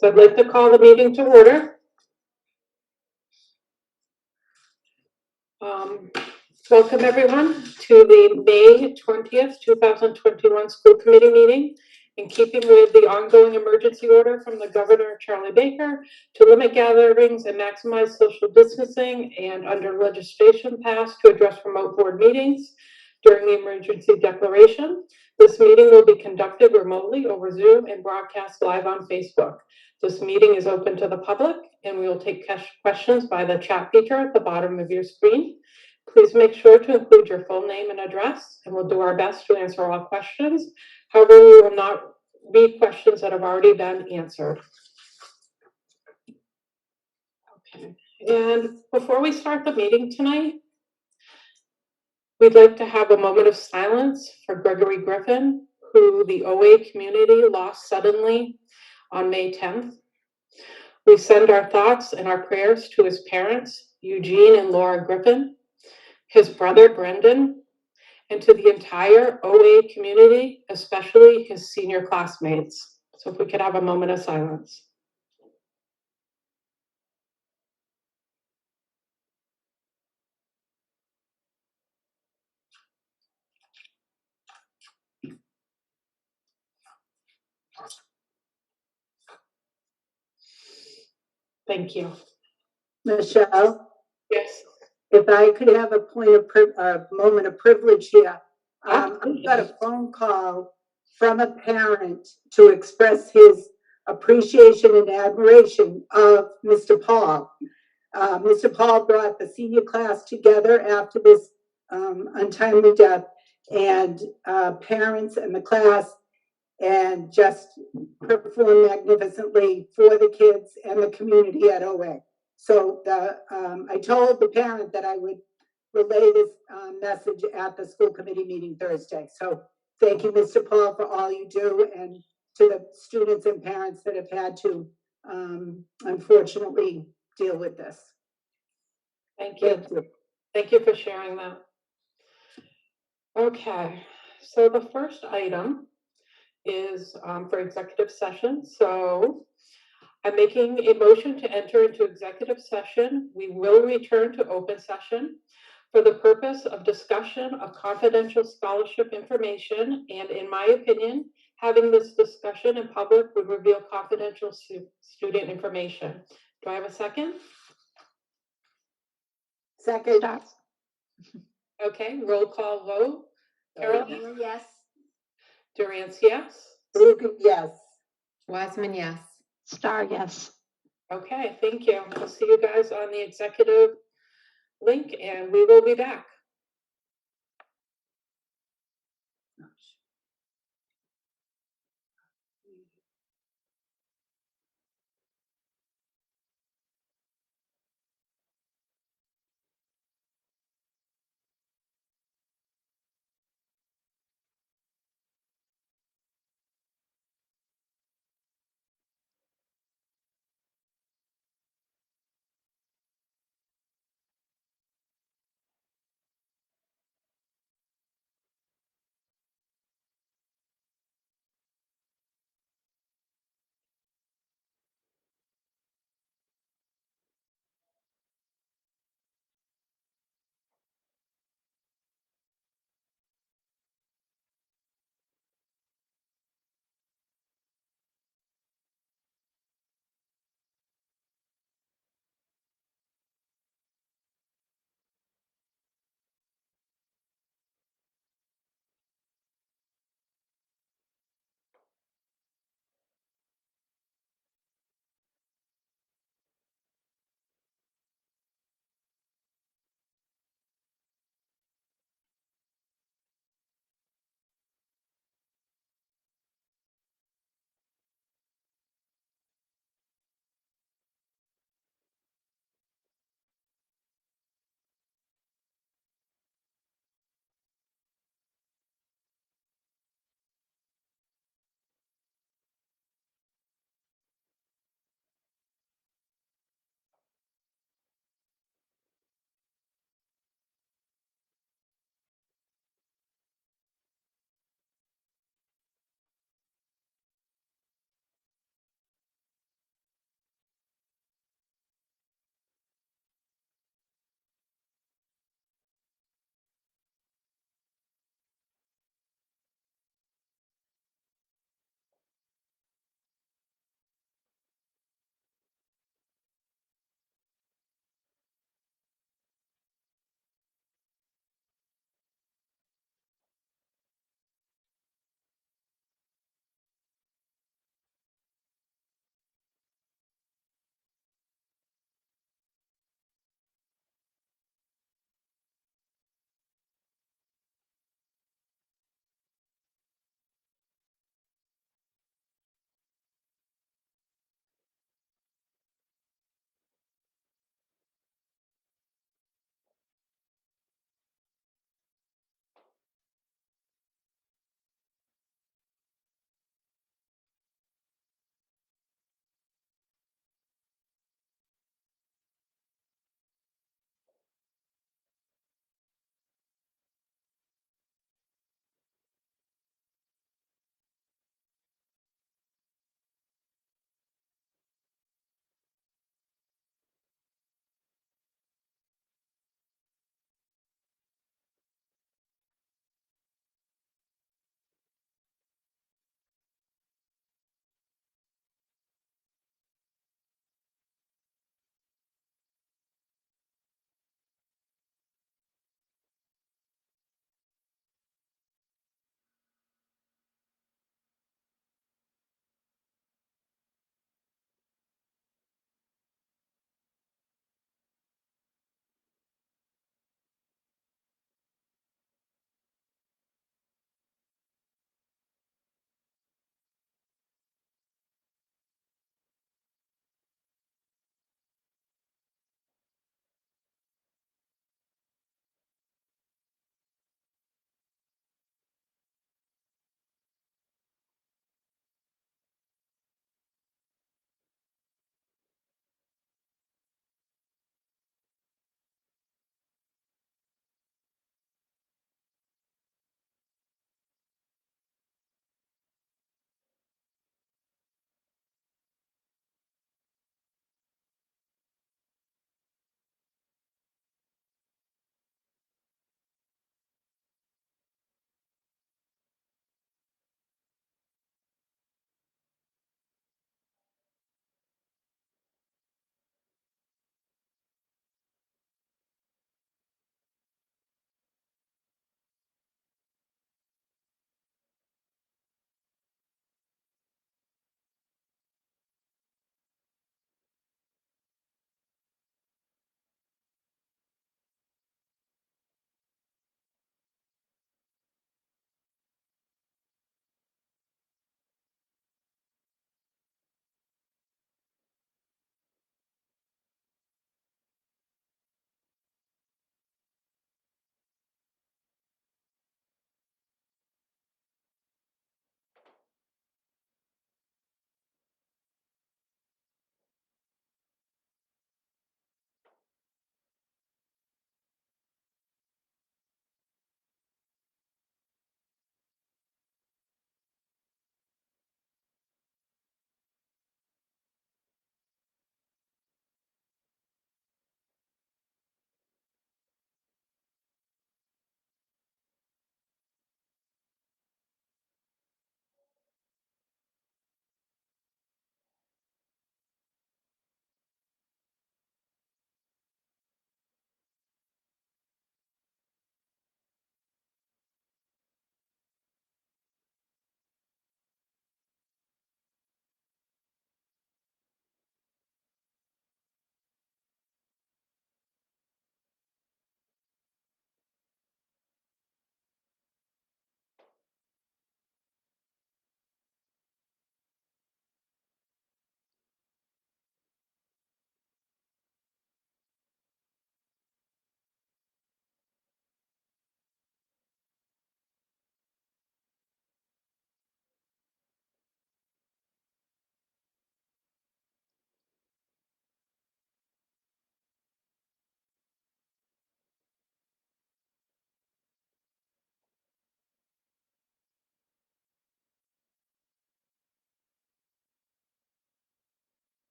So I'd like to call the meeting to order. Welcome everyone to the May 20th, 2021 school committee meeting. In keeping with the ongoing emergency order from the Governor Charlie Baker to limit gatherings and maximize social distancing, and under legislation passed to address remote board meetings during the emergency declaration, this meeting will be conducted remotely over Zoom and broadcast live on Facebook. This meeting is open to the public, and we will take questions by the chat feature at the bottom of your screen. Please make sure to include your full name and address, and we'll do our best to answer all questions. However, we will not read questions that have already been answered. Okay, and before we start the meeting tonight, we'd like to have a moment of silence for Gregory Griffin, who the OA community lost suddenly on May 10th. We send our thoughts and our prayers to his parents, Eugene and Laura Griffin, his brother Brendan, and to the entire OA community, especially his senior classmates. So if we could have a moment of silence. Thank you. Michelle? Yes. If I could have a moment of privilege here. I got a phone call from a parent to express his appreciation and admiration of Mr. Paul. Mr. Paul brought the senior class together after this untimely death, and parents and the class, and just performed magnificently for the kids and the community at OA. So I told the parent that I would relay this message at the school committee meeting Thursday. So thank you, Mr. Paul, for all you do, and to the students and parents that have had to unfortunately deal with this. Thank you. Thank you for sharing that. Okay, so the first item is for executive session. So I'm making a motion to enter into executive session. We will return to open session for the purpose of discussion of confidential scholarship information. And in my opinion, having this discussion in public would reveal confidential student information. Do I have a second? Second. Okay, roll call vote. Carol? Yes. Durance, yes. Luca, yes. Wiseman, yes. Star, yes. Okay, thank you. We'll see you guys on the executive link, and we will be back.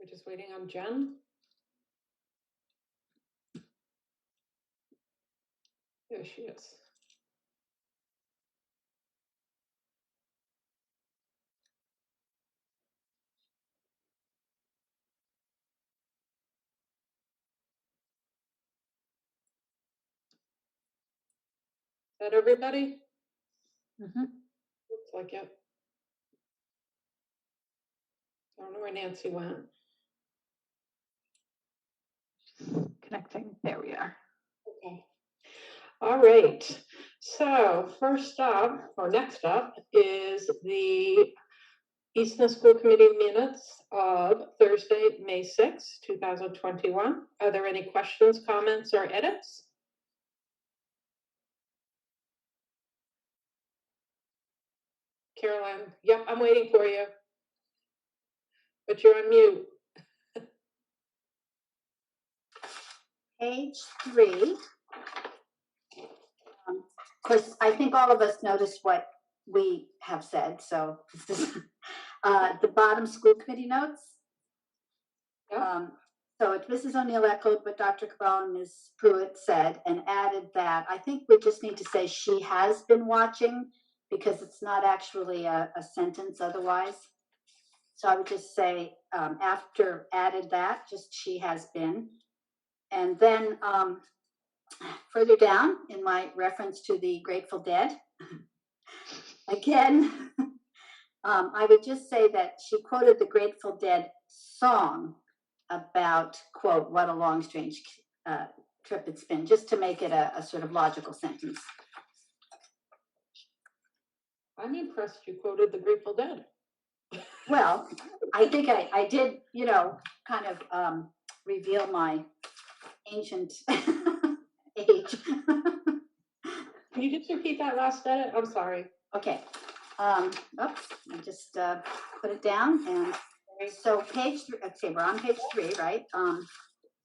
We're just waiting on Jen. There she is. Is that everybody? Looks like it. I don't know where Nancy went. Connecting. There we are. Okay. All right. So first up, or next up, is the Easton School Committee minutes of Thursday, May 6, 2021. Are there any questions, comments, or edits? Caroline, yep, I'm waiting for you. But you're on mute. Page 3. Of course, I think all of us noticed what we have said, so this is the bottom school committee notes. Yeah. So Mrs. O'Neill echoed what Dr. Cabral and Ms. Pruitt said and added that I think we just need to say she has been watching because it's not actually a sentence otherwise. So I would just say after added that, just she has been. And then further down in my reference to the Grateful Dead, again, I would just say that she quoted the Grateful Dead song about, quote, what a long, strange trip it's been, just to make it a sort of logical sentence. I'm impressed you quoted the Grateful Dead. Well, I think I did, you know, kind of reveal my ancient age. Can you just repeat that last edit? I'm sorry. Okay. Oops, I just put it down. And so page 3, okay, we're on page 3, right?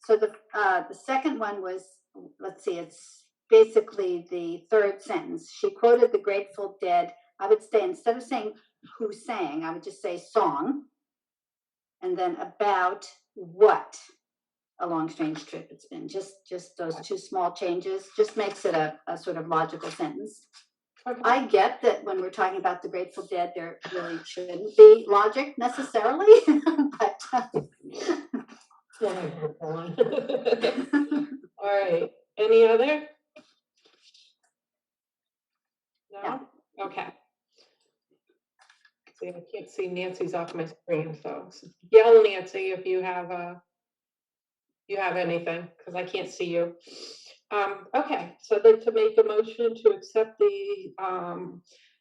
So the second one was, let's see, it's basically the third sentence. She quoted the Grateful Dead. I would say, instead of saying who sang, I would just say song. And then about what a long, strange trip it's been. Just those two small changes just makes it a sort of logical sentence. Okay. I get that when we're talking about the Grateful Dead, there really shouldn't be logic necessarily, but All right. Any other? No? Okay. See, I can't see Nancy's off my screen, so yell Nancy if you have anything, because I can't see you. Okay, so I'd like to make a motion to accept the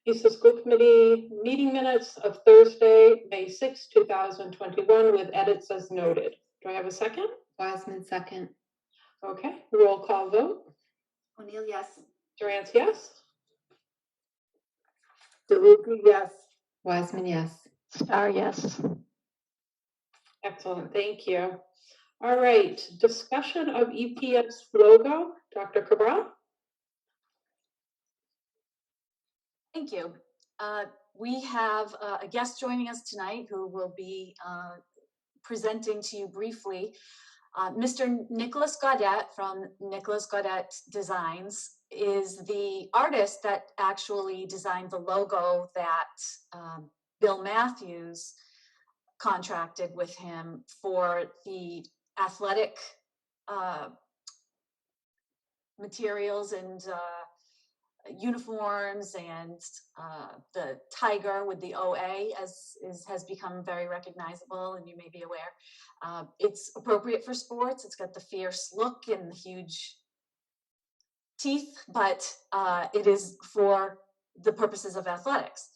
Easton School Committee meeting minutes of Thursday, May 6, 2021 with edits as noted. Do I have a second? Wiseman, second. Okay, roll call vote. O'Neill, yes. Durant, yes. DeLuca, yes. Wiseman, yes. Star, yes. Excellent, thank you. All right, discussion of EPS logo, Dr. Cabral. Thank you. We have a guest joining us tonight who will be presenting to you briefly. Mr. Nicholas Gaudette from Nicholas Gaudette Designs is the artist that actually designed the logo that Bill Matthews contracted with him for the athletic materials and uniforms, and the tiger with the OA has become very recognizable, and you may be aware. It's appropriate for sports. It's got the fierce look and the huge teeth, but it is for the purposes of athletics.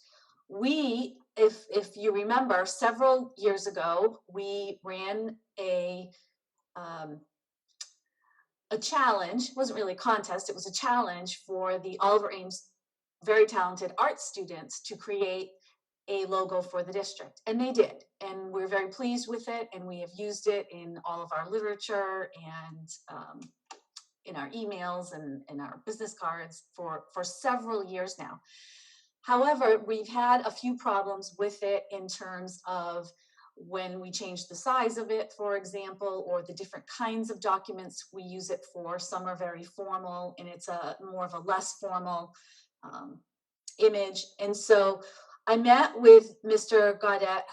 We, if you remember, several years ago, we ran a challenge. It wasn't really a contest, it was a challenge for the Oliver Ames very talented art students to create a logo for the district, and they did, and we're very pleased with it, and we have used it in all of our literature and in our emails and in our business cards for several years now. However, we've had a few problems with it in terms of when we change the size of it, for example, or the different kinds of documents we use it for. Some are very formal, and it's a more of a less formal image. And so I met with Mr. Gaudet,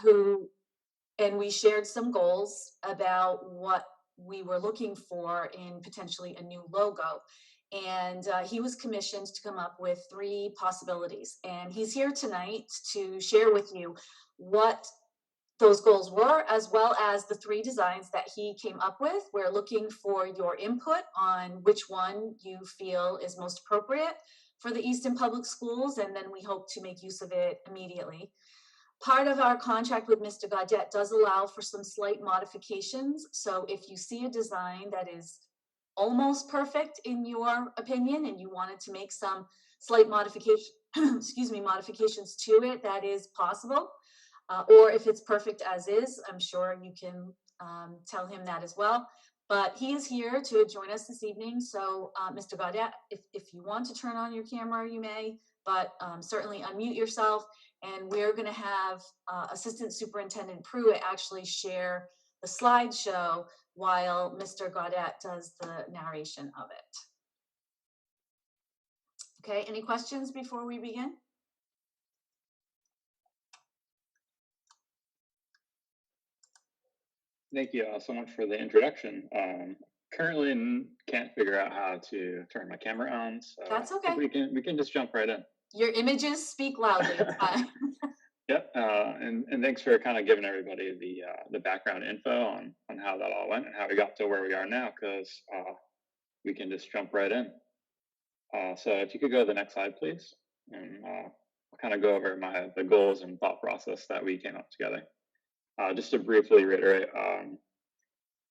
and we shared some goals about what we were looking for in potentially a new logo. And he was commissioned to come up with 3 possibilities. And he's here tonight to share with you what those goals were, as well as the 3 designs that he came up with. We're looking for your input on which one you feel is most appropriate for the Easton Public Schools, and then we hope to make use of it immediately. Part of our contract with Mr. Gaudet does allow for some slight modifications. So if you see a design that is almost perfect in your opinion and you wanted to make some slight modification, modifications to it, that is possible. Or if it's perfect as is, I'm sure you can tell him that as well. But he is here to join us this evening. So Mr. Gaudet, if you want to turn on your camera, you may, but certainly unmute yourself. And we're going to have Assistant Superintendent Pruitt actually share the slideshow while Mr. Gaudet does the narration of it. Okay, any questions before we begin? Thank you so much for the introduction. Currently can't figure out how to turn my camera on, so That's I think okay. we can just jump right in. Your images speak loudly. It's fine. Yep, and thanks for kind of giving everybody the background info on how that all went and how we got to where we are now, because we can just jump right in. So if you could go to the next slide, please, and I'll kind of go over the goals and thought process that we came up together. Just to briefly reiterate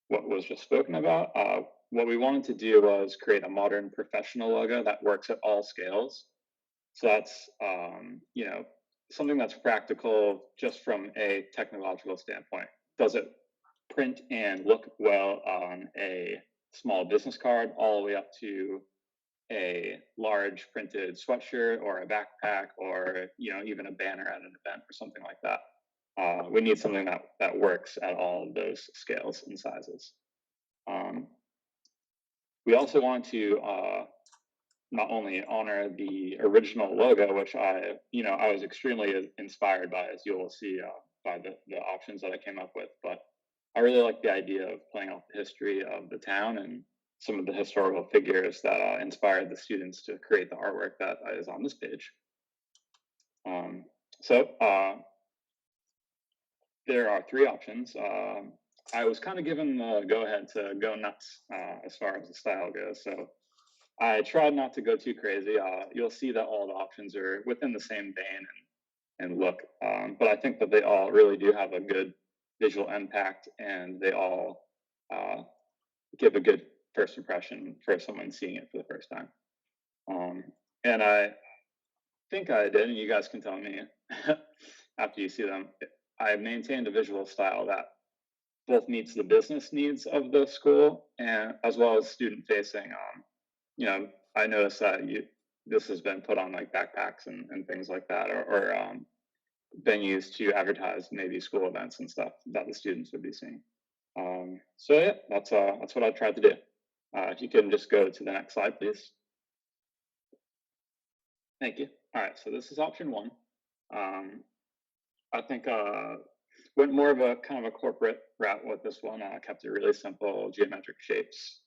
what was just spoken about, what we wanted to do was create a modern professional logo that works at all scales. So that's something that's practical just from a technological standpoint. Does it print and look well on a small business card all the way up to a large printed sweatshirt or a backpack or even a banner at an event or something like that? We need something that works at all of those scales and sizes. We also want to not only honor the original logo, which I was extremely inspired by, as you will see by the options that I came up with, but I really like the idea of playing off the history of the town and some of the historical figures that inspired the students to create the artwork that is on this page. There are 3 options. I was kind of given the go-ahead to go nuts as far as the style goes, so I tried not to go too crazy. You'll see that all the options are within the same vein and look, but I think that they all really do have a good visual impact, and they all give a good first impression for someone seeing it for the first time. And I think I did, and you guys can tell me after you see them, I maintained a visual style that both meets the business needs of the school and as well as student facing. I noticed that this has been put on like backpacks and things like that, or been used to advertise maybe school events and stuff that the students would be seeing. So yeah, that's what I tried to do. If you can just go to the next slide, please. Thank you. All right, so this is option 1. I think went more of a kind of a corporate route with this one. I kept it really simple, geometric shapes.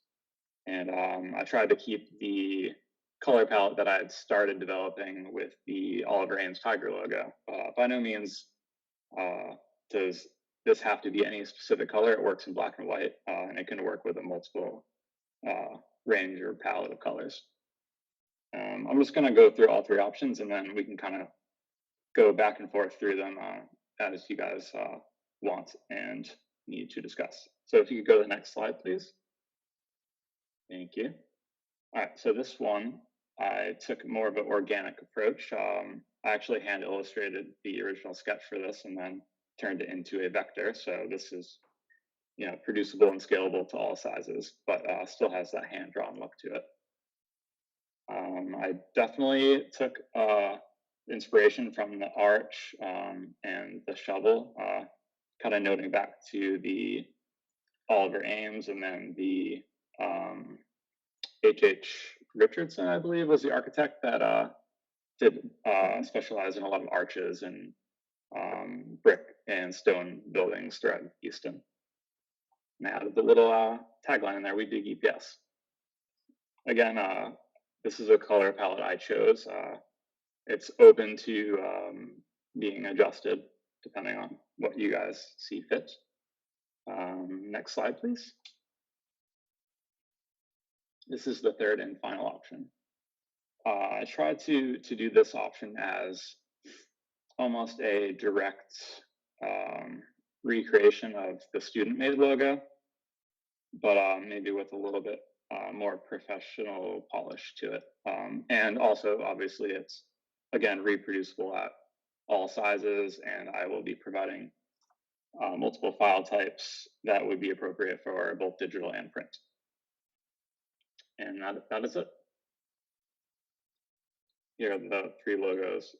And I tried to keep the color palette that I had started developing with the Oliver Ames Tiger logo. By no means does this have to be any specific color. It works in black and white, and it can work with a multiple range or palette of colors. I'm just going to go through all 3 options, and then we can kind of go back and forth through them as you guys want and need to discuss. So if you could go to the next slide, please. Thank you. All right, so this one, I took more of an organic approach. I actually hand illustrated the original sketch for this and then turned it into a vector. So this is, producible and scalable to all sizes, but still has that hand-drawn look to it. I definitely took inspiration from the arch and the shovel. kind of noting back to the Oliver Ames, and then the H.H. Richardson, I believe, was the architect that did specialize in a lot of arches and brick and stone buildings throughout Easton. And I added the little tagline in there, "We dig EPS." Again, this is a color palette I chose. It's open to being adjusted depending on what you guys see fit. Next slide, please. This is the third and final option. I tried to do this option as almost a direct recreation of the student-made logo, but maybe with a little bit more professional polish to it. And also, obviously, it's, again, reproducible at all sizes, and I will be providing multiple file types that would be appropriate for both digital and print. And that is it. Here are the three logos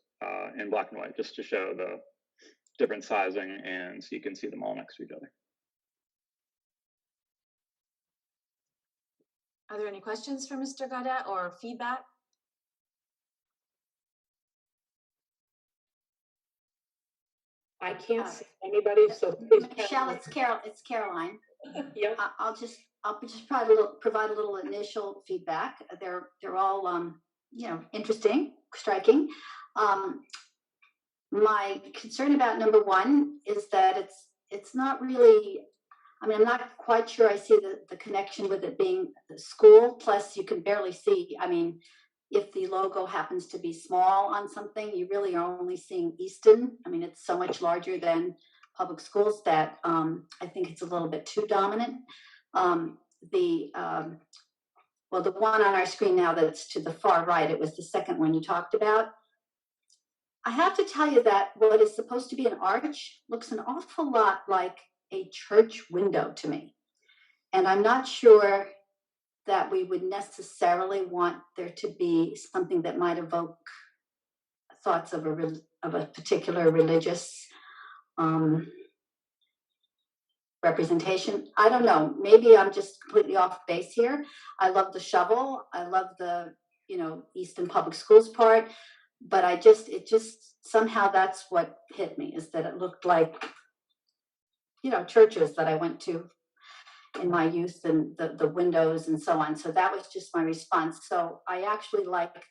in black and white, just to show the different sizing, and so you can see them all next to each other. Are there any questions for Mr. Gaudet or feedback? I can't see anybody, so please. Michelle, it's Caroline. Yep. I'll just provide a little initial feedback. They're all interesting, striking. My concern about number one is that it's not really. I mean, I'm not quite sure I see the connection with it being the school. Plus, you can barely see. I mean, if the logo happens to be small on something, you really are only seeing Easton. I mean, it's so much larger than public schools that I think it's a little bit too dominant. The one on our screen now that's to the far right, it was the second one you talked about. I have to tell you that what is supposed to be an arch looks an awful lot like a church window to me. And I'm not sure that we would necessarily want there to be something that might evoke thoughts of a particular religious representation. I don't know. Maybe I'm just completely off base here. I love the shovel. I love the Easton Public Schools part, but it just somehow that's what hit me, is that it looked like churches that I went to in my youth, and the windows and so on. So that was just my response. So I actually like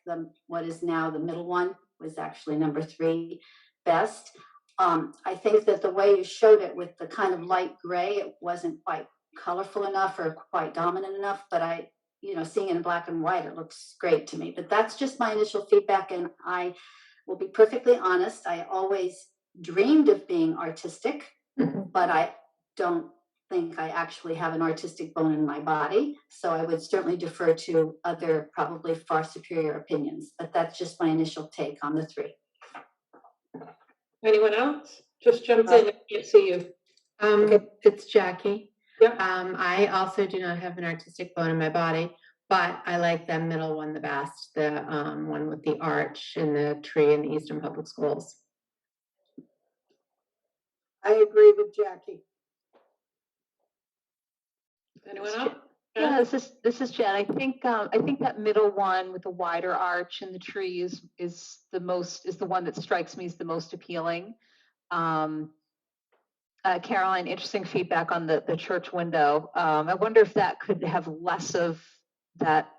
what is now the middle one, was actually number 3 best. I think that the way you showed it with the kind of light gray, it wasn't quite colorful enough or quite dominant enough, but seeing it in black and white, it looks great to me. But that's just my initial feedback, and I will be perfectly honest, I always dreamed of being artistic, but I don't think I actually have an artistic bone in my body. So I would certainly defer to other, probably far superior opinions, but that's just my initial take on the 3. Anyone else? Just jump in. I can't see you. It's Jackie. Yeah. I also do not have an artistic bone in my body, but I like the middle one the best, the one with the arch and the tree in the Eastern Public Schools. I agree with Jackie. Anyone else? Yeah, this is Jen. I think that middle one with the wider arch and the tree is the one that strikes me as the most appealing. Caroline, interesting feedback on the church window. I wonder if that could have less of that,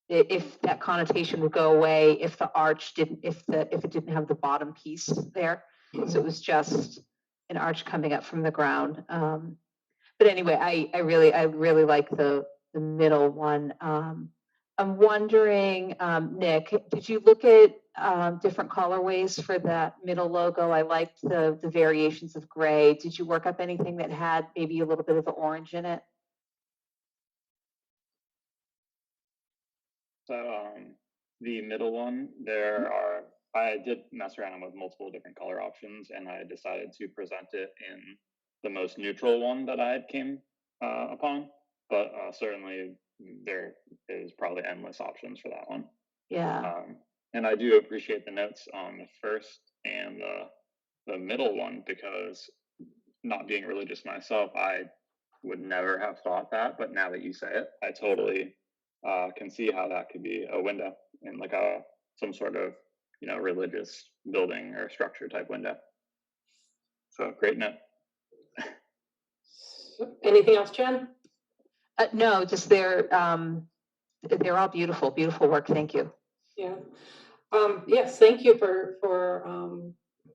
if that connotation would go away if the arch didn't, if it didn't have the bottom piece there. So it was just an arch coming up from the ground. But anyway, I really like the middle one. I'm wondering, Nick, did you look at different colorways for that middle logo? I liked the variations of gray. Did you work up anything that had maybe a little bit of the orange in it? So the middle one, I did mess around with multiple different color options, and I decided to present it in the most neutral one that I came upon. But certainly there is probably endless options for that one. Yeah. And I do appreciate the notes on the first and the middle one, because not being religious myself, I would never have thought that, but now that you say it, I totally can see how that could be a window in like some sort of, you know, religious building or structure type window. So great note. Anything else, Jen? No, just they're all beautiful, beautiful work. Thank you. Yeah. Yes, thank you for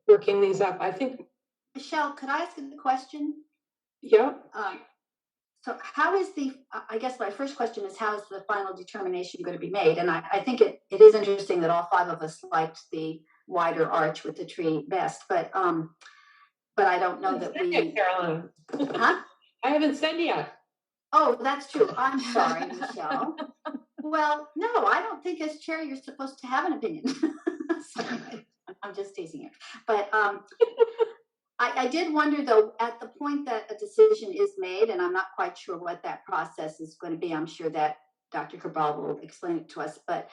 working these up. I think, Michelle, could I ask a question? yeah, So how is I guess my first question is, how is the final determination going to be made? And I think it is interesting that all 5 of us liked the wider arch with the tree best, but I don't know that we. Caroline. Huh? I haven't said yet. Oh, that's true. I'm sorry, Michelle. Well, no, I don't think as chair you're supposed to have an opinion. Sorry, I'm just teasing you. But I did wonder though, at the point that a decision is made, and I'm not quite sure what that process is going to be. I'm sure that Dr. Cabral will explain it to us, but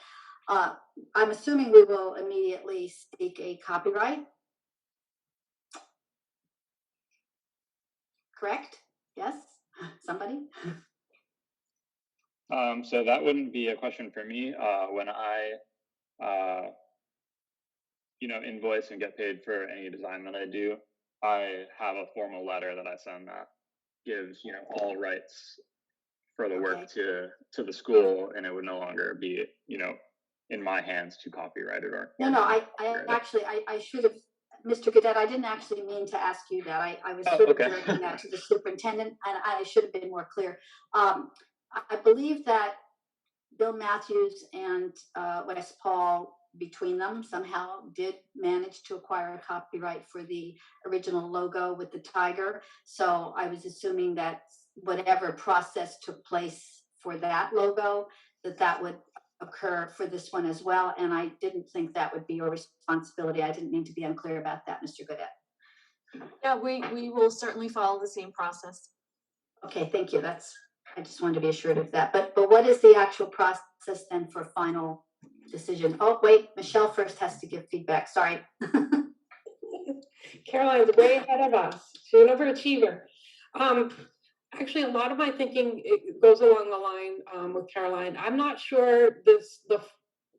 I'm assuming we will immediately seek a copyright. Correct? Yes? Somebody? So that wouldn't be a question for me. When I, you know, invoice and get paid for any design that I do, I have a formal letter that I send that gives, you know, all rights for the work to the school, and it would no longer be, you know, in my hands to copyright it or. No, I actually, I should have, Mr. Gadet, I didn't actually mean to ask you that. I was sort of directing that to the superintendent, and I should have been more clear. I believe that Bill Matthews and Wes Paul, between them, somehow did manage to acquire a copyright for the original logo with the tiger. So I was assuming that whatever process took place for that logo, that would occur for this one as well. And I didn't think that would be your responsibility. I didn't mean to be unclear about that, Mr. Godet. Yeah, we will certainly follow the same process. Okay, thank you. I just wanted to be assured of that. But what is the actual process then for final decision? Oh, wait, Michelle first has to give feedback. Sorry. Caroline's way ahead of us. She's an overachiever. Actually, a lot of my thinking goes along the line with Caroline. I'm not sure the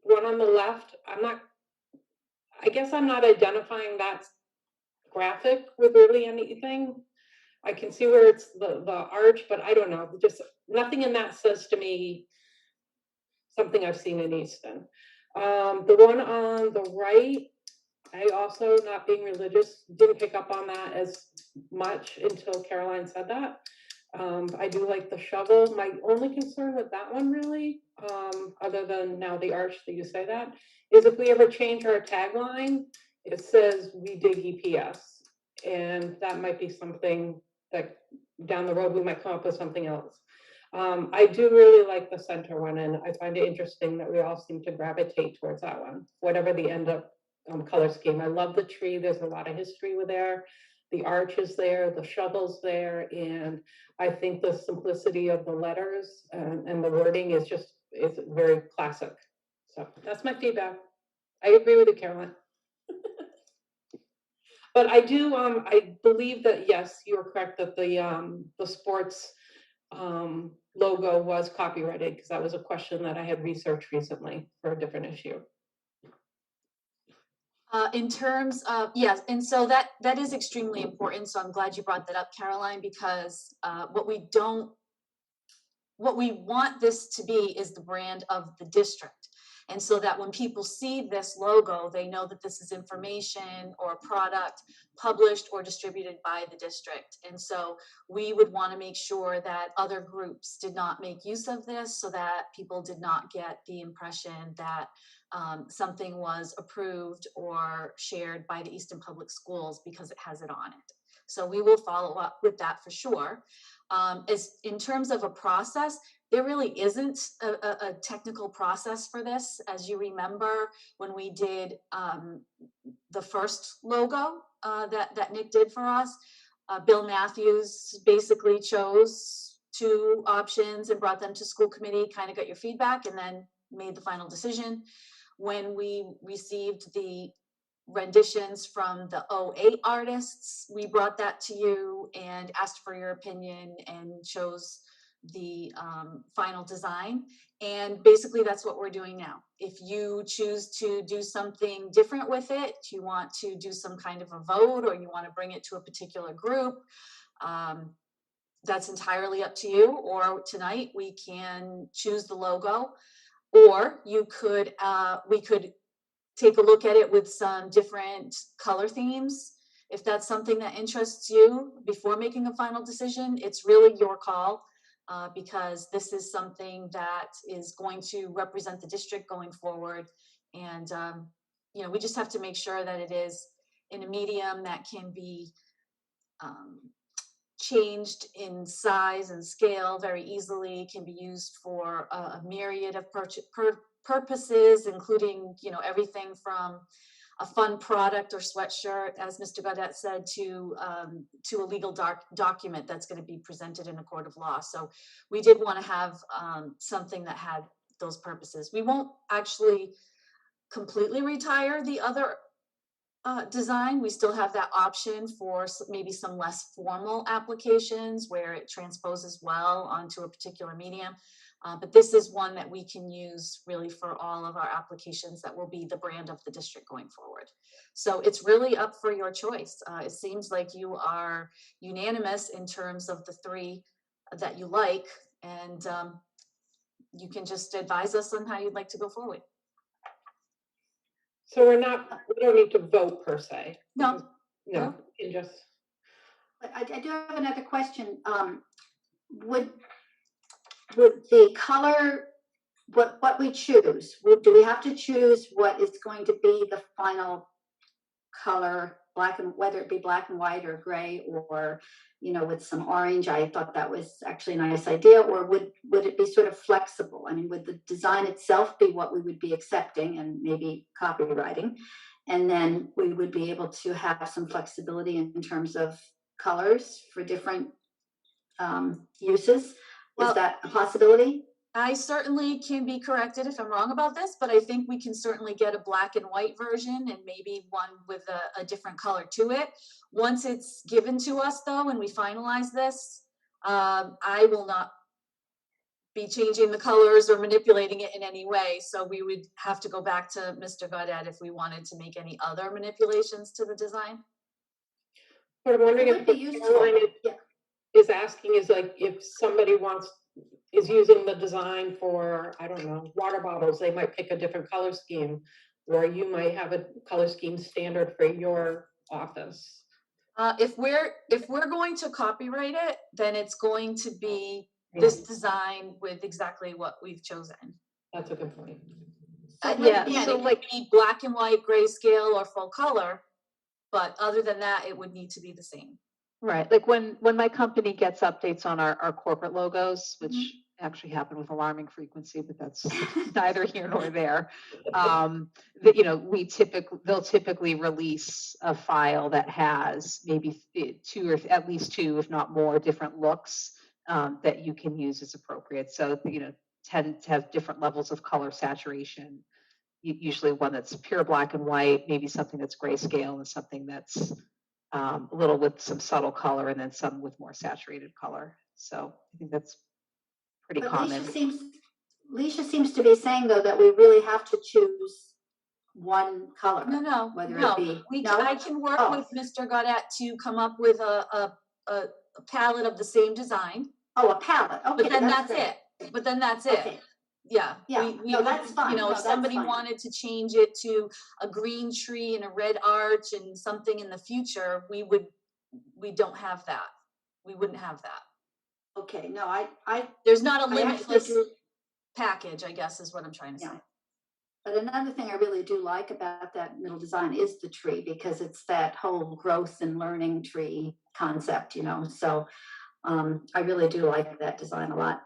one on the left, I guess I'm not identifying that graphic with really anything. I can see where it's the arch, but I don't know. Just nothing in that says to me something I've seen in Easton. The one on the right, I also, not being religious, didn't pick up on that as much until Caroline said that. I do like the shovel. My only concern with that one really, other than now the arch that you say that, is if we ever change our tagline, it says we dig EPS. And that might be something that down the road we might come up with something else. I do really like the center one, and I find it interesting that we all seem to gravitate towards that one, whatever the end up color scheme. I love the tree. There's a lot of history with there. The arch is there, the shovel's there, and I think the simplicity of the letters and the wording is very classic. So that's my feedback. I agree with you, Caroline. But I do, I believe that, yes, you're correct that the sports logo was copyrighted, because that was a question that I had researched recently for a different issue. In terms of, yes, and so that is extremely important. So I'm glad you brought that up, Caroline, because what we want this to be is the brand of the district. And so that when people see this logo, they know that this is information or a product published or distributed by the district. And so we would want to make sure that other groups did not make use of this, so that people did not get the impression that something was approved or shared by the Easton Public Schools because it has it on it. So we will follow up with that for sure. As in terms of a process, there really isn't a technical process for this. As you remember, when we did the first logo that Nick did for us, Bill Matthews basically chose 2 options and brought them to school committee, kind of got your feedback, and then made the final decision. When we received the renditions from the '08 artists. We brought that to you and asked for your opinion and chose the final design. And basically that's what we're doing now. If you choose to do something different with it, you want to do some kind of a vote, or you want to bring it to a particular group, that's entirely up to you. Or tonight we can choose the logo, or you could, we could take a look at it with some different color themes. If that's something that interests you before making a final decision, it's really your call, because this is something that is going to represent the district going forward. And, you know, we just have to make sure that it is in a medium that can be changed in size and scale very easily, can be used for a myriad of purposes, including, you know, everything from a fun product or sweatshirt, as Mr. Gaudet said, to a legal document that's going to be presented in a court of law. So we did want to have something that had those purposes. We won't actually completely retire the other design. We still have that option for maybe some less formal applications where it transposes well onto a particular medium. But this is one that we can use really for all of our applications that will be the brand of the district going forward. So it's really up for your choice. It seems like you are unanimous in terms of the three that you like, and you can just advise us on how you'd like to go forward. So we don't need to vote per se. No. No, you can just. But I do have another question. Would the color, what we choose, do we have to choose what is going to be the final color, whether it be black and white or gray, or, you know, with some orange? I thought that was actually a nice idea. Or would it be sort of flexible? I mean, would the design itself be what we would be accepting and maybe copywriting? And then we would be able to have some flexibility in terms of colors for different uses. Well, is that a possibility? I certainly can be corrected if I'm wrong about this, but I think we can certainly get a black and white version and maybe one with a different color to it. Once it's given to us though, and we finalize this, I will not be changing the colors or manipulating it in any way. So we would have to go back to Mr. Gaudet if we wanted to make any other manipulations to the design. But I'm wondering It if would be what useful. Caroline Yeah. is asking is like if somebody is using the design for, I don't know, water bottles, they might pick a different color scheme, or you might have a color scheme standard for your office. If we're going to copyright it, then it's going to be this design with exactly what we've chosen. That's a good point. Yeah, Again, so it like, could be black and white, grayscale, or full color, but other than that, it would need to be the same. right, like when my company gets updates on our corporate logos, which actually happen with alarming frequency, but that's neither here nor there. That, you know, they'll typically release a file that has maybe two or at least two, if not more, different looks that you can use as appropriate. So, you know, tend to have different levels of color saturation. Usually one that's pure black and white, maybe something that's grayscale, and something that's a little with some subtle color, and then some with more saturated color. So I think that's pretty But common. Leisha seems to be saying though that we really have to choose one color. No, whether no. it be I can work with Mr. Gaudet to come up with a palette of the same design. Oh, a palette. Okay, But then that's great. it. But then that's it. Okay. Yeah. Yeah. No, that's fine. You know, No, if that's somebody fine. wanted to change it to a green tree and a red arch and something in the future, we don't have that. We wouldn't have that. Okay. No, There's not a I actually limitless do. package, I guess, is what I'm trying to say. Yeah. But another thing I really do like about that middle design is the tree, because it's that whole growth and learning tree concept, you know. So I really do like that design a lot.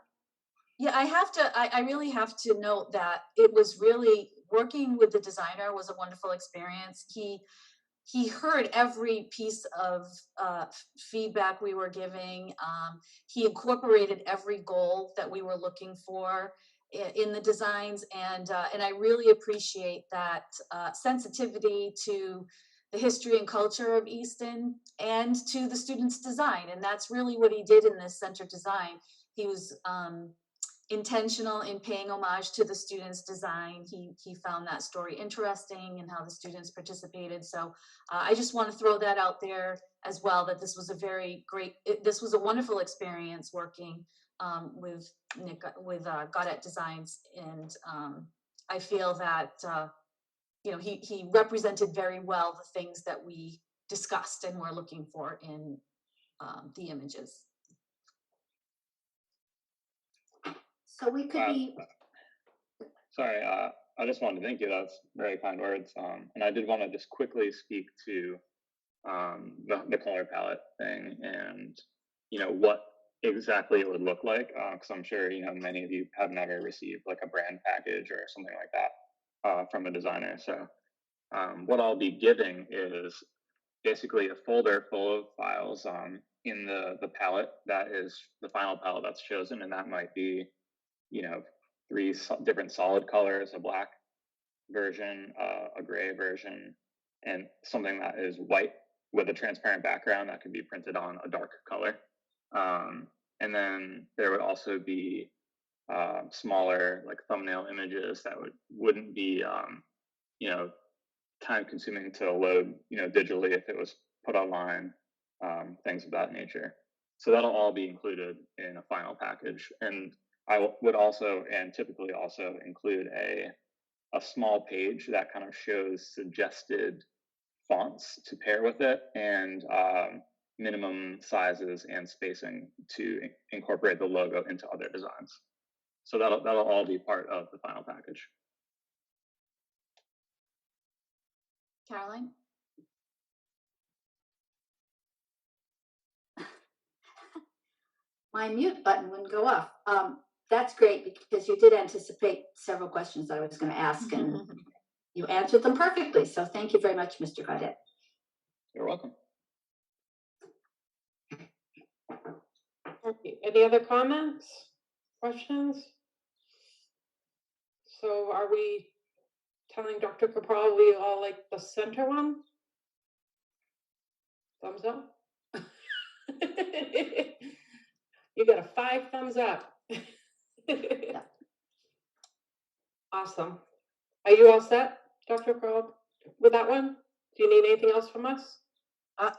Yeah, I really have to note that it was really working with the designer was a wonderful experience. He heard every piece of feedback we were giving. He incorporated every goal that we were looking for. in the designs, and I really appreciate that sensitivity to the history and culture of Easton and to the students' design. And that's really what he did in this center design. He was intentional in paying homage to the students' design. He found that story interesting and how the students participated. So I just want to throw that out there as well, that this was a very great, this was a wonderful experience working with Nick, with Gaudette Designs. And I feel that, you know, he represented very well the things that we discussed and were looking for in the images. So we could be, Sorry, I just wanted to thank you. That's very kind words. And I did want to just quickly speak to the color palette thing and, you know, what exactly it would look like. Because I'm sure, you know, many of you have never received like a brand package or something like that from a designer. So what I'll be giving is basically a folder full of files in the palette that is the final palette that's chosen. And that might be, you know, three different solid colors, a black version, a gray version, and something that is white with a transparent background that could be printed on a dark color. And then there would also be smaller like thumbnail images that wouldn't be, you know, time consuming to load, you know, digitally if it was put online, things of that nature. So that'll all be included in a final package. And I would also, and typically also, include a small page that kind of shows suggested fonts to pair with it and minimum sizes and spacing to incorporate the logo into other designs. So that'll all be part of the final package. Caroline? my mute button wouldn't go off. That's great because you did anticipate several questions I was going to ask and you answered them perfectly. So thank you very much, Mr. Gaudette. You're welcome. Okay, any other comments, questions? So are we telling Dr. Cabral we all like the center one? Thumbs up? You got a 5 thumbs up. Awesome. Are you all set, Dr. Cabral, with that one? Do you need anything else from us?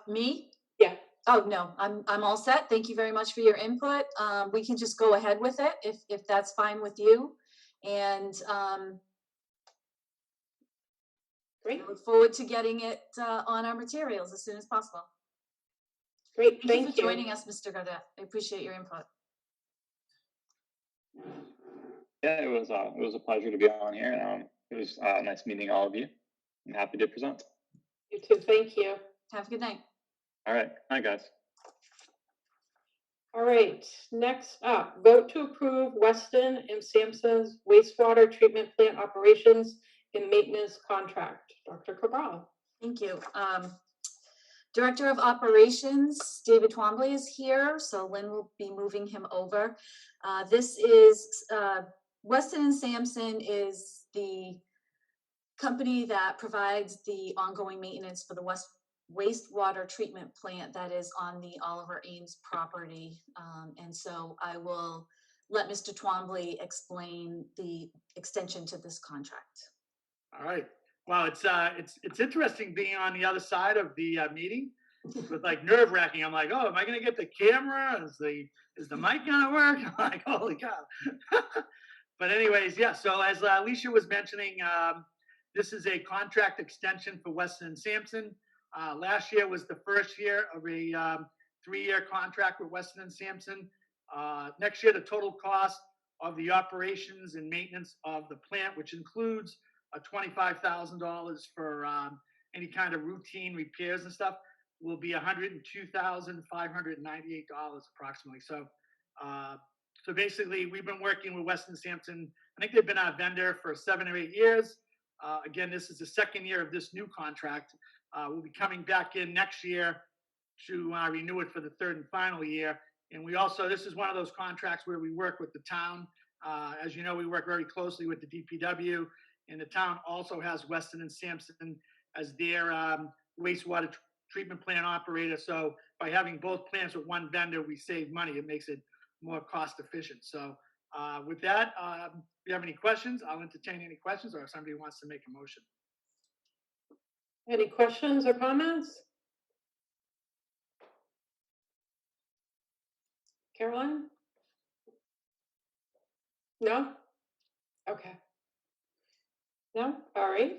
Me? Yeah. Oh, no, I'm all set. Thank you very much for your input. We can just go ahead with it if that's fine with you. And Great. I look forward to getting it on our materials as soon as possible. Great, Thank you thank for you. joining us, Mr. Gaudette. I appreciate your input. Yeah, it was a pleasure to be on here. It was nice meeting all of you. I'm happy to present. You too, thank you. Have a good night. All right, hi guys. All right, next up, vote to approve Weston and Sampson's wastewater treatment plant operations and maintenance contract. Dr. Cabral. Thank you. Director of Operations, David Twombly is here, so Lynn will be moving him over. This is, Weston and Sampson is the company that provides the ongoing maintenance for the wastewater treatment plant that is on the Oliver Ames property. And so I will let Mr. Twombly explain the extension to this contract. All right. Wow, it's interesting being on the other side of the meeting. With like nerve wracking. I'm like, oh, am I gonna get the camera? Is the mic gonna work? I'm like, holy cow. But anyways, yeah. So as Alicia was mentioning, this is a contract extension for Weston and Sampson. Last year was the first year of a 3-year contract with Weston and Sampson. Next year, the total cost of the operations and maintenance of the plant, which includes $25,000 for any kind of routine repairs and stuff, will be $102,598 approximately. So, so basically, we've been working with Weston Sampson. I think they've been our vendor for 7 or 8 years. Again, this is the 2nd year of this new contract. We'll be coming back in next year to renew it for the 3rd and final year. And we also, this is one of those contracts where we work with the town As you know, we work very closely with the DPW, and the town also has Weston and Sampson as their wastewater treatment plant operator. So by having both plants with one vendor, we save money. It makes it more cost efficient. So with that, if you have any questions, I'll entertain any questions, or if somebody wants to make a motion. Any questions or comments? Caroline? No? Okay. No? All right.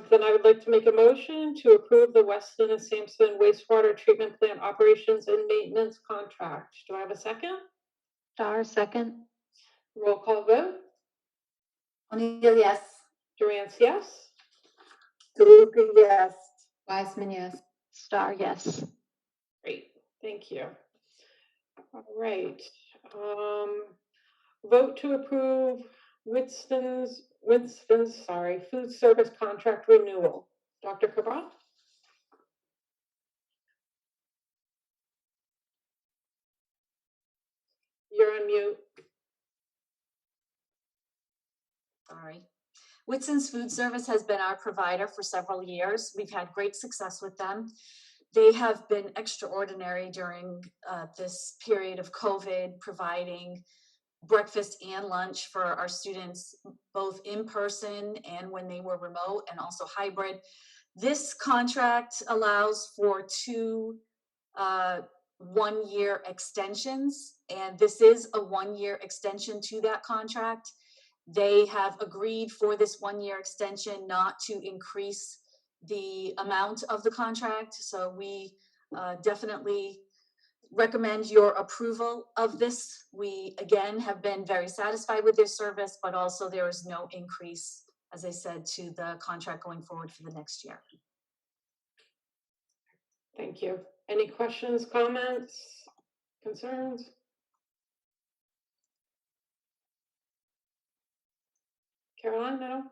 Then I would like to make a motion to approve the Weston and Sampson wastewater treatment plant operations and maintenance contract. Do I have a second? Star, second. Roll call vote. O'Neill, yes. Durant, yes. DeLuca, yes. Wiseman, yes. Star, yes. Great, thank you. All right. Vote to approve Winston's, food service contract renewal. Dr. Cabral? You're on mute. Sorry. Whitson's Food Service has been our provider for several years. We've had great success with them. They have been extraordinary during this period of COVID, providing breakfast and lunch for our students, both in person and when they were remote, and also hybrid. This contract allows for 2 one-year extensions, and this is a 1-year extension to that contract. They have agreed for this 1-year extension not to increase the amount of the contract. So we definitely recommend your approval of this. We, again, have been very satisfied with their service, but also there is no increase, as I said, to the contract going forward for the next year. Thank you. Any questions, comments, concerns? Caroline, no?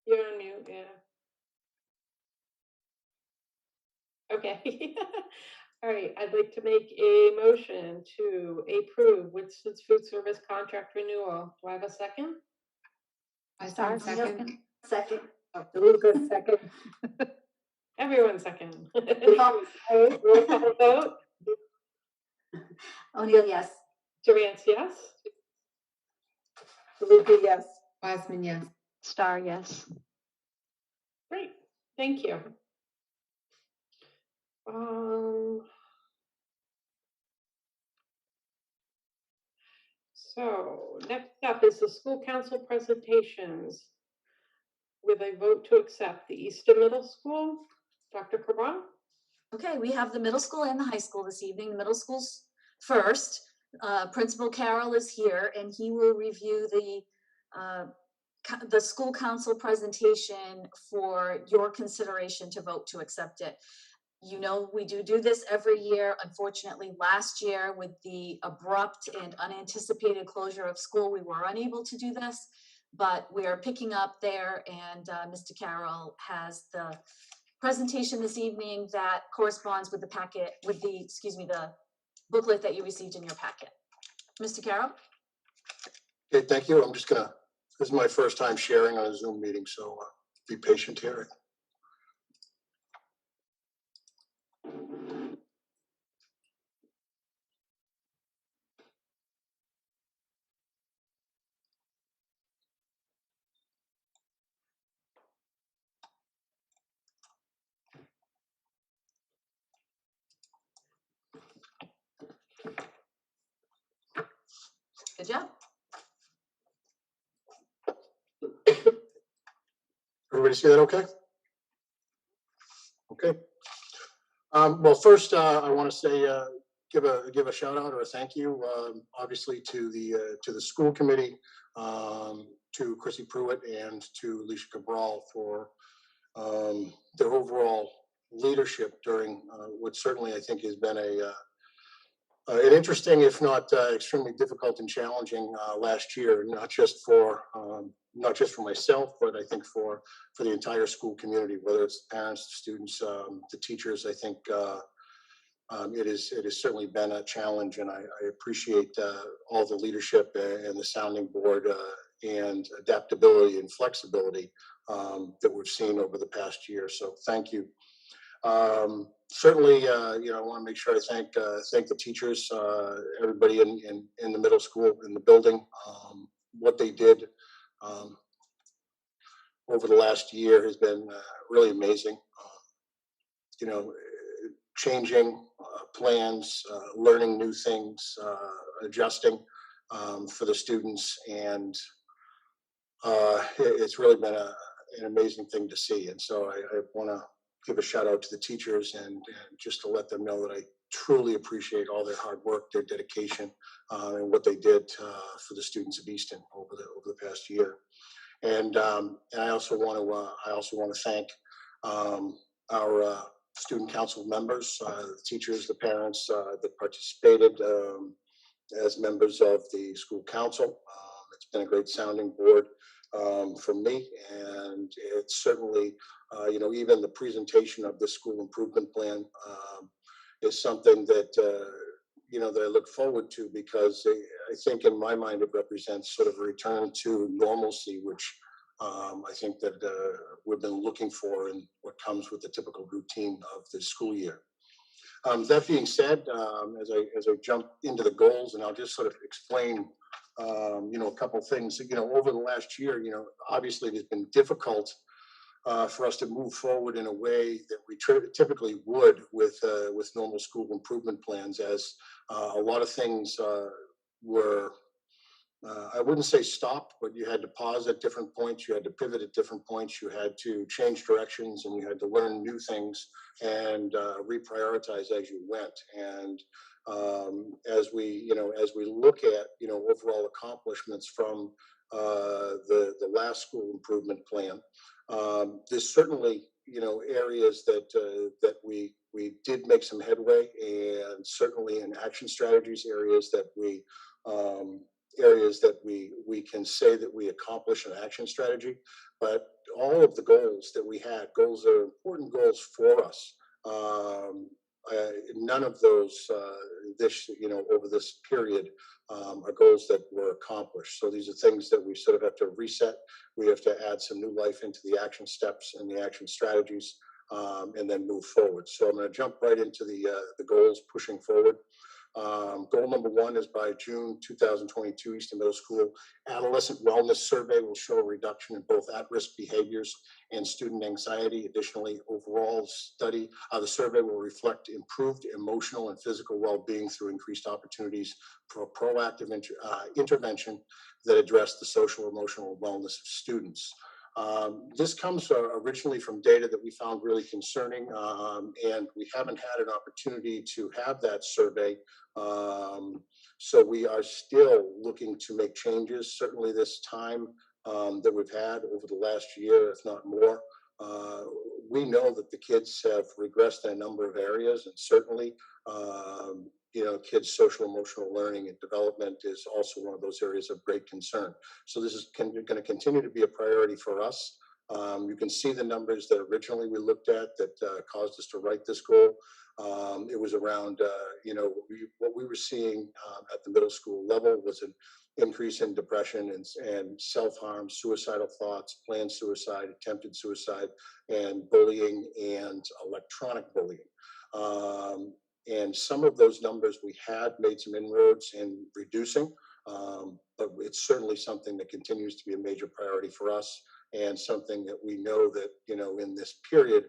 You're on mute, yeah. Okay. All right, I'd like to make a motion to approve Winston's Food Service contract renewal. Do I have a second? Star, O'Neill, second. second. DeLuca, second. Everyone second. We've always- Roll call vote. O'Neill, yes. Durant, yes. DeLuca, yes. Wiseman, yes. Star, yes. Great, thank you. So next up is the school council presentations with a vote to accept the Easton Middle School. Dr. Cabral? Okay, we have the middle school and the high school this evening. The middle school's first. Principal Carroll is here, and he will review the school council presentation for your consideration to vote to accept it. You know, we do this every year. Unfortunately, last year with the abrupt and unanticipated closure of school, we were unable to do this, but we are picking up there, and Mr. Carroll has the presentation this evening that corresponds with the packet, with the, the booklet that you received in your packet. Mr. Carroll? Okay, thank you. I'm just gonna, this is my first time sharing on a Zoom meeting, so be patient here. Good job. Everybody see that okay? Okay. Well, first, I want to say, give a shout out or a thank you, obviously to the school committee, to Chrissy Pruitt and to Alicia Cabral for their overall leadership during what certainly I think has been an interesting, if not extremely difficult and challenging last year, not just for myself, but I think for the entire school community, whether it's the parents, the students, the teachers. I think it has certainly been a challenge, and I appreciate all the leadership and the sounding board and adaptability and flexibility that we've seen over the past year. So thank you. Certainly, I want to make sure I thank the teachers, everybody in the middle school, in the building, what they did over the last year has been really amazing. You know, changing plans, learning new things, adjusting for the students, and it's really been an amazing thing to see. And so I want to give a shout out to the teachers and just to let them know that I truly appreciate all their hard work, their dedication, and what they did for the students of Easton over the past year. And I also want to thank our student council members, the teachers, the parents that participated as members of the school council. It's been a great sounding board for me, and it's certainly, even the presentation of the school improvement plan is something that, that I look forward to, because I think in my mind it represents sort of a return to normalcy, which I think that we've been looking for in what comes with the typical routine of the school year. That being said, as I jump into the goals, and I'll just sort of explain, a couple things. Over the last year, obviously it has been difficult for us to move forward in a way that we typically would with normal school improvement plans, as a lot of things were. I wouldn't say stopped, but you had to pause at different points. You had to pivot at different points. You had to change directions, and you had to learn new things and reprioritize as you went. And as we look at overall accomplishments from the last school improvement plan, there's certainly areas that we did make some headway, and certainly in action strategies, areas that we can say that we accomplish an action strategy. But all of the goals that we had, goals that are important goals for us, none of those over this period are goals that were accomplished. So these are things that we sort of have to reset. We have to add some new life into the action steps and the action strategies, and then move forward. So I'm going to jump right into the goals pushing forward. Goal number 1 is by June 2022, Easton Middle School Adolescent Wellness Survey will show a reduction in both at-risk behaviors and student anxiety. Additionally, overall study, the survey will reflect improved emotional and physical well-being through increased opportunities for proactive intervention that address the social emotional wellness of students. This comes originally from data that we found really concerning, and we haven't had an opportunity to have that survey. So we are still looking to make changes. Certainly this time that we've had over the last year, if not more, we know that the kids have regressed in a number of areas, and certainly kids' social emotional learning and development is also one of those areas of great concern. So this is going to continue to be a priority for us. You can see the numbers that originally we looked at that caused us to write this goal. It was around, what we were seeing at the middle school level was an increase in depression and self-harm, suicidal thoughts, planned suicide, attempted suicide, and bullying and electronic bullying. And some of those numbers we had made some inroads in reducing, but it's certainly something that continues to be a major priority for us, and something that we know that, in this period,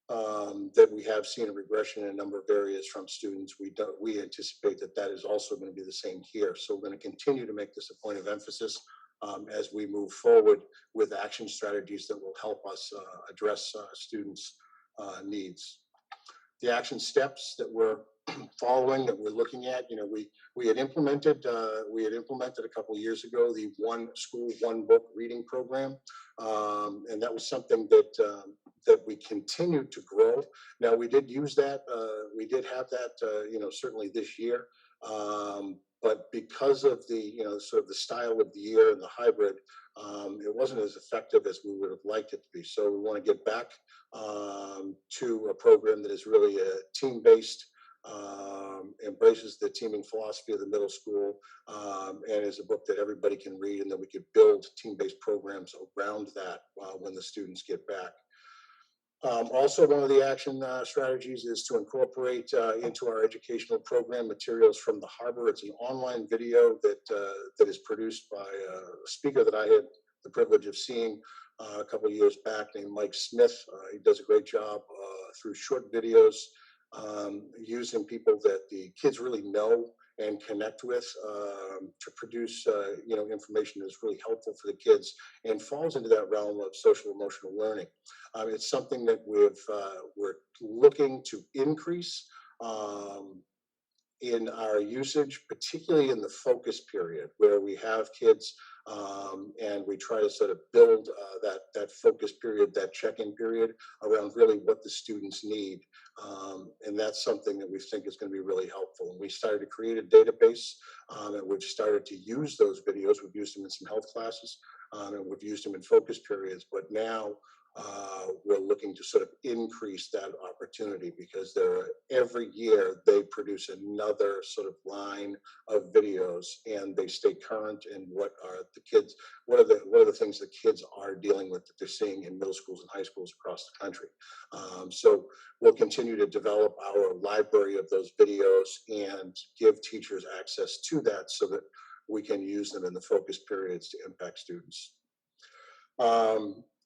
that we have seen a regression in a number of areas from students. We anticipate that is also going to be the same here. So we're going to continue to make this a point of emphasis as we move forward with action strategies that will help us address students' needs. The action steps that we're following, that we're looking at, we had implemented a couple of years ago the One School, One Book reading program, and that was something that we continued to grow. Now we did use that, we did have that, certainly this year, but because of the sort of the style of the year and the hybrid, it wasn't as effective as we would have liked it to be. So we want to get back to a program that is really a team-based embraces the teaming philosophy of the middle school, and is a book that everybody can read, and then we could build team-based programs around that when the students get back. Also, one of the action strategies is to incorporate into our educational program materials from the Harbor. It's an online video that is produced by a speaker that I had the privilege of seeing a couple of years back, named Mike Smith. He does a great job through short videos, using people that the kids really know and connect with, to produce information that's really helpful for the kids and falls into that realm of social emotional learning. It's something that we're looking to increase in our usage, particularly in the focus period where we have kids, and we try to sort of build that focus period, that check-in period around really what the students need. And that's something that we think is going to be really helpful. And we started to create a database, and we've started to use those videos. We've used them in some health classes, and we've used them in focus periods, but now we're looking to sort of increase that opportunity, because every year they produce another sort of line of videos, and they stay current in what are the things the kids are dealing with that they're seeing in middle schools and high schools across the country. So we'll continue to develop our library of those videos and give teachers access to that so that we can use them in the focus periods to impact students.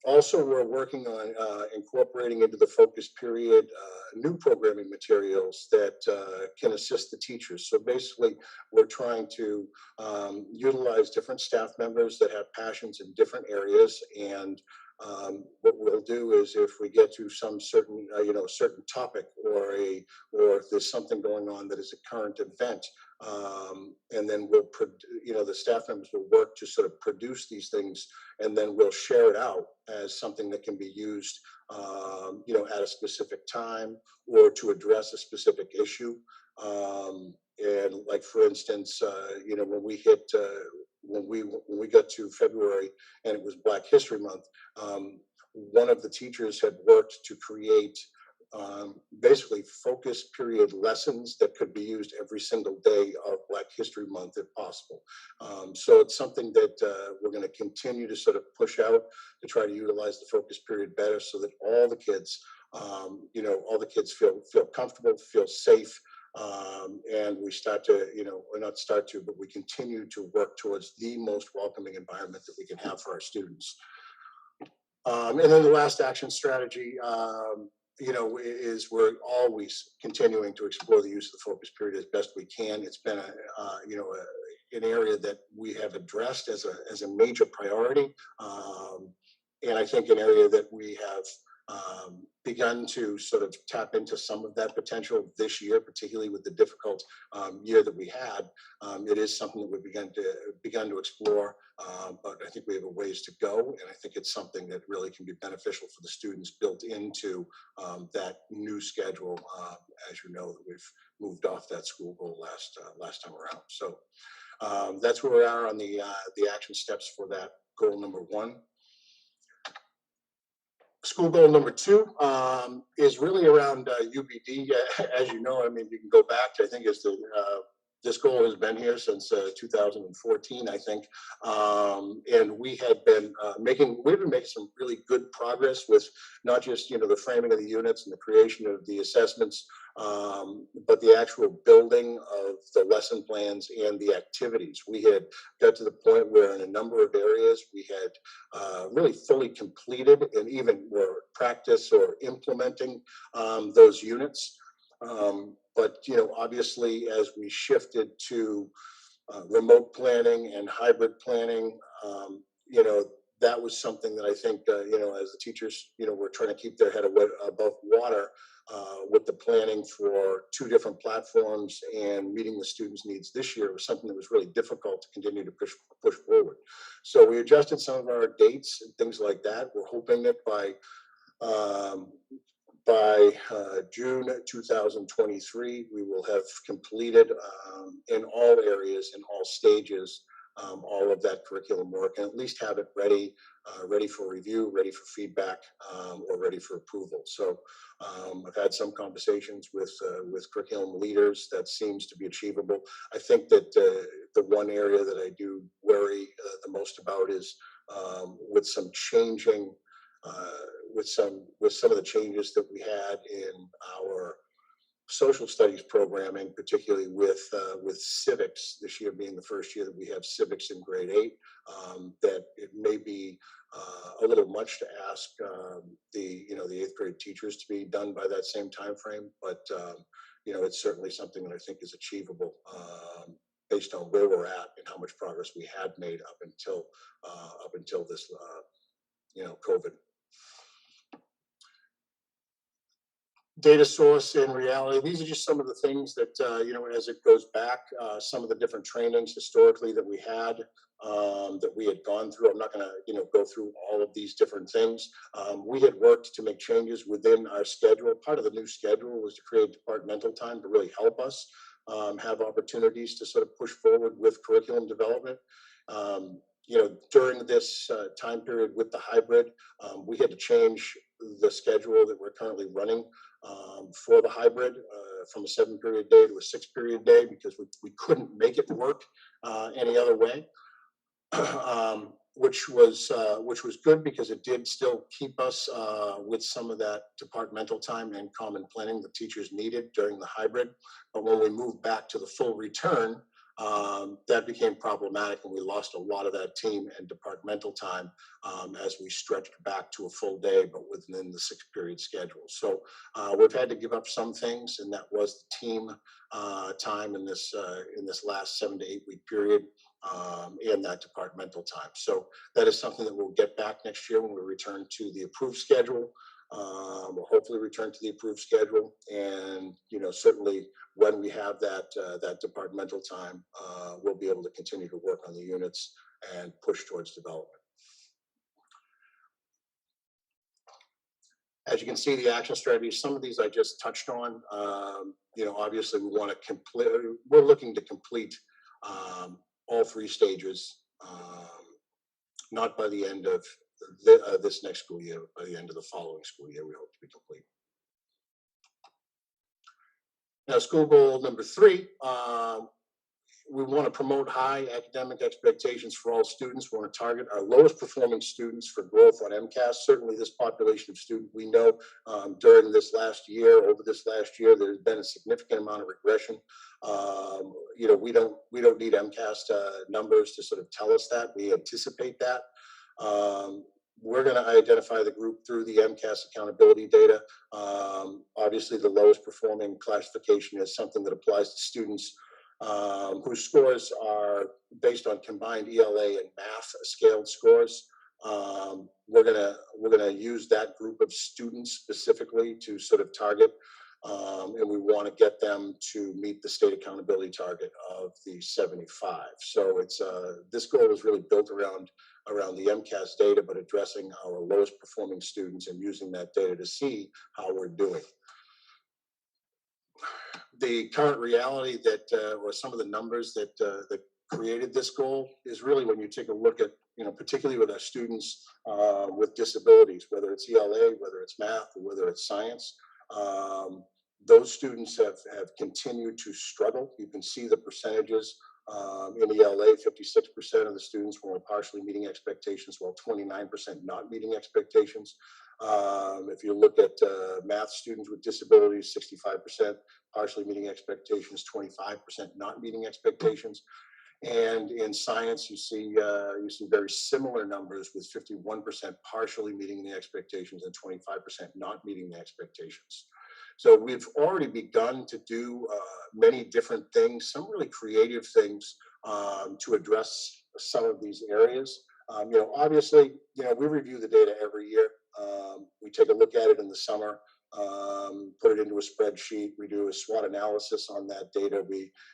Also, we're working on incorporating into the focus period new programming materials that can assist the teachers. So basically, we're trying to utilize different staff members that have passions in different areas. And what we'll do is, if we get to some certain certain topic, or if there's something going on that is a current event, and then the staff members will work to sort of produce these things, and then we'll share it out as something that can be used, at a specific time, or to address a specific issue. And like, for instance, when we got to February and it was Black History Month, one of the teachers had worked to create basically focus period lessons that could be used every single day of Black History Month if possible. So it's something that we're going to continue to sort of push out to try to utilize the focus period better, so that all the kids, feel comfortable, feel safe. And we but we continue to work towards the most welcoming environment that we can have for our students. And then the last action strategy, is we're always continuing to explore the use of the focus period as best we can. It's been an area that we have addressed as a major priority, and I think an area that we have begun to sort of tap into some of that potential this year, particularly with the difficult year that we had. It is something that we've begun to explore, but I think we have a ways to go, and I think it's something that really can be beneficial for the students, built into that new schedule. As you know, that we've moved off that school goal last time around. So that's where we are on the action steps for that goal number 1. School goal number 2 is really around UBD. As you know, I mean, you can go back to, I think this goal has been here since 2014, I think. And we've been making some really good progress with not just, the framing of the units and the creation of the assessments, but the actual building of the lesson plans and the activities. We had got to the point where in a number of areas we had really fully completed and even were practice or implementing those units. But obviously, as we shifted to remote planning and hybrid planning, that was something that I think, as the teachers, were trying to keep their head above water with the planning for 2 different platforms and meeting the students' needs this year was something that was really difficult to continue to push forward. So we adjusted some of our dates and things like that. We're hoping that by June 2023, we will have completed in all areas, in all stages, all of that curriculum work and at least have it ready, ready for review, ready for feedback, or ready for approval. So I've had some conversations with curriculum leaders that seems to be achievable. I think that the one area that I do worry the most about is with some changing, with some of the changes that we had in our social studies programming, particularly with civics, this year being the first year that we have civics in grade 8, that it may be a little much to ask the 8th grade teachers to be done by that same time frame, but it's certainly something that I think is achievable based on where we're at and how much progress we had made up until this COVID. Data source and reality. These are just some of the things that, as it goes back, some of the different trainings historically that we had gone through. I'm not going to, go through all of these different things. We had worked to make changes within our schedule. Part of the new schedule was to create departmental time to really help us have opportunities to sort of push forward with curriculum development. During this time period with the hybrid, we had to change the schedule that we're currently running for the hybrid from a 7-period day to a 6-period day because we couldn't make it work any other way, which was good because it did still keep us with some of that departmental time and common planning the teachers needed during the hybrid. But when we moved back to the full return, that became problematic and we lost a lot of that team and departmental time as we stretched back to a full day, but within the 6-period schedule. So we've had to give up some things, and that was the team time in this last 7 to 8 week period and that departmental time. So that is something that we'll get back next year when we return to the approved schedule. We'll hopefully return to the approved schedule, and certainly when we have that departmental time, we'll be able to continue to work on the units and push towards development. As you can see, the action strategies, some of these I just touched on. Obviously we want to complete. We're looking to complete all 3 stages, not by the end of this next school year, by the end of the following school year, we hope to be complete. Now, school goal number 3, we want to promote high academic expectations for all students. We want to target our lowest performing students for growth on MCAS. Certainly this population of students, we know during this last year, over this last year, there's been a significant amount of regression. We don't need MCAS numbers to sort of tell us that. We anticipate that. We're going to identify the group through the MCAS accountability data. Obviously, the lowest performing classification is something that applies to students whose scores are based on combined ELA and math scaled scores. We're gonna use that group of students specifically to sort of target, and we want to get them to meet the state accountability target of the 75. So it's this goal is really built around the MCAS data, but addressing our lowest performing students and using that data to see how we're doing. The current reality that, or some of the numbers that created this goal is really when you take a look at, particularly with our students with disabilities, whether it's ELA, whether it's math, or whether it's science, those students have continued to struggle. You can see the percentages in ELA, 56% of the students were partially meeting expectations, while 29% not meeting expectations. If you look at math students with disabilities, 65% partially meeting expectations, 25% not meeting expectations. And in science, you see very similar numbers with 51% partially meeting the expectations and 25% not meeting the expectations. So we've already begun to do many different things, some really creative things to address some of these areas. Obviously, we review the data every year. We take a look at it in the summer, put it into a spreadsheet. We do a SWOT analysis on that data.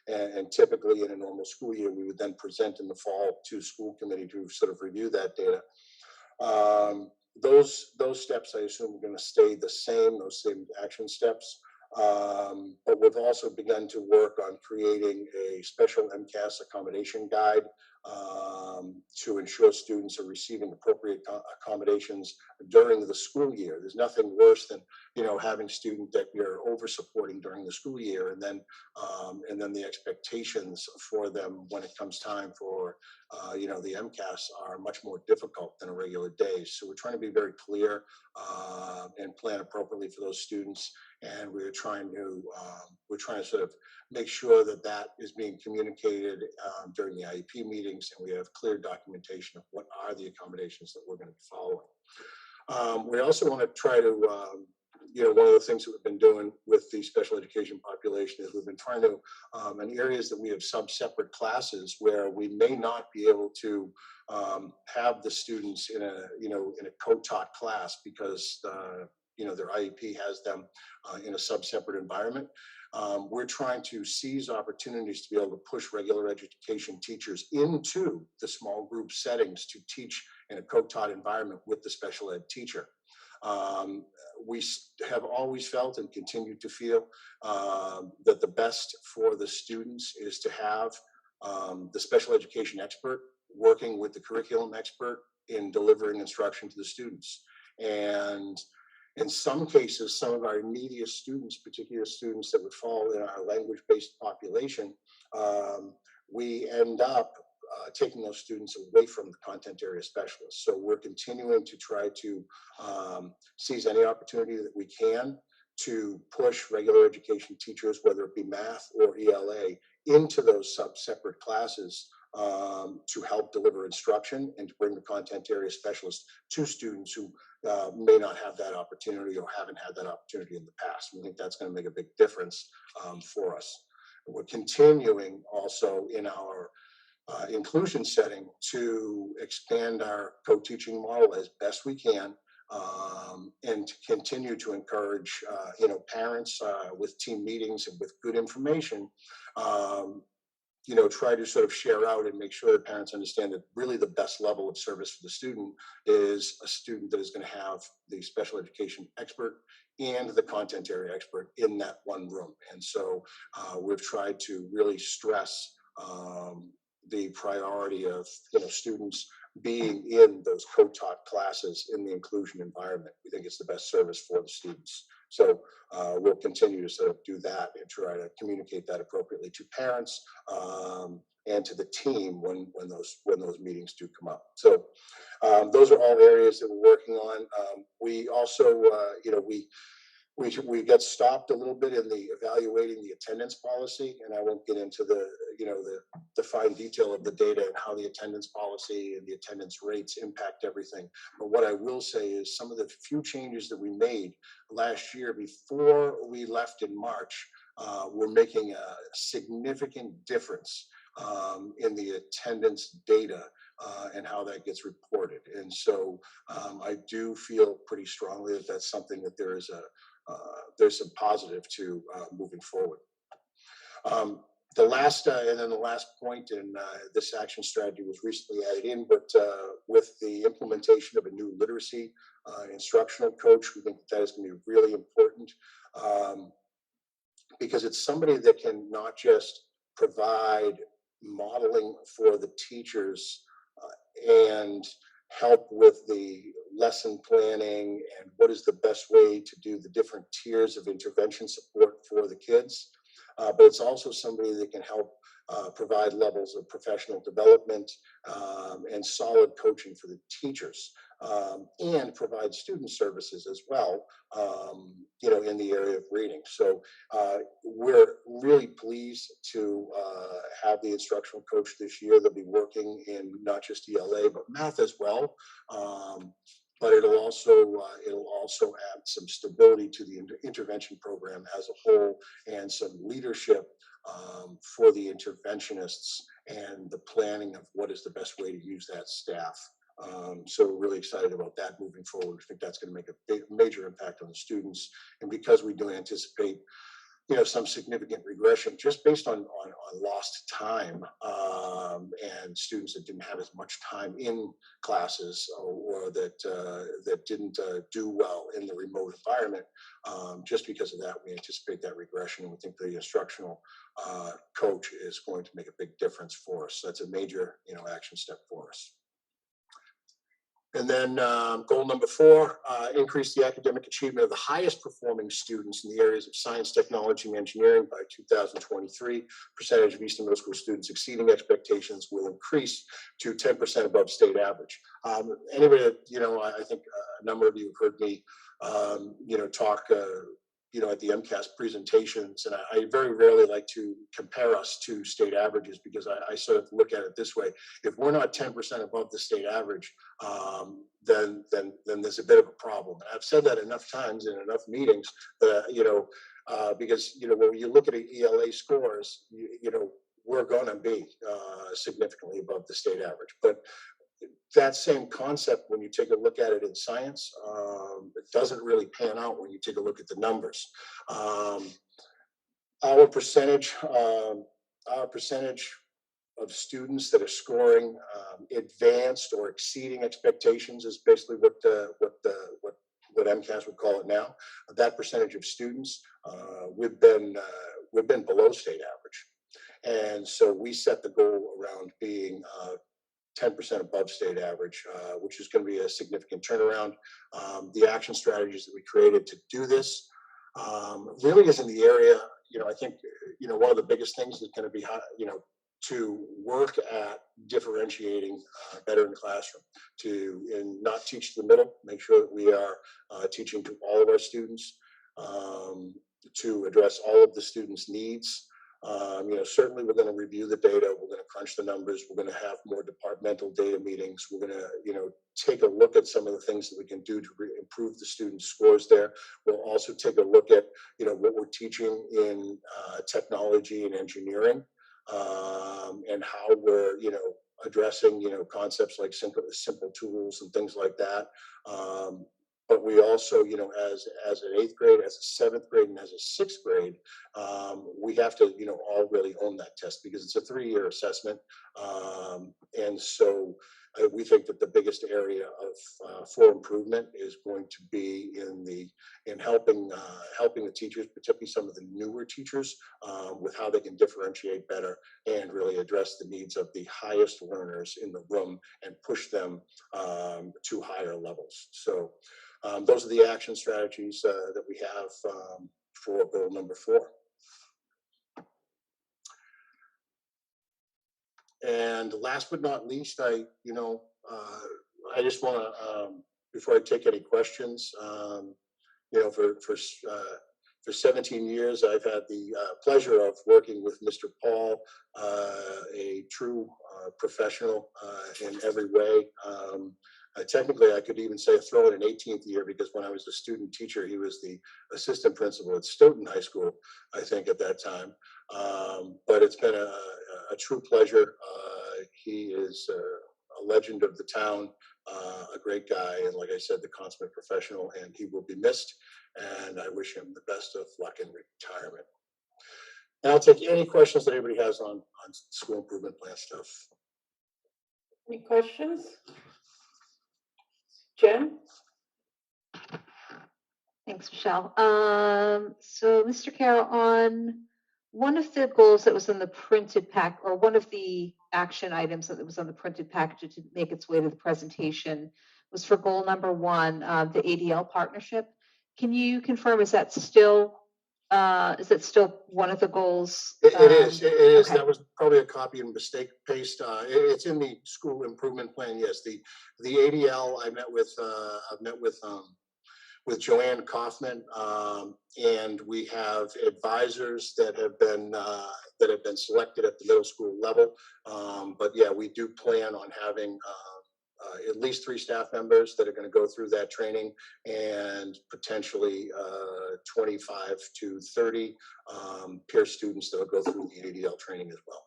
And typically in a normal school year, we would then present in the fall to school committee to sort of review that data. Those steps, I assume, are going to stay the same, those same action steps. But we've also begun to work on creating a special MCAS accommodation guide to ensure students are receiving appropriate accommodations during the school year. There's nothing worse than, having student that you're over supporting during the school year, and then the expectations for them when it comes time for the MCAS are much more difficult than a regular day. So we're trying to be very clear and plan appropriately for those students, and we're trying to sort of make sure that that is being communicated during the IEP meetings, and we have clear documentation of what are the accommodations that we're going to be following. We also want to try to, one of the things that we've been doing with the special education population is we've been trying to, in areas that we have sub-separate classes where we may not be able to have the students in a co-taught class because their IEP has them in a sub-separate environment. We're trying to seize opportunities to be able to push regular education teachers into the small group settings to teach in a co-taught environment with the special ed teacher. We have always felt and continue to feel that the best for the students is to have the special education expert working with the curriculum expert in delivering instruction to the students. And in some cases, some of our neediest students, particular students that would fall in our language-based population, we end up taking those students away from the content area specialists. So we're continuing to try to seize any opportunity that we can to push regular education teachers, whether it be math or ELA, into those separate classes to help deliver instruction and to bring the content area specialists to students who may not have that opportunity or haven't had that opportunity in the past. We think that's going to make a big difference for us. We're continuing also in our inclusion setting to expand our co-teaching model as best we can, and to continue to encourage parents with team meetings and with good information, try to sort of share out and make sure that parents understand that really the best level of service for the student is a student that is going to have the special education expert and the content area expert in that one room. And so we've tried to really stress the priority of students being in those co-taught classes in the inclusion environment. We think it's the best service for the students. So we'll continue to sort of do that and try to communicate that appropriately to parents and to the team when those meetings do come up. So those are all areas that we're working on. We also, we got stopped a little bit in the evaluating the attendance policy, and I won't get into the fine detail of the data and how the attendance policy and the attendance rates impact everything. But what I will say is some of the few changes that we made last year before we left in March were making a significant difference in the attendance data and how that gets reported. And so I do feel pretty strongly that that's something that there's some positive to moving forward. The last point in this action strategy was recently added in, but with the implementation of a new literacy instructional coach, we think that is going to be really important because it's somebody that can not just provide modeling for the teachers and help with the lesson planning and what is the best way to do the different tiers of intervention support for the kids. But it's also somebody that can help provide levels of professional development and solid coaching for the teachers, and provide student services as well, in the area of reading. So we're really pleased to have the instructional coach this year. They'll be working in not just ELA, but math as well. But it'll also add some stability to the intervention program as a whole and some leadership for the interventionists and the planning of what is the best way to use that staff. So we're really excited about that moving forward. I think that's going to make a major impact on the students. And because we do anticipate some significant regression just based on lost time, and students that didn't have as much time in classes, or that didn't do well in the remote environment. Just because of that, we anticipate that regression. We think the instructional coach is going to make a big difference for us. So that's a major, action step for us. And then goal number 4, increase the academic achievement of the highest performing students in the areas of science, technology, and engineering by 2023. Percentage of Easton Middle School students exceeding expectations will increase to 10% above state average. Anybody that, I think a number of you have heard me, talk, at the MCAS presentations, and I very rarely like to compare us to state averages, because I sort of look at it this way: if we're not 10% above the state average, then there's a bit of a problem. And I've said that enough times in enough meetings that because when you look at ELA scores, we're going to be significantly above the state average. But that same concept, when you take a look at it in science, it doesn't really pan out when you take a look at the numbers. Our percentage of students that are scoring advanced or exceeding expectations is basically what MCAS would call it now. That percentage of students, we've been below state average, and so we set the goal around being 10% above state average, which is going to be a significant turnaround. The action strategies that we created to do this really is in the area. I think one of the biggest things is going to be to work at differentiating better in the classroom, and not teach to the middle. Make sure that we are teaching to all of our students, to address all of the students' needs. Certainly we're going to review the data, we're going to crunch the numbers, we're going to have more departmental data meetings, we're going to, take a look at some of the things that we can do to improve the students' scores there. We'll also take a look at, what we're teaching in technology and engineering, and how we're, addressing, concepts like simple tools and things like that. But we also, as an 8th grade, as a 7th grade, and as a 6th grade, we have to, all really own that test, because it's a 3-year assessment. And so we think that the biggest area for improvement is going to be in helping the teachers, particularly some of the newer teachers, with how they can differentiate better and really address the needs of the highest learners in the room and push them to higher levels. So those are the action strategies that we have for goal number 4. And last but not least, I just want to, before I take any questions, for 17 years, I've had the pleasure of working with Mr. Paul, a true professional in every way. Technically, I could even say throw in an 18th year, because when I was a student teacher, he was the assistant principal at Stoughton High School, I think, at that time. But it's been a true pleasure. He is a legend of the town, a great guy, and like I said, the consummate professional, and he will be missed. And I wish him the best of luck in retirement. And I'll take any questions that anybody has on school improvement plan stuff. Any questions? Jen? Thanks, Michelle. So Mr. Carroll, on one of the goals that was in the printed pack, or one of the action items that was on the printed package to make its way to the presentation, was for goal number 1, the ADL partnership. Can you confirm, is that still one of the goals? It is. Okay. That was probably a copy and mistake paste. It's in the school improvement plan. Yes, the ADL. I've met with Joanne Kaufman, and we have advisors that have been selected at the middle school level. But yeah, we do plan on having at least 3 staff members that are going to go through that training, and potentially 25 to 30 peer students that will go through the ADL training as well.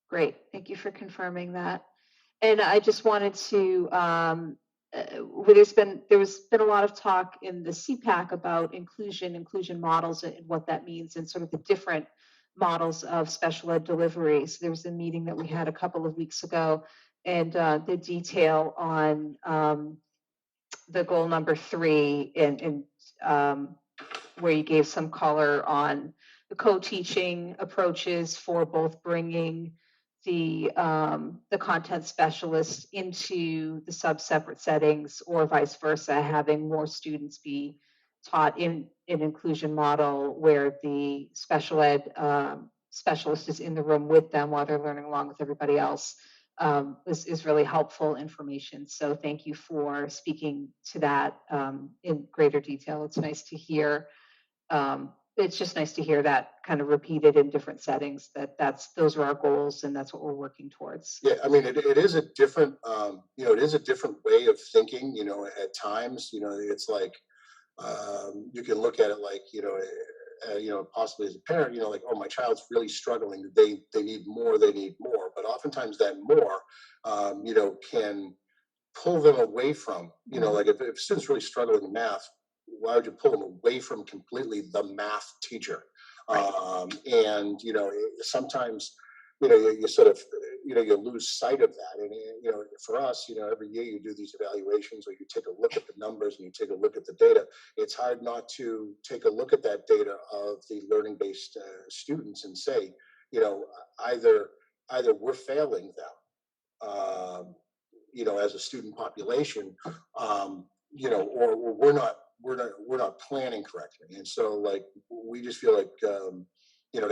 Great, thank you for confirming that. And I just wanted to where there was been a lot of talk in the CPAC about inclusion models and what that means and sort of the different models of special ed delivery. So there was a meeting that we had a couple of weeks ago, and the detail on the goal number 3 and where you gave some color on the co-teaching approaches for both bringing the content specialists into the sub-separate settings or vice versa, having more students be taught in an inclusion model where the special ed specialist is in the room with them while they're learning along with everybody else. Is really helpful information. So thank you for speaking to that in greater detail. It's nice to hear. It's just nice to hear that kind of repeated in different settings, those are our goals and that's what we're working towards. Yeah, I mean, it is a different, it is a different way of thinking, at times, it's like, you can look at it like, possibly as a parent, like, oh, my child's really struggling. They need more, but oftentimes that more, can pull them away from, like if a student's really struggling in math, why would you pull them away from completely the math teacher? And, sometimes, you sort of, you lose sight of that. And, for us, every year you do these evaluations or you take a look at the numbers and you take a look at the data. It's hard not to take a look at that data of the learning-based students and say, either we're failing them, as a student population, or we're not planning correctly. And so, like, we just feel like, to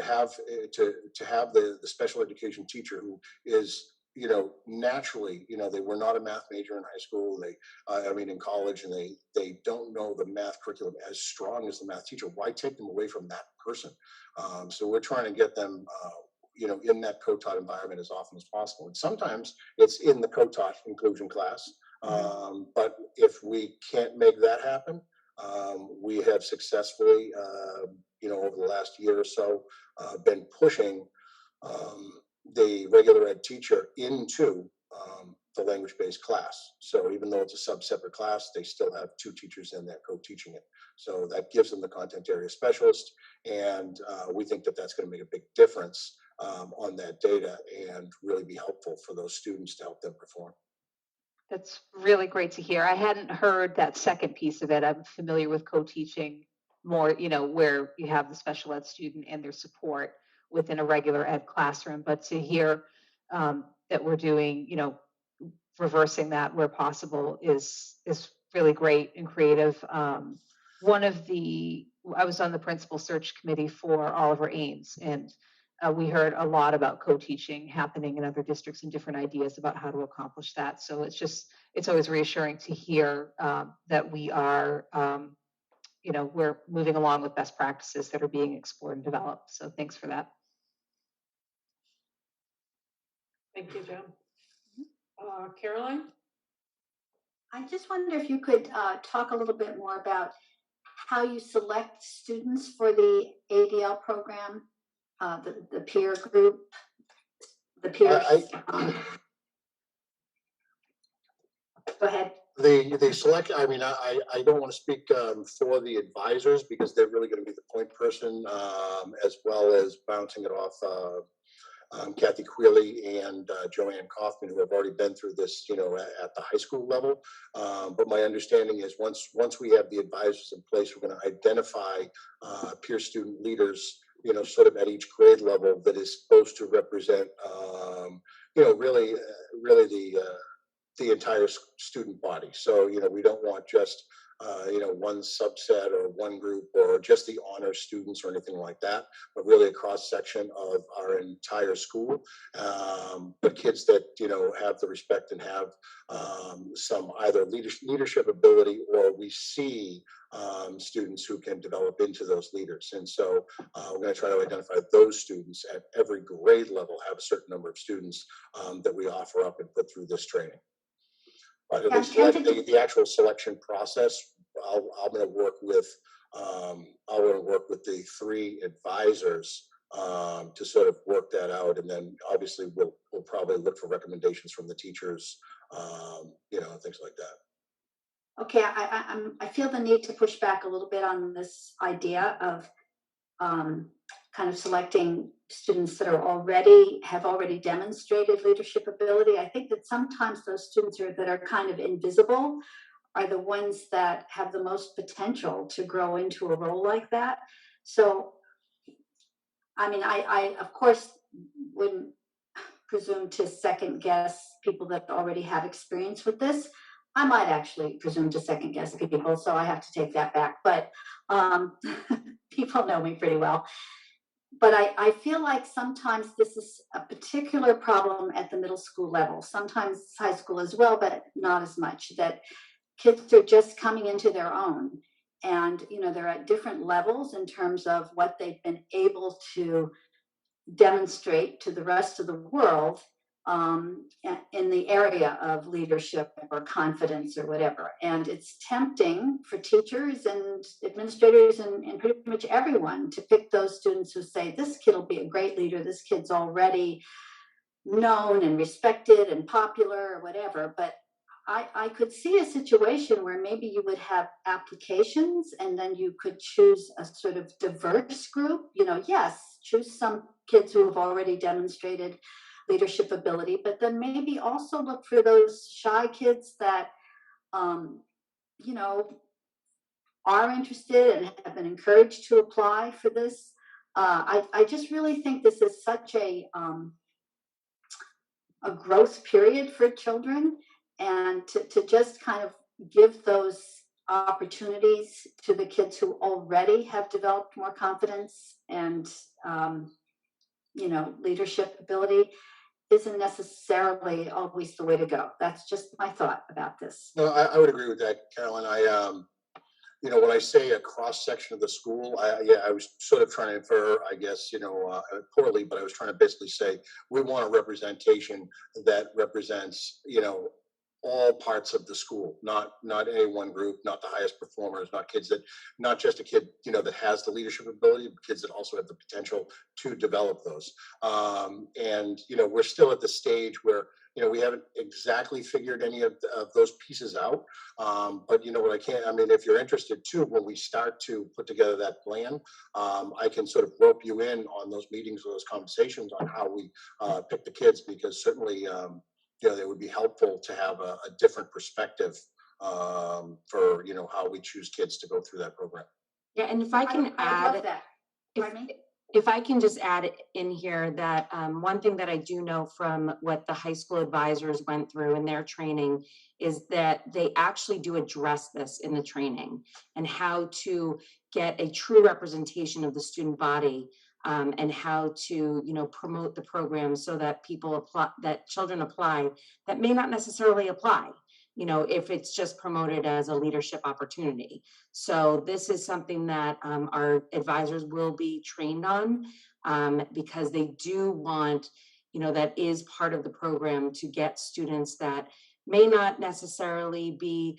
have the special education teacher who is, naturally, they were not a math major in high school. In college, and they don't know the math curriculum as strong as the math teacher. Why take them away from that person? So we're trying to get them, in that co-taught environment as often as possible. And sometimes it's in the co-taught inclusion class. But if we can't make that happen, we have successfully, over the last year or so, been pushing the regular ed teacher into the language-based class. So even though it's a sub-separate class, they still have 2 teachers in there co-teaching it. So that gives them the content area specialist. And we think that that's going to make a big difference on that data and really be helpful for those students to help them perform. That's really great to hear. I hadn't heard that second piece of it. I'm familiar with co-teaching more, where you have the special ed student and their support within a regular ed classroom. But to hear that we're doing, reversing that where possible is really great and creative. I was on the principal search committee for Oliver Ames, and we heard a lot about co-teaching happening in other districts and different ideas about how to accomplish that. So it's always reassuring to hear that we are, we're moving along with best practices that are being explored and developed. So thanks for that. Thank you, Joe. Caroline? I just wonder if you could talk a little bit more about how you select students for the ADL program, the peer group, the peers. Go ahead. They select, I don't want to speak for the advisors because they're really going to be the point person, as well as bouncing it off Kathy Quealy and Joanne Kaufman, who have already been through this, at the high school level. But my understanding is once we have the advisors in place, we're going to identify peer student leaders, sort of at each grade level that is supposed to represent, really the entire student body. So, we don't want just, one subset or one group or just the honor students or anything like that, but really a cross section of our entire school. But kids that, have the respect and have some either leadership ability, or we see students who can develop into those leaders. And so we're going to try to identify those students at every grade level, have a certain number of students that we offer up and put through this training. But the actual selection process, I'm going to work with the 3 advisors to sort of work that out, and then obviously we'll probably look for recommendations from the teachers, things like that. Okay, I feel the need to push back a little bit on this idea of kind of selecting students that have already demonstrated leadership ability. I think that sometimes those students that are kind of invisible are the ones that have the most potential to grow into a role like that. So, I mean, I of course wouldn't presume to second guess people that already have experience with this. I might actually presume to second guess people, so I have to take that back. But people know me pretty well. But I feel like sometimes this is a particular problem at the middle school level, sometimes high school as well, but not as much, that kids are just coming into their own. And, you know, they're at different levels in terms of what they've been able to demonstrate to the rest of the world in the area of leadership or confidence or whatever. And it's tempting for teachers and administrators and pretty much everyone to pick those students who say, this kid will be a great leader, this kid's already known and respected and popular or whatever. But I could see a situation where maybe you would have applications and then you could choose a sort of diverse group. You know, yes, choose some kids who have already demonstrated leadership ability, but then maybe also look for those shy kids that, you know, are interested and have been encouraged to apply for this. I just really think this is such a growth period for children, and to just kind of give those opportunities to the kids who already have developed more confidence and you know, leadership ability isn't necessarily always the way to go. That's just my thought about this. No, I would agree with that, Carolyn. You know, when I say a cross section of the school, I was sort of trying to infer, I guess, you know, poorly, but I was trying to basically say we want a representation that represents, you know, all parts of the school, not any one group, not the highest performers, not just a kid, you know, that has the leadership ability, but kids that also have the potential to develop those. And you know, we're still at the stage where, you know, we haven't exactly figured any of those pieces out. But you know what, I mean, if you're interested too, when we start to put together that plan, I can sort of rope you in on those meetings or those conversations on how we pick the kids, because certainly, you know, it would be helpful to have a different perspective for, you know, how we choose kids to go through that program. Yeah, and if I can I love add, that. Pardon me? if I can just add in here that one thing that I do know from what the high school advisors went through in their training is that they actually do address this in the training, and how to get a true representation of the student body, and how to, you know, promote the program so that people apply, that children apply that may not necessarily apply, you know, if it's just promoted as a leadership opportunity. So this is something that our advisors will be trained on, because they do want, you know, that is part of the program, to get students that may not necessarily be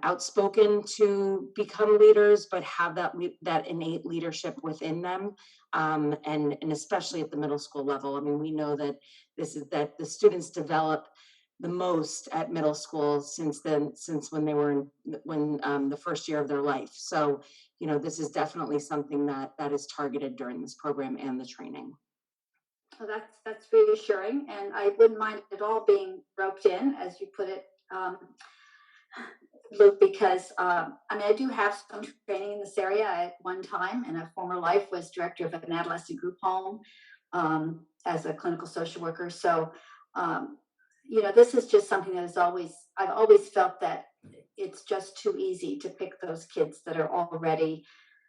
outspoken to become leaders, but have that innate leadership within them, and especially at the middle school level. I mean, we know that that the students develop the most at middle school since when they were in the first year of their life. So, you know, this is definitely something that is targeted during this program and the training. Well, that's reassuring, and I wouldn't mind at all being roped in, as you put it, Luke, because I mean, I do have some training in this area. At one time in a former life was director of an adolescent group home as a clinical social worker. So, you know, this is just something that I've always felt that it's just too easy to pick those kids that are already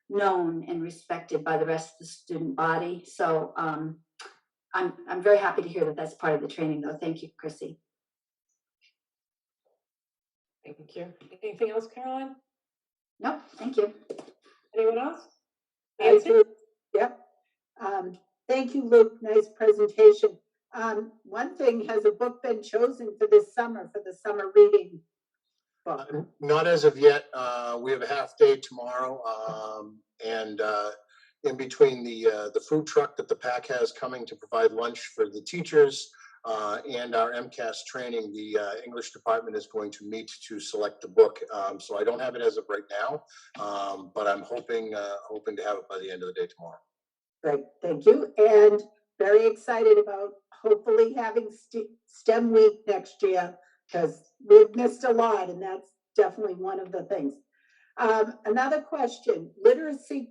known and respected by the rest of the student body. So I'm very happy to hear that that's part of the training, though. Thank you, Chrissy. Thank you. Anything else, Caroline? Nope, thank you. Anyone else? Thank Nancy? you. Yep. Thank you, Luke. Nice presentation. One thing, has a book been chosen for this summer, for the summer reading book? Not as of yet. We have a half day tomorrow, and in between the food truck that the PAC has coming to provide lunch for the teachers, and our MCAS training, the English department is going to meet to select the book. So I don't have it as of right now, but I'm hoping to have it by the end of the day tomorrow. Great, thank you. And very excited about hopefully having STEM week next year, because we've missed a lot, and that's definitely one of the things. Another question, literacy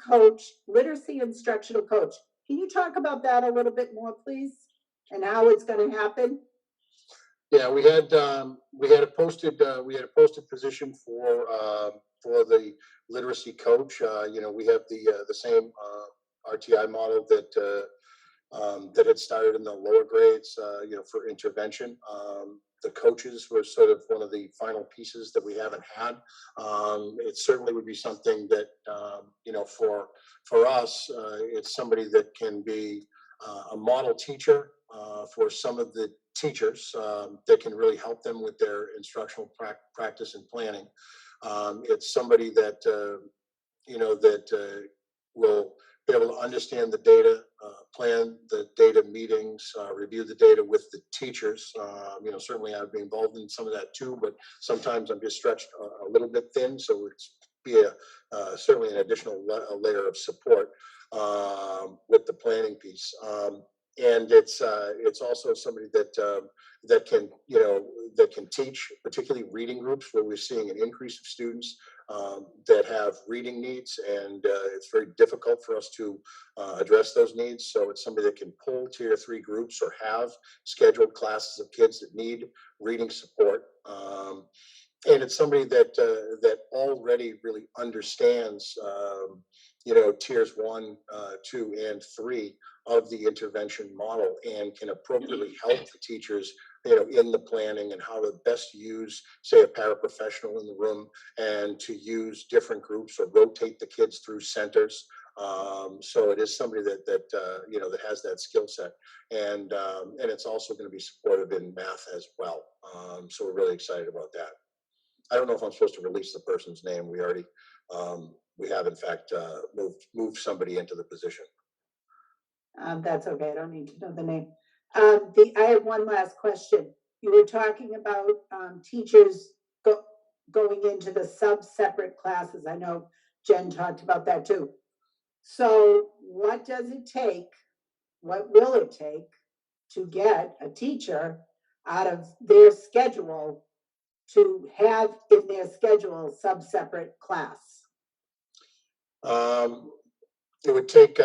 instructional coach. Can you talk about that a little bit more, please? And how it's going to happen? Yeah, we had a posted position for the literacy coach. We have the same RTI model that had started in the lower grades, for intervention. The coaches were sort of one of the final pieces that we haven't had. It certainly would be something that, for us, it's somebody that can be a model teacher for some of the teachers that can really help them with their instructional practice and planning. It's somebody that, will be able to understand the data, plan the data meetings, review the data with the teachers. Certainly I'd be involved in some of that too, but sometimes I'm just stretched a little bit thin, so it's be certainly an additional layer of support with the planning piece. And it's also somebody that can teach, particularly reading groups, where we're seeing an increase of students that have reading needs, and it's very difficult for us to address those needs. So it's somebody that can pull tier 3 groups or have scheduled classes of kids that need reading support. And it's somebody that already really understands, tiers 1, 2, and 3 of the intervention model, and can appropriately help the teachers, in the planning and how to best use, say, a paraprofessional in the room, and to use different groups or rotate the kids through centers. So it is somebody that has that skill set, and it's also going to be supportive in math as well. So we're really excited about that. I don't know if I'm supposed to release the person's name. We already, we have in fact moved somebody into the position. That's okay. I don't need to know the name. I have one last question. You were talking about teachers going into the separate classes. I know Jen talked about that too. So what does it take? What will it take to get a teacher out of their schedule to have in their schedule separate class? It would take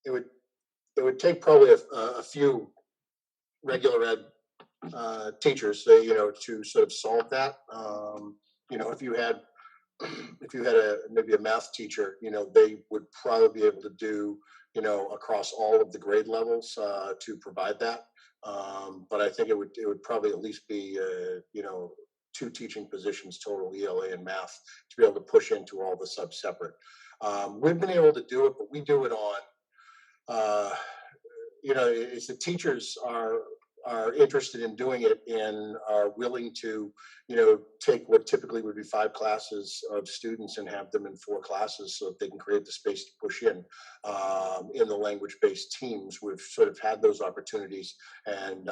it would take probably a few regular ed teachers, to sort of solve that. If you had maybe a math teacher, they would probably be able to do, across all of the grade levels to provide that. But I think it would probably at least be, 2 teaching positions total, ELA and math, to be able to push into all the separate. We've been able to do it, but we do it on, if the teachers are interested in doing it and are willing to, take what typically would be 5 classes of students and have them in 4 classes, so that they can create the space to push in the language-based teams. We've sort of had those opportunities, and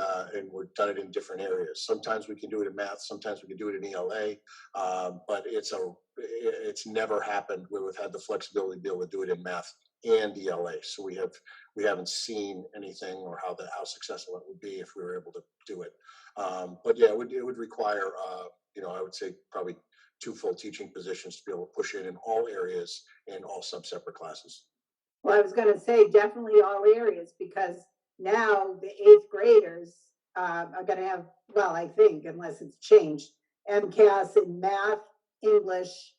we've done it in different areas. Sometimes we can do it in math, sometimes we can do it in ELA, but it's never happened where we've had the flexibility to be able to do it in math and ELA. So we haven't seen anything, or how successful it would be if we were able to do it. But yeah, it would require, I would say probably 2 full teaching positions to be able to push in all areas and all separate classes. Well, I was going to say definitely all areas, because now the 8th graders are going to have, well, I think, unless it's changed, MCAS in math, English,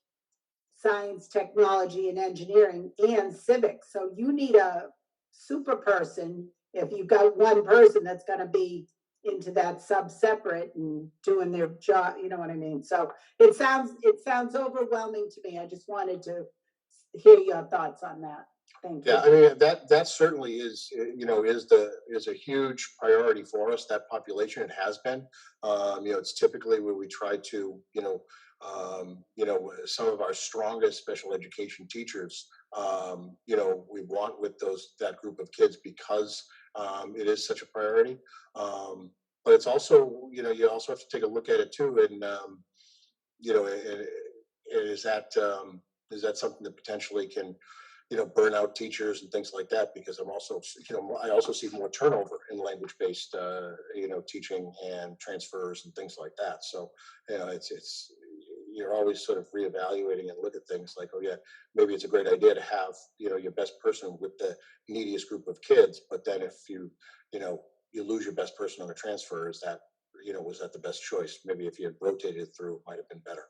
science, technology, and engineering, and civics. So you need a super person if you've got one person that's going to be into that separate and doing their job. You know what I mean? So it sounds overwhelming to me. I just wanted to hear your thoughts on that. Thank you. Yeah, I mean, that certainly is a huge priority for us. That population, it has been. It's typically where we try to, some of our strongest special education teachers we want with that group of kids because it is such a priority. But it's also, you also have to take a look at it too, and is that something that potentially can burn out teachers and things like that? Because I also see more turnover in language-based, teaching and transfers and things like that. So, you're always sort of reevaluating and look at things like, oh yeah, maybe it's a great idea to have, your best person with the neediest group of kids. But then if you lose your best person on a transfer, was that the best choice? Maybe if you had rotated through, it might have been better.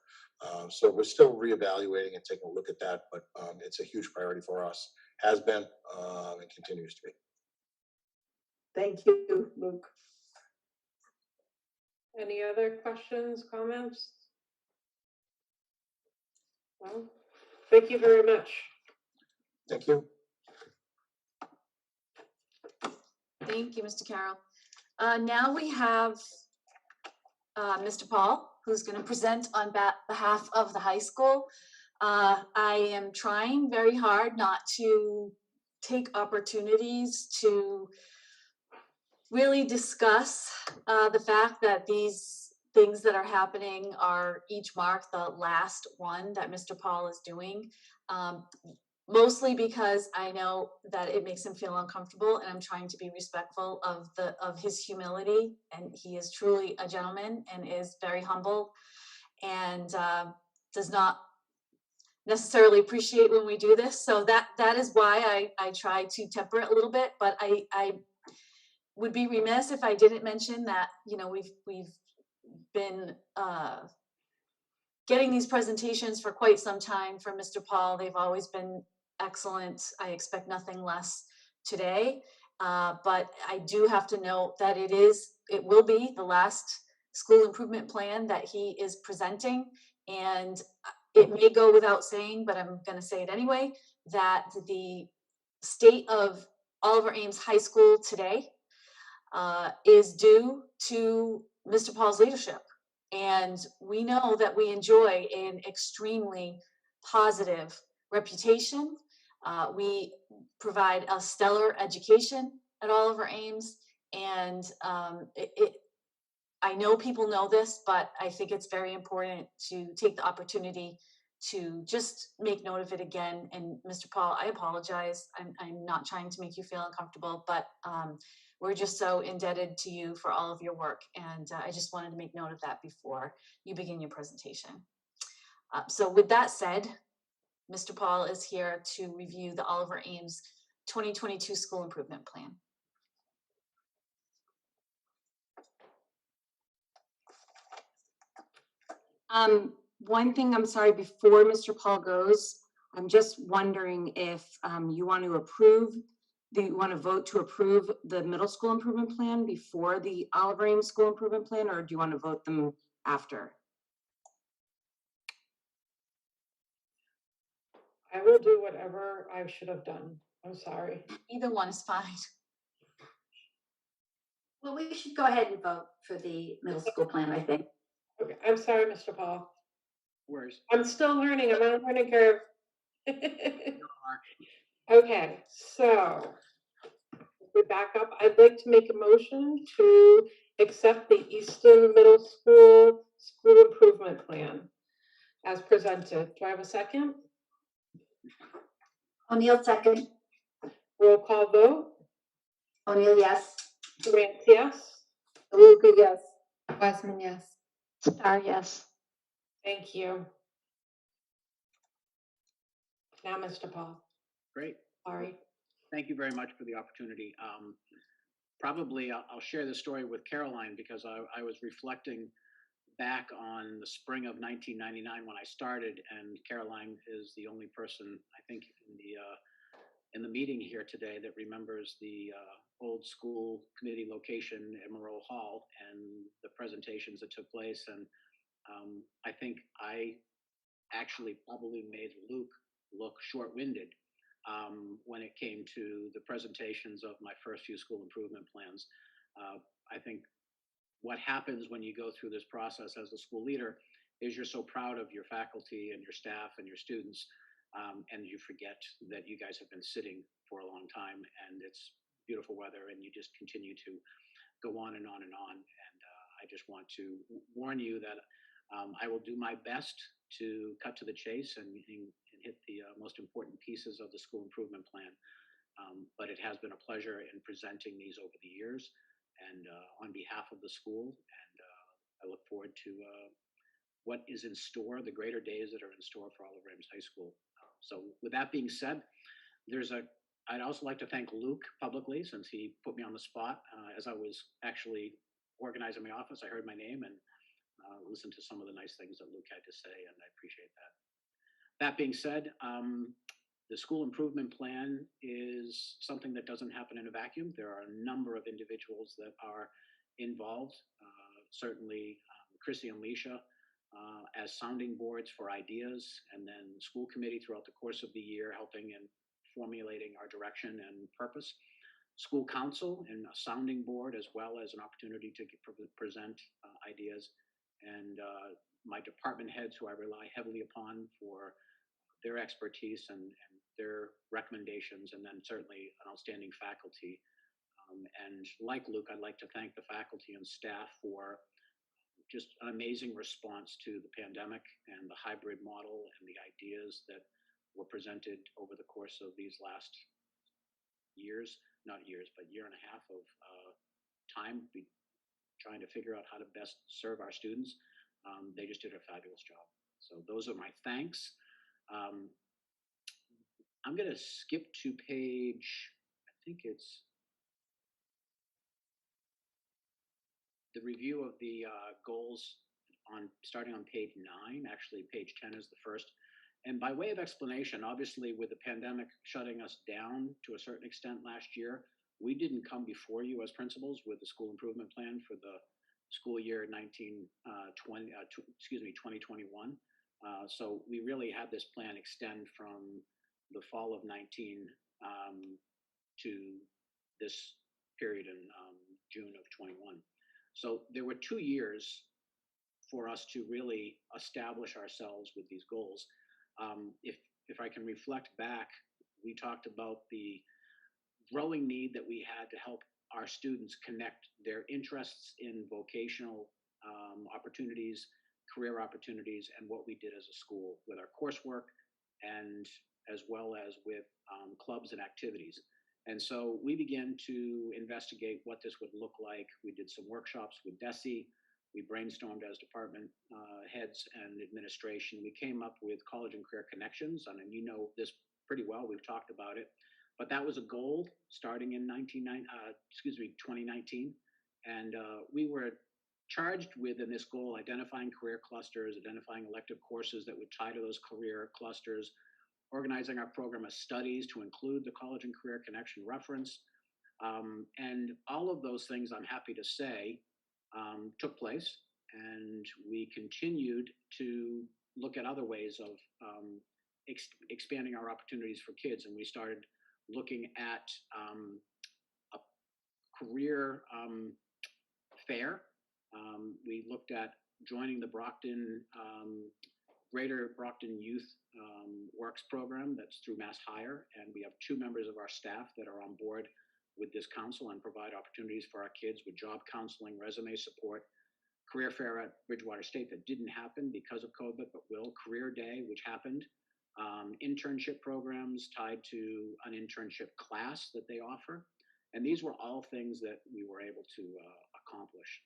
So we're still reevaluating and taking a look at that, but it's a huge priority for us, has been, and continues to be. Thank you, Luke. Any other questions, comments? Well, thank you very much. Thank you. Thank you, Mr. Carroll. Now we have Mr. Paul, who's going to present on behalf of the high school. I am trying very hard not to take opportunities to really discuss the fact that these things that are happening are each mark the last one that Mr. Paul is doing. Mostly because I know that it makes him feel uncomfortable, and I'm trying to be respectful of his humility, and he is truly a gentleman and is very humble, and does not necessarily appreciate when we do this. So that is why I try to temper it a little bit. But I would be remiss if I didn't mention that we've been getting these presentations for quite some time from Mr. Paul. They've always been excellent. I expect nothing less today. But I do have to note that it will be the last school improvement plan that he is presenting. And it may go without saying, but I'm going to say it anyway, that the state of Oliver Ames High School today is due to Mr. Paul's leadership. And we know that we enjoy an extremely positive reputation. We provide a stellar education at Oliver Ames. And I know people know this, but I think it's very important to take the opportunity to just make note of it again. And Mr. Paul, I apologize. I'm not trying to make you feel uncomfortable, but we're just so indebted to you for all of your work. And I just wanted to make note of that before you begin your presentation. So with that said, Mr. Paul is here to review the Oliver Ames 2022 School Improvement Plan. One thing, I'm sorry, before Mr. Paul goes, I'm just wondering if you want to vote to approve the middle school improvement plan before the Oliver Ames school improvement plan, or do you want to vote them after? I will do whatever I should have done. I'm sorry. Either one is fine. Well, we should go ahead and vote for the middle school plan, I think. Okay, I'm sorry, Mr. Paul. Worse. I'm still learning. I'm on a learning curve. Okay, so if we back up, I'd like to make a motion to accept the Easton Middle School Improvement Plan as presented. Do I have a second? O'Neill, second. Roll call vote. O'Neill, yes. Durant, yes. Luca, yes. Wiseman, yes. Star, yes. Thank you. Now, Mr. Paul. Great. Sorry. Thank you very much for the opportunity. Probably I'll share this story with Caroline because I was reflecting back on the spring of 1999 when I started, and Caroline is the only person I think in the meeting here today that remembers the old school committee location, Emerald Hall, and the presentations that took place. And I think I actually probably made Luke look short-winded when it came to the presentations of my first few school improvement plans. I think what happens when you go through this process as a school leader is you're so proud of your faculty and your staff and your students and you forget that you guys have been sitting for a long time, and it's beautiful weather, and you just continue to go on and on and on. And I just want to warn you that I will do my best to cut to the chase and hit the most important pieces of the school improvement plan. But it has been a pleasure in presenting these over the years, and on behalf of the school, and I look forward to what is in store, the greater days that are in store for Olive Ramsey High School. So with that being said, I'd also like to thank Luke publicly, since he put me on the spot. As I was actually organizing my office, I heard my name and listened to some of the nice things that Luke had to say, and I appreciate that. That being said, the school improvement plan is something that doesn't happen in a vacuum. There are a number of individuals that are involved. Certainly, Chrissy and Leisha as sounding boards for ideas, and then the school committee throughout the course of the year helping in formulating our direction and purpose. School council and a sounding board, as well as an opportunity to present ideas, and my department heads, who I rely heavily upon for their expertise and their recommendations, and then certainly an outstanding faculty. And like Luke, I'd like to thank the faculty and staff for just an amazing response to the pandemic and the hybrid model and the ideas that were presented over the course of these last years, not years, but year and a half of time, trying to figure out how to best serve our students. They just did a fabulous job. So those are my thanks. I'm going to skip to page, I think it's the review of the goals starting on page 9. Actually, page 10 is the first. And by way of explanation, obviously with the pandemic shutting us down to a certain extent last year, we didn't come before you as principals with the school improvement plan for the school year 2021. So we really had this plan extend from the fall of 19 to this period in June of 21. So there were 2 years for us to really establish ourselves with these goals. If I can reflect back, we talked about the growing need that we had to help our students connect their interests in vocational opportunities, career opportunities, and what we did as a school with our coursework, and as well as with clubs and activities. And so we began to investigate what this would look like. We did some workshops with DESE. We brainstormed as department heads and administration. We came up with College and Career Connections, and you know this pretty well. We've talked about it. But that was a goal starting in 2019. And we were charged with, in this goal, identifying career clusters, identifying elective courses that would tie to those career clusters, organizing our program of studies to include the College and Career Connection reference. And all of those things, I'm happy to say, took place. And we continued to look at other ways of expanding our opportunities for kids. And we started looking at a career fair. We looked at joining the Greater Brockton Youth Works program that's through Mass Hire, and we have 2 members of our staff that are on board with this council and provide opportunities for our kids with job counseling, resume support, career fair at Bridgewater State that didn't happen because of COVID, but will, career day, which happened, internship programs tied to an internship class that they offer. And these were all things that we were able to accomplish.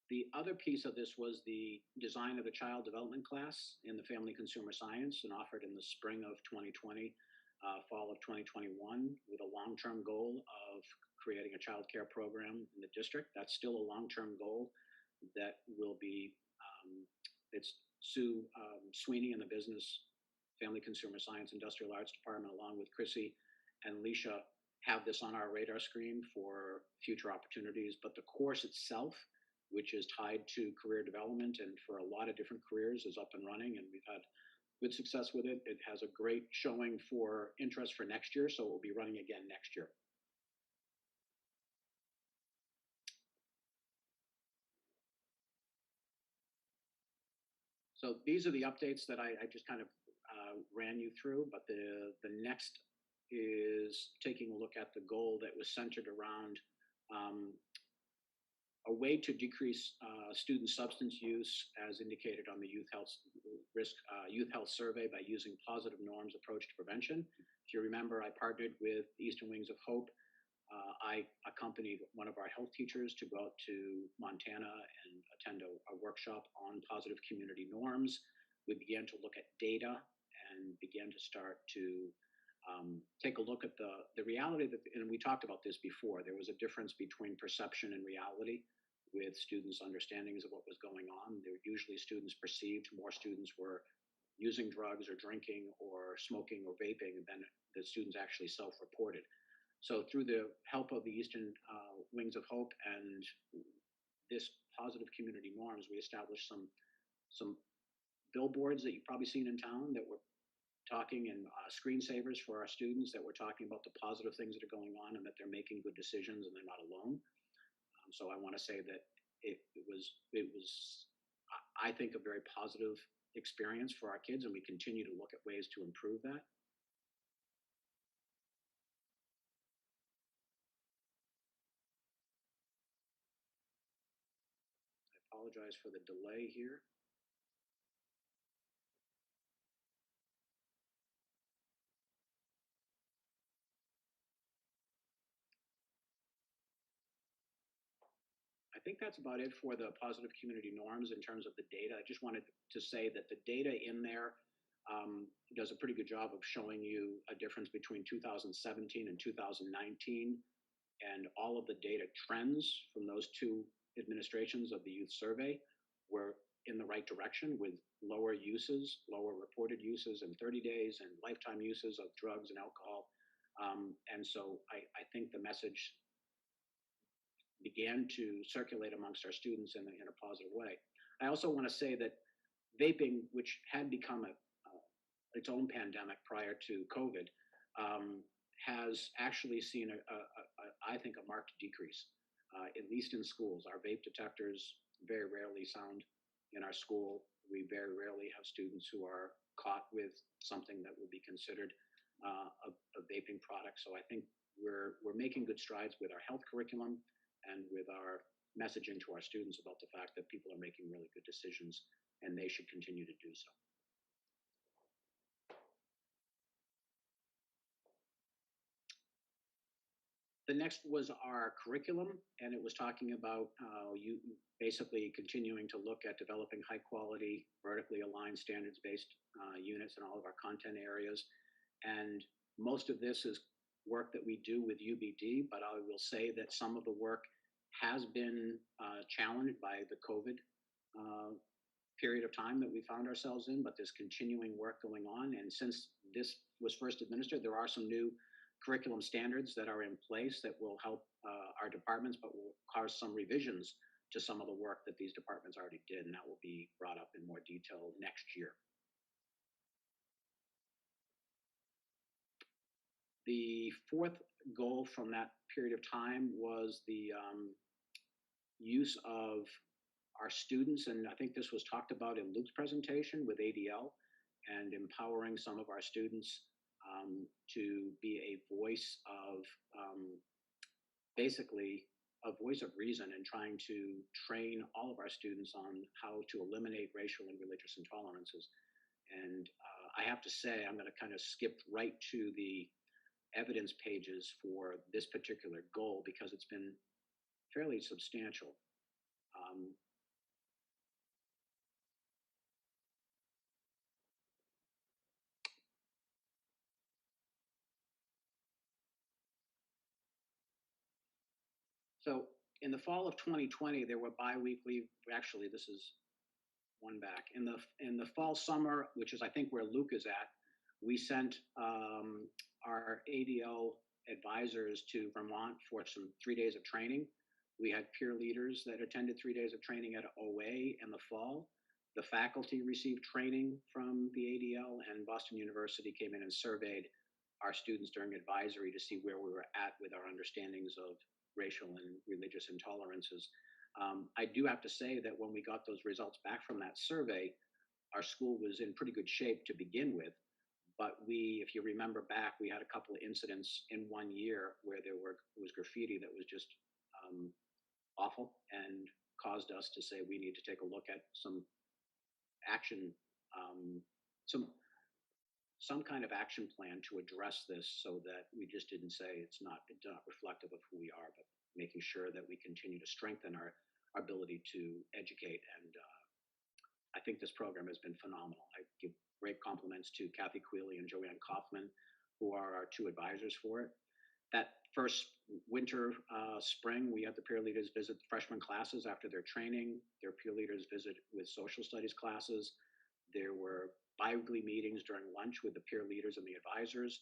The other piece of this was the design of a child development class in the family consumer science, and offered in the spring of 2020, fall of 2021, with a long-term goal of creating a child care program in the district. That's still a long-term goal that will be, it's Sue Sweeney in the business, family consumer science, industrial arts department, along with Chrissy and Leisha, have this on our radar screen for future opportunities. But the course itself, which is tied to career development and for a lot of different careers, is up and running, and we've had good success with it. It has a great showing for interest for next year, so it will be running again next year. So these are the updates that I just kind of ran you through, but the next is taking a look at the goal that was centered around a way to decrease student substance use, as indicated on the youth health survey, by using positive norms approach to prevention. If you remember, I partnered with Easton Wings of Hope. I accompanied one of our health teachers to go out to Montana and attend a workshop on positive community norms. We began to look at data and began to start to take a look at the reality that, and we talked about this before, there was a difference between perception and reality with students' understandings of what was going on. There were usually students perceived, more students were using drugs or drinking or smoking or vaping than the students actually self-reported. So through the help of the Eastern Wings of Hope and this positive community norms, we established some billboards that you've probably seen in town that were talking, and screensavers for our students that were talking about the positive things that are going on and that they're making good decisions and they're not alone. So I want to say that it was, I think, a very positive experience for our kids, and we continue to look at ways to improve that. I apologize for the delay here. I think that's about it for the positive community norms in terms of the data. I just wanted to say that the data in there does a pretty good job of showing you a difference between 2017 and 2019, and all of the data trends from those two administrations of the youth survey were in the right direction, with lower uses, lower reported uses in 30 days and lifetime uses of drugs and alcohol. And so I think the message began to circulate amongst our students in a positive way. I also want to say that vaping, which had become its own pandemic prior to COVID, has actually seen, I think, a marked decrease, at least in schools. Our vape detectors very rarely sound in our school. We very rarely have students who are caught with something that would be considered a vaping product. So I think we're making good strides with our health curriculum and with our messaging to our students about the fact that people are making really good decisions, and they should continue to do so. The next was our curriculum, and it was talking about you basically continuing to look at developing high quality, vertically aligned, standards-based units in all of our content areas. And most of this is work that we do with UBD, but I will say that some of the work has been challenged by the COVID period of time that we found ourselves in, but there's continuing work going on. And since this was first administered, there are some new curriculum standards that are in place that will help our departments, but will cause some revisions to some of the work that these departments already did, and that will be brought up in more detail next year. The fourth goal from that period of time was the use of our students, and I think this was talked about in Luke's presentation with ADL, and empowering some of our students to be a voice of, basically a voice of reason, and trying to train all of our students on how to eliminate racial and religious intolerances. And I have to say, I'm going to kind of skip right to the evidence pages for this particular goal because it's been fairly substantial. So in the fall of 2020, there were biweekly, actually, this is one back. In the fall summer, which is I think where Luke is at, we sent our ADL advisors to Vermont for some 3 days of training. We had peer leaders that attended 3 days of training at OA in the fall. The faculty received training from the ADL, and Boston University came in and surveyed our students during advisory to see where we were at with our understandings of racial and religious intolerances. I do have to say that when we got those results back from that survey, our school was in pretty good shape to begin with. But if you remember back, we had a couple of incidents in one year where was graffiti that was just awful and caused us to say we need to take a look at some action, some kind of action plan to address this, so that we just didn't say it's not reflective of who we are, but making sure that we continue to strengthen our ability to educate. And I think this program has been phenomenal. I give great compliments to Kathy Quealy and Joanne Kaufman, who are our two advisors for it. That first winter, spring, we had the peer leaders visit freshman classes after their training. Their peer leaders visit with social studies classes. There were bi-weekly meetings during lunch with the peer leaders and the advisors.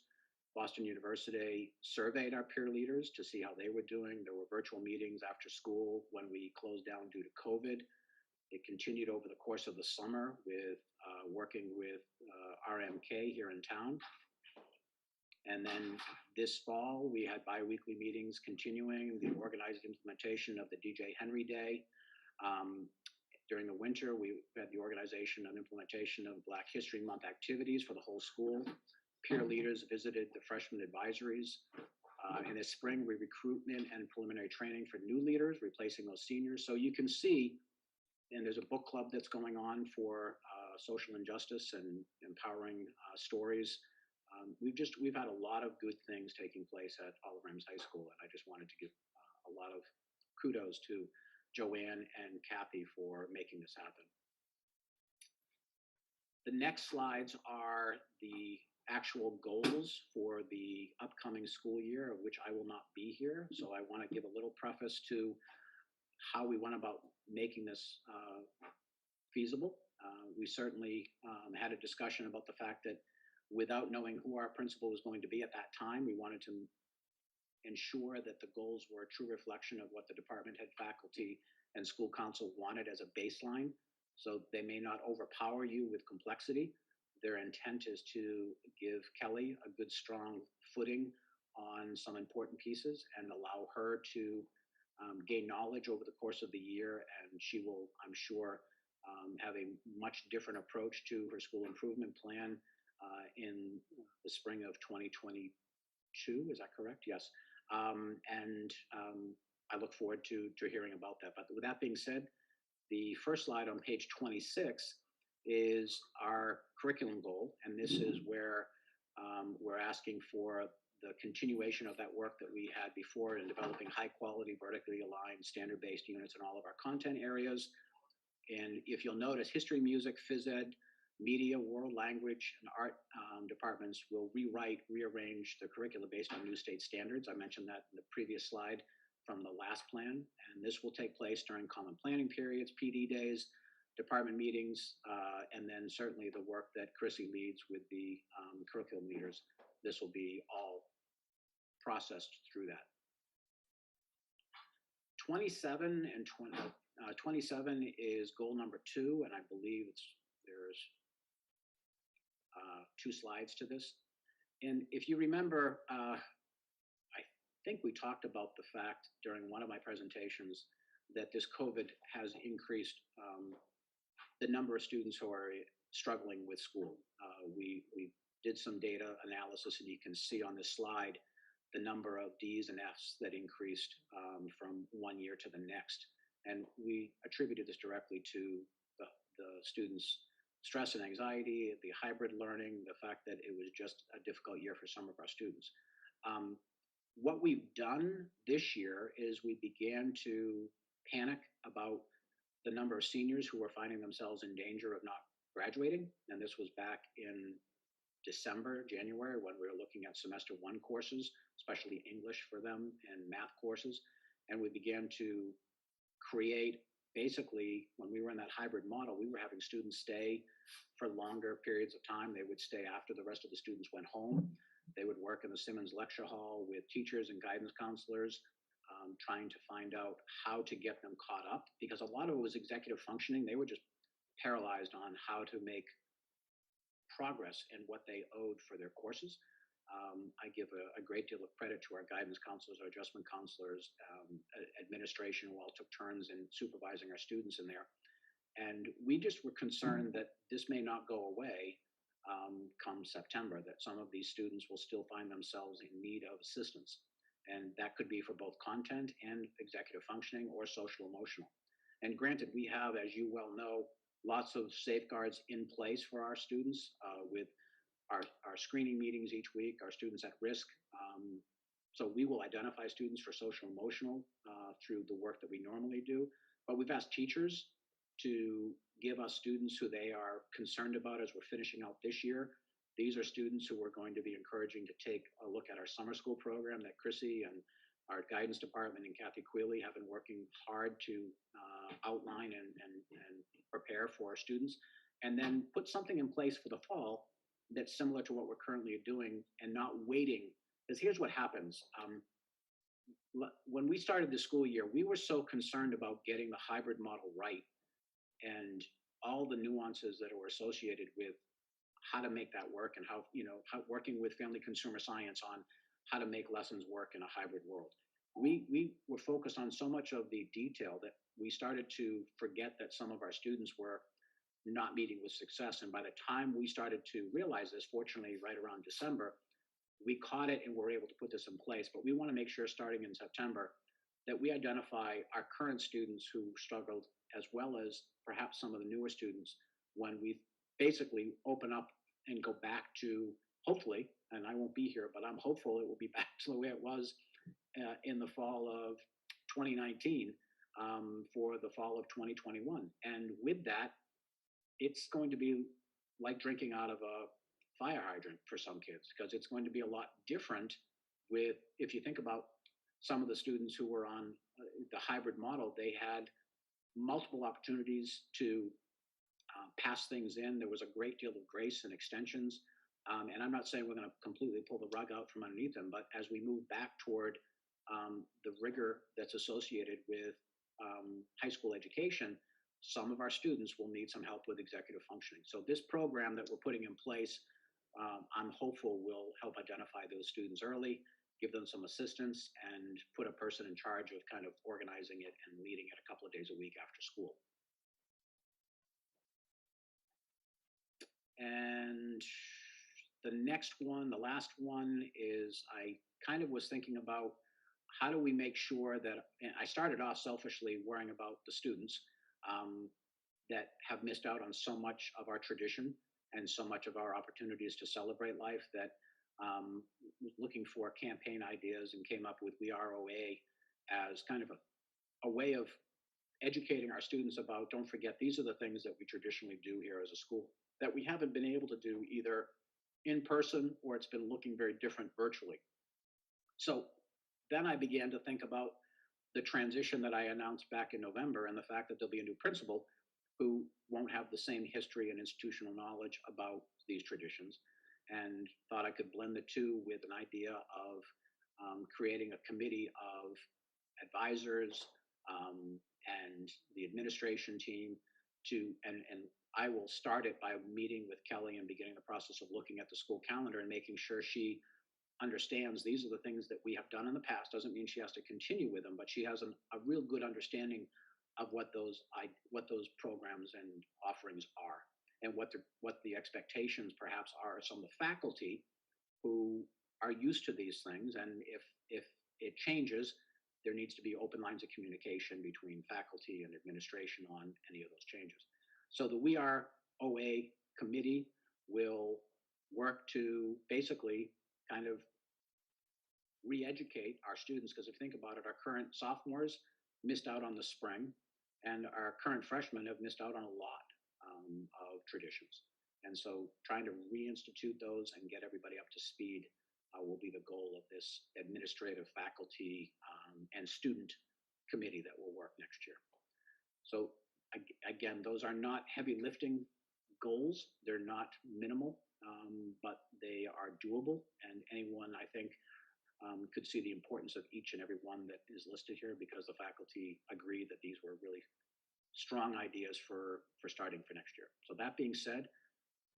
Boston University surveyed our peer leaders to see how they were doing. There were virtual meetings after school when we closed down due to COVID. It continued over the course of the summer with working with RMK here in town. And then this fall, we had bi-weekly meetings continuing the organized implementation of the DJ Henry Day. During the winter, we had the organization and implementation of Black History Month activities for the whole school. Peer leaders visited the freshman advisories. In the spring, we recruitment and preliminary training for new leaders, replacing those seniors. So you can see, and there's a book club that's going on for social injustice and empowering stories. We've had a lot of good things taking place at Oliver Ames High School, and I just wanted to give a lot of kudos to Joanne and Kathy for making this happen. The next slides are the actual goals for the upcoming school year, of which I will not be here. So I want to give a little preface to how we went about making this feasible. We certainly had a discussion about the fact that without knowing who our principal was going to be at that time, we wanted to ensure that the goals were a true reflection of what the department head, faculty, and school council wanted as a baseline. So they may not overpower you with complexity. Their intent is to give Kelly a good, strong footing on some important pieces and allow her to gain knowledge over the course of the year. And she will, I'm sure, have a much different approach to her school improvement plan in the spring of 2022. Is that correct? Yes. I look forward to hearing about that. But with that being said, the first slide on page 26 is our curriculum goal. And this is where we're asking for the continuation of that work that we had before in developing high quality, vertically aligned, standard-based units in all of our content areas. And if you'll notice, history, music, phys ed, media, world language, and art departments will rearrange the curricula based on new state standards. I mentioned that in the previous slide from the last plan. And this will take place during common planning periods, PD days, department meetings, and then certainly the work that Chrissy leads with the curriculum leaders. This will be all processed through that. 27 and 27 is goal number 2, and I believe there's 2 slides to this. And if you remember, I think we talked about the fact during one of my presentations that this COVID has increased the number of students who are struggling with school. We did some data analysis, and you can see on this slide the number of D's and F's that increased from one year to the next. And we attributed this directly to the students' stress and anxiety, the hybrid learning, the fact that it was just a difficult year for some of our students. What we've done this year is we began to panic about the number of seniors who were finding themselves in danger of not graduating. And this was back in December, January, when we were looking at semester 1 courses, especially English for them and math courses. And we began to create, basically, when we were in that hybrid model, we were having students stay for longer periods of time. They would stay after the rest of the students went home. They would work in the Simmons Lecture Hall with teachers and guidance counselors, trying to find out how to get them caught up, because a lot of it was executive functioning. They were just paralyzed on how to make progress in what they owed for their courses. I give a great deal of credit to our guidance counselors, our adjustment counselors, administration, who all took turns in supervising our students in there. And we just were concerned that this may not go away come September, that some of these students will still find themselves in need of assistance. And that could be for both content and executive functioning or social emotional. And granted, we have, as you well know, lots of safeguards in place for our students with our screening meetings each week, our students at risk. So we will identify students for social emotional through the work that we normally do. But we've asked teachers to give us students who they are concerned about as we're finishing out this year. These are students who we're going to be encouraging to take a look at our summer school program that Chrissy and our guidance department and Kathy Quealy have been working hard to outline and prepare for our students, and then put something in place for the fall that's similar to what we're currently doing and not waiting. Because here's what happens. When we started the school year, we were so concerned about getting the hybrid model right and all the nuances that were associated with how to make that work and how working with family consumer science on how to make lessons work in a hybrid world. We were focused on so much of the detail that we started to forget that some of our students were not meeting with success. And by the time we started to realize this, fortunately, right around December, we caught it and were able to put this in place. But we want to make sure starting in September that we identify our current students who struggled, as well as perhaps some of the newer students, when we basically open up and go back to, hopefully, and I won't be here, but I'm hopeful it will be back to the way it was in the fall of 2019 for the fall of 2021. And with that, it's going to be like drinking out of a fire hydrant for some kids, because it's going to be a lot different with, if you think about some of the students who were on the hybrid model, they had multiple opportunities to pass things in. There was a great deal of grace and extensions. And I'm not saying we're going to completely pull the rug out from underneath them, but as we move back toward the rigor that's associated with high school education, some of our students will need some help with executive functioning. So this program that we're putting in place, I'm hopeful will help identify those students early, give them some assistance, and put a person in charge of kind of organizing it and leading it a couple of days a week after school. And the next one, the last one, is I kind of was thinking about how do we make sure that, and I started off selfishly worrying about the students that have missed out on so much of our tradition and so much of our opportunities to celebrate life, that was looking for campaign ideas and came up with We Are OA as kind of a way of educating our students about, don't forget, these are the things that we traditionally do here as a school that we haven't been able to do either in person or it's been looking very different virtually. So then I began to think about the transition that I announced back in November and the fact that there'll be a new principal who won't have the same history and institutional knowledge about these traditions, and thought I could blend the two with an idea of creating a committee of advisors and the administration team and I will start it by meeting with Kelly and beginning the process of looking at the school calendar and making sure she understands these are the things that we have done in the past. Doesn't mean she has to continue with them, but she has a real good understanding of what those programs and offerings are, and what the expectations perhaps are of some of the faculty who are used to these things. And if it changes, there needs to be open lines of communication between faculty and administration on any of those changes. So the We Are OA committee will work to basically kind of re-educate our students, because if you think about it, our current sophomores missed out on the spring, and our current freshmen have missed out on a lot of traditions. And so trying to reinstitute those and get everybody up to speed will be the goal of this administrative, faculty, and student committee that will work next year. So again, those are not heavy lifting goals. They're not minimal, but they are doable. And anyone, I think, could see the importance of each and every one that is listed here, because the faculty agreed that these were really strong ideas for starting for next year. So that being said,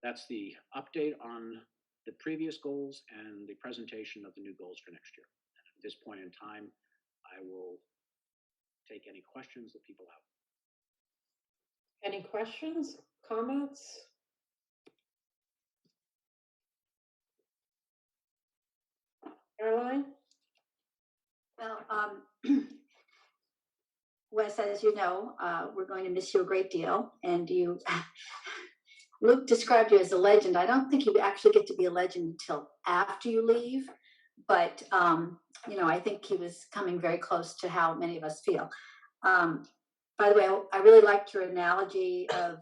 that's the update on the previous goals and the presentation of the new goals for next year. And at this point in time, I will take any questions that people have. Any questions, comments? Caroline? Well, Wes, as you know, we're going to miss you a great deal, and you, Luke described you as a legend. I don't think you actually get to be a legend until after you leave, but I think he was coming very close to how many of us feel. By the way, I really liked your analogy of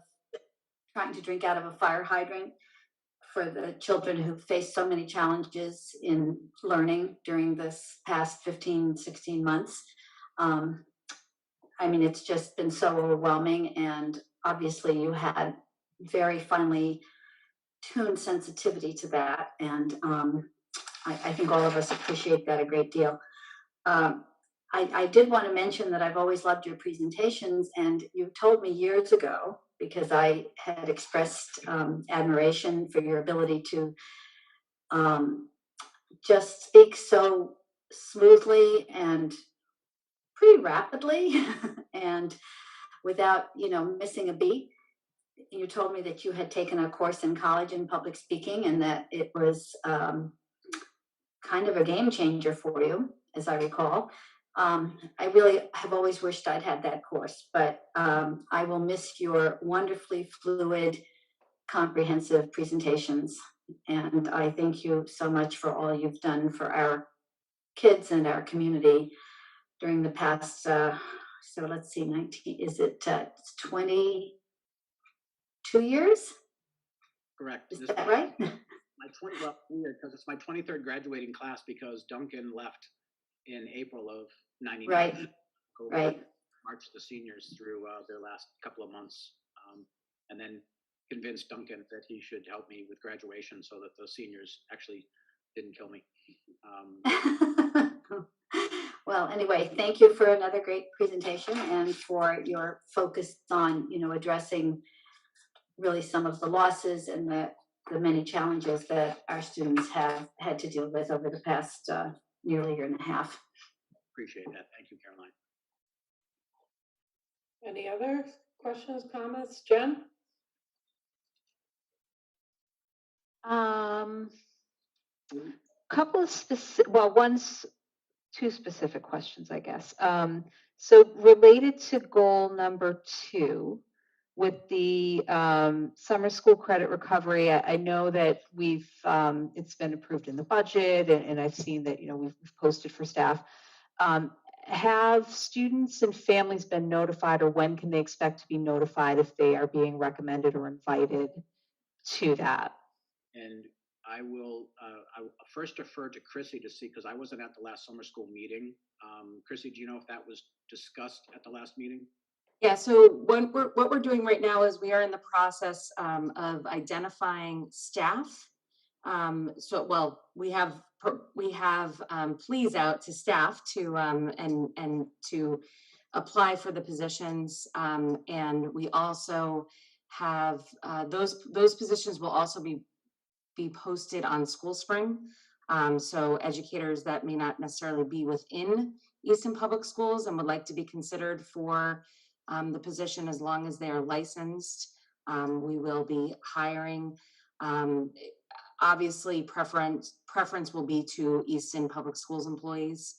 trying to drink out of a fire hydrant for the children who face so many challenges in learning during this past 15, 16 months. It's just been so overwhelming, and obviously you had very finely tuned sensitivity to that, and I think all of us appreciate that a great deal. I did want to mention that I've always loved your presentations, and you told me years ago, because I had expressed admiration for your ability to just speak so smoothly and pretty rapidly and without missing a beat. You told me that you had taken a course in college in public speaking and that it was kind of a game changer for you, as I recall. I really have always wished I'd had that course, but I will miss your wonderfully fluid, comprehensive presentations. And I thank you so much for all you've done for our kids and our community during the past, so let's see, 19, is it 22 years? Correct. Is that right? My 20, well, weird, because it's my 23rd graduating class because Duncan left in April of 99. Right, COVID right. Marched the seniors through their last couple of months, and then convinced Duncan that he should help me with graduation so that the seniors actually didn't kill me. Well, anyway, thank you for another great presentation and for your focus on, addressing really some of the losses and the many challenges that our students have had to deal with over the past nearly year and a half. Appreciate that. Thank you, Caroline. Any other questions, comments? Jen? Couple of two specific questions, I guess. So related to goal number 2, with the summer school credit recovery, I know that we've it's been approved in the budget, and I've seen that we've posted for staff. Have students and families been notified, or when can they expect to be notified if they are being recommended or invited to that? And I will first defer to Chrissy to see, because I wasn't at the last summer school meeting. Chrissy, do you know if that was discussed at the last meeting? Yeah, so what we're doing right now is we are in the process of identifying staff. We have pleas out to staff to and to apply for the positions, and we also have those positions will also be posted on School Spring. So educators that may not necessarily be within Easton Public Schools and would like to be considered for the position, as long as they are licensed, we will be hiring. Obviously, preference will be to Easton Public Schools employees.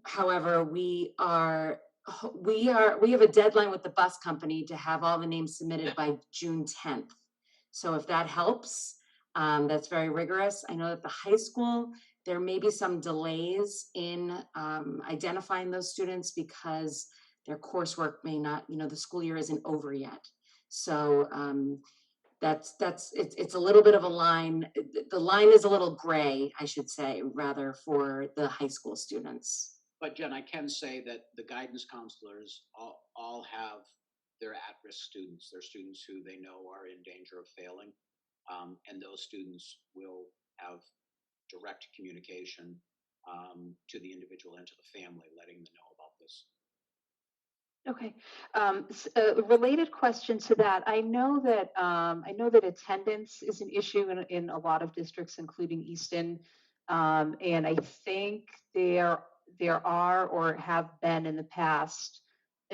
However, we have a deadline with the bus company to have all the names submitted by June 10th. So if that helps, that's very rigorous. I know that the high school, there may be some delays in identifying those students because their coursework may not, the school year isn't over yet. So it's a little bit of a line. The line is a little gray, I should say, rather, for the high school students. But Jen, I can say that the guidance counselors all have their at-risk students. They're students who they know are in danger of failing. And those students will have direct communication to the individual and to the family, letting them know about this. Okay. A related question to that. I know that attendance is an issue in a lot of districts, including Easton. And I think there are, or have been in the past,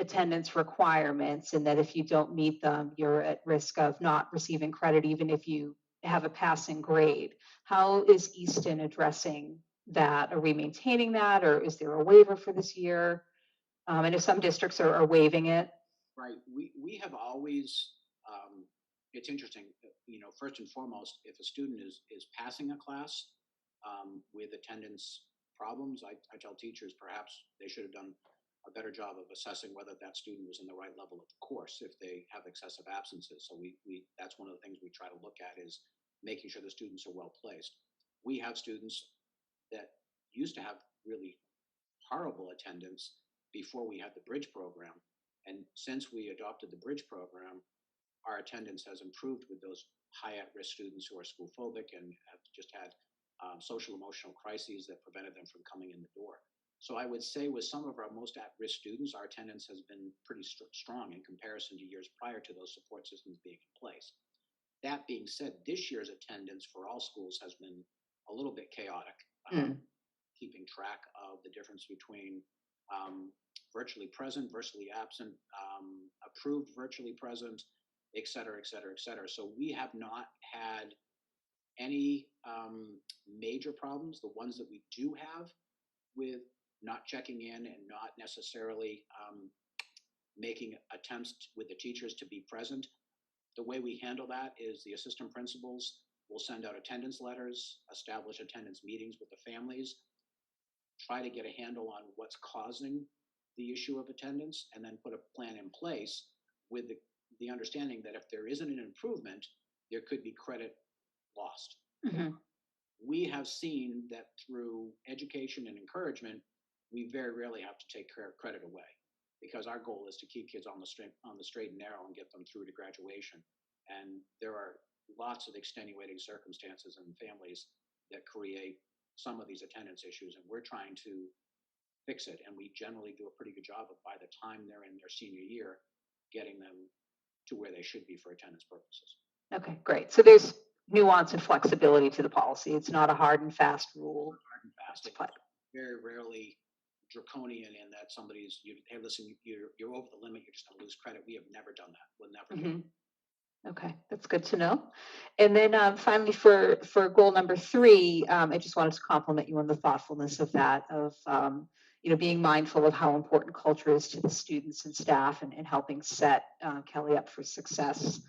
attendance requirements, and that if you don't meet them, you're at risk of not receiving credit, even if you have a passing grade. How is Easton addressing that? Are we maintaining that, or is there a waiver for this year? I know some districts are waiving it. Right, we have always, it's interesting, first and foremost, if a student is passing a class with attendance problems, I tell teachers perhaps they should have done a better job of assessing whether that student was in the right level of the course if they have excessive absences. So that's one of the things we try to look at is making sure the students are well placed. We have students that used to have really horrible attendance before we had the bridge program. And since we adopted the bridge program, our attendance has improved with those high at-risk students who are school phobic and have just had social emotional crises that prevented them from coming in the door. So I would say with some of our most at-risk students, our attendance has been pretty strong in comparison to years prior to those support systems being in place. That being said, this year's attendance for all schools has been a little bit chaotic, keeping track of the difference between virtually present, virtually absent, approved virtually present, et cetera, et cetera, et cetera. So we have not had any major problems. The ones that we do have with not checking in and not necessarily making attempts with the teachers to be present, the way we handle that is the assistant principals will send out attendance letters, establish attendance meetings with the families, try to get a handle on what's causing the issue of attendance, and then put a plan in place with the understanding that if there isn't an improvement, there could be credit lost. We have seen that through education and encouragement, we very rarely have to take credit away, because our goal is to keep kids on the straight and narrow and get them through to graduation. And there are lots of extenuating circumstances in families that create some of these attendance issues, and we're trying to fix it. And we generally do a pretty good job of, by the time they're in their senior year, getting them to where they should be for attendance purposes. Okay, great. So there's nuance and flexibility to the policy. It's not a hard and fast rule. Hard and fast. It's very rarely draconian in that hey, listen, you're over the limit, you're just going to lose credit. We have never done that. We'll never do that. Okay, that's good to know. And then finally, for goal number 3, I just wanted to compliment you on the thoughtfulness of that, of being mindful of how important culture is to the students and staff, and helping set Kelly up for success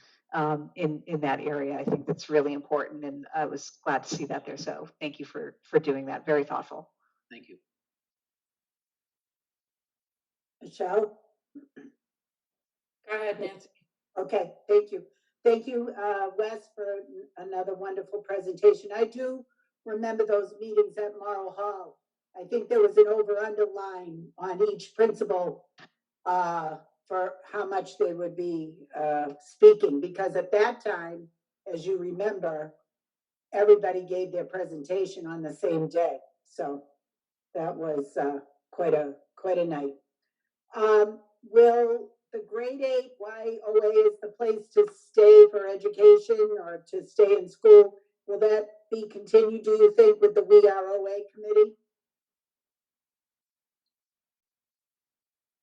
in that area. I think that's really important, and I was glad to see that there. So thank you for doing that. Very thoughtful. Thank you. Michelle? Go ahead, Nancy. Okay, thank you. Thank you, Wes, for another wonderful presentation. I do remember those meetings at Morrow Hall. I think there was an over-under line on each principal for how much they would be speaking, because at that time, as you remember, everybody gave their presentation on the same day. So that was quite a night. Will the grade 8 YOA is the place to stay for education or to stay in school? Will that be continued, do you think, with the WeROA committee?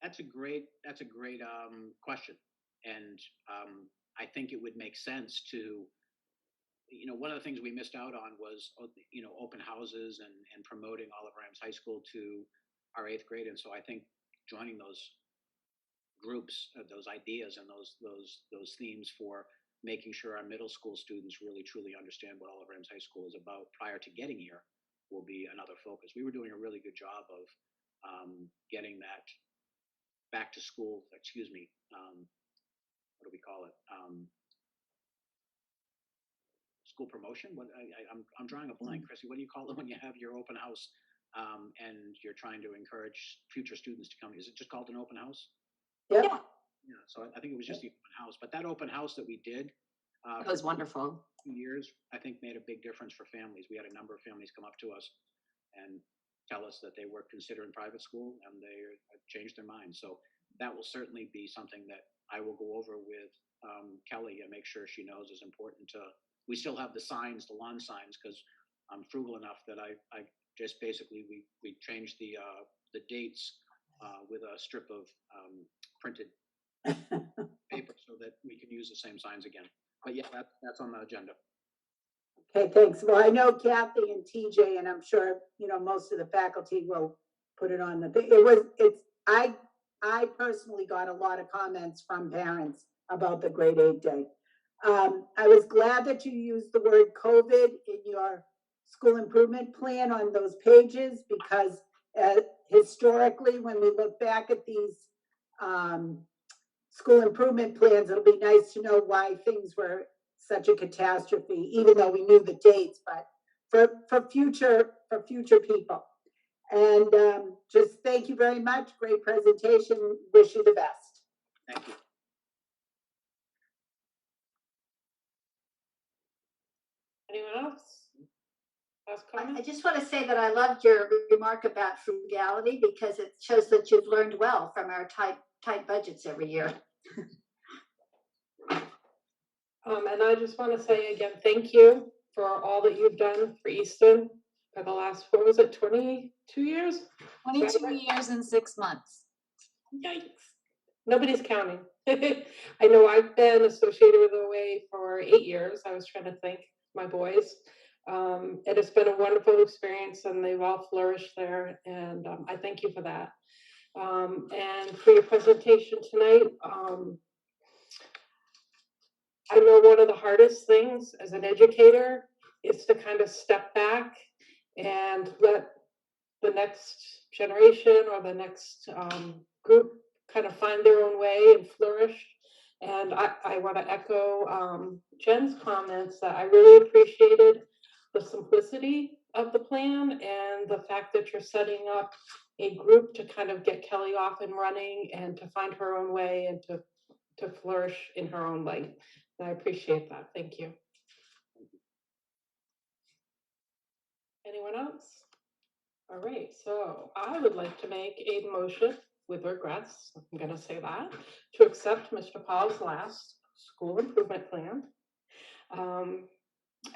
That's a great question. And I think it would make sense to, one of the things we missed out on was, open houses and promoting Olive Rams High School to our 8th grade. And so I think joining those groups, those ideas and those themes for making sure our middle school students really truly understand what Olive Rams High School is about prior to getting here will be another focus. We were doing a really good job of getting that back to school, what do we call it? School promotion? I'm drawing a blank. Chrissy, what do you call it when you have your open house and you're trying to encourage future students to come? Is it just called an open house? Yep. Yeah, so I think it was just the open house, but that open house that we did. That was wonderful. 2 years, I think, made a big difference for families. We had a number of families come up to us and tell us that they were considering private school and they changed their minds. So that will certainly be something that I will go over with Kelly and make sure she knows is important to. We still have the signs, the lawn signs, because I'm frugal enough that I just basically we changed the dates with a strip of printed paper so that we can use the same signs again. But yeah, that's on the agenda. Okay, thanks. Well, I know Kathy and TJ, and I'm sure, most of the faculty will put it on the, I personally got a lot of comments from parents about the grade 8 day. I was glad that you used the word COVID in your school improvement plan on those pages, because historically, when we look back at these school improvement plans, it'll be nice to know why things were such a catastrophe, even though we knew the dates, but for future people. And just thank you very much. Great presentation. Wish you the best. Thank you. Anyone else? Last I comment? just want to say that I loved your remark about frugality, because it shows that you've learned well from our tight budgets every year. And I just want to say again, thank you for all that you've done for Easton for the last, 22 years? 22 years and 6 months. Yikes. Nobody's counting. I know I've been associated with OA for 8 years. I was trying to think, my boys. It has been a wonderful experience, and they've all flourished there. And I thank you for that. And for your presentation tonight, I know one of the hardest things as an educator is to kind of step back and let the next generation or the next group kind of find their own way and flourish. And I want to echo Jen's comments that I really appreciated the simplicity of the plan and the fact that you're setting up a group to kind of get Kelly off and running and to find her own way and to flourish in her own light. And I appreciate that. Thank you. Anyone else? All right, so I would like to make a motion with regrets, I'm going to say that, to accept Mr. Paul's last school improvement plan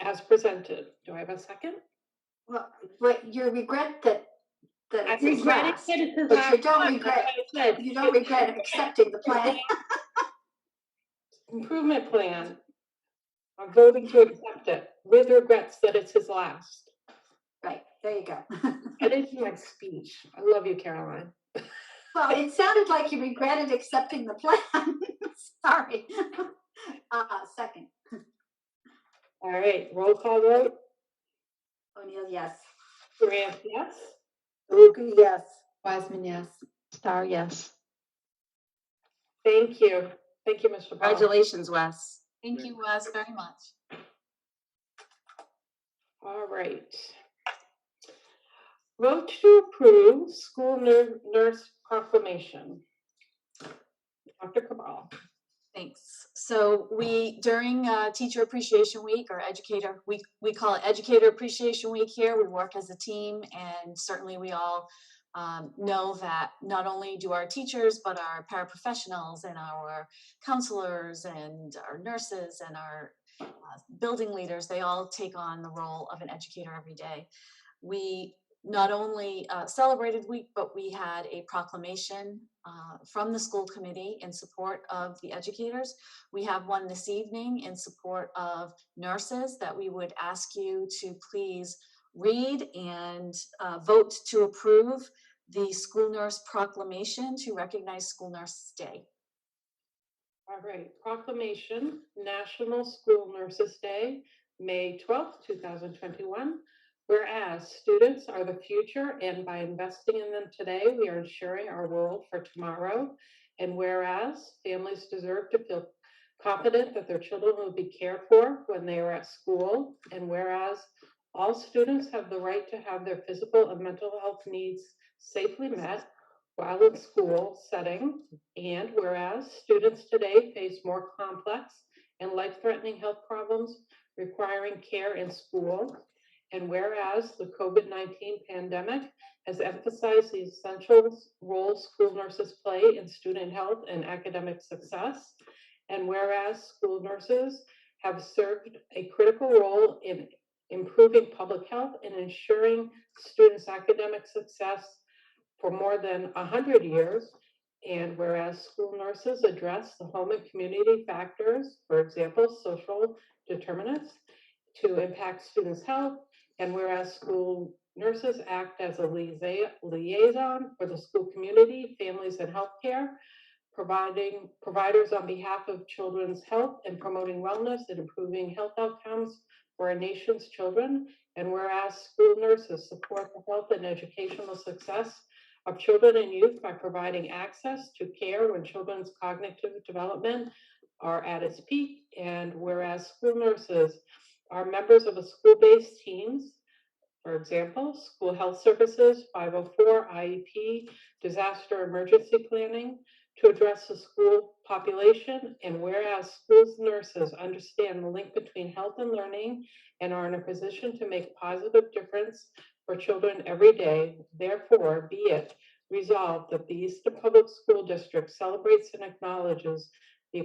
as presented. Do I have a second? Well, you regret that I it's his regret last, it. It is but last you don't one. regret, That's what I said. you don't regret accepting the plan. Improvement plan. I'm voting to accept it with regrets that it's his last. Right, there you go. That is my speech. I love you, Caroline. Well, it sounded like you regretted accepting the plan. Sorry. Second. All right, roll call vote. O'Neill, yes. Grant, yes. Luca, yes. Wiseman, yes. Star, yes. Thank you. Thank you, Mr. Paul. Congratulations, Wes. Thank you, Wes, very much. All right. Vote to approve school nurse proclamation. Dr. Cabral. Thanks. So during Teacher Appreciation Week, or Educator, we call it Educator Appreciation Week here. We work as a team, and certainly we all know that not only do our teachers, but our paraprofessionals and our counselors and our nurses and our building leaders, they all take on the role of an educator every day. We not only celebrated week, but we had a proclamation from the school committee in support of the educators. We have one this evening in support of nurses that we would ask you to please read and vote to approve the school nurse proclamation to recognize School Nurse Day. All right, proclamation, National School Nurses Day, May 12th, 2021. Whereas students are the future, and by investing in them today, we are ensuring our world for tomorrow. And whereas families deserve to feel confident that their children will be cared for when they are at school. And whereas all students have the right to have their physical and mental health needs safely met while in school setting. And whereas students today face more complex and life-threatening health problems requiring care in school. And whereas the COVID-19 pandemic has emphasized the essential role school nurses play in student health and academic success. And whereas school nurses have served a critical role in improving public health and ensuring students' academic success for more than 100 years. And whereas school nurses address the home and community factors, for example, social determinants, to impact students' health, and whereas school nurses act as a liaison for the school community, families, and healthcare, providing providers on behalf of children's health and promoting wellness and improving health outcomes for our nation's children. And whereas school nurses support the health and educational success of children and youth by providing access to care when children's cognitive development are at its peak. And whereas school nurses are members of a school-based teams, for example, school health services, 504, IEP, disaster emergency planning, to address the school population. And whereas schools nurses understand the link between health and learning and are in a position to make positive difference for children every day, therefore be it resolved that the Easton Public School District celebrates and acknowledges the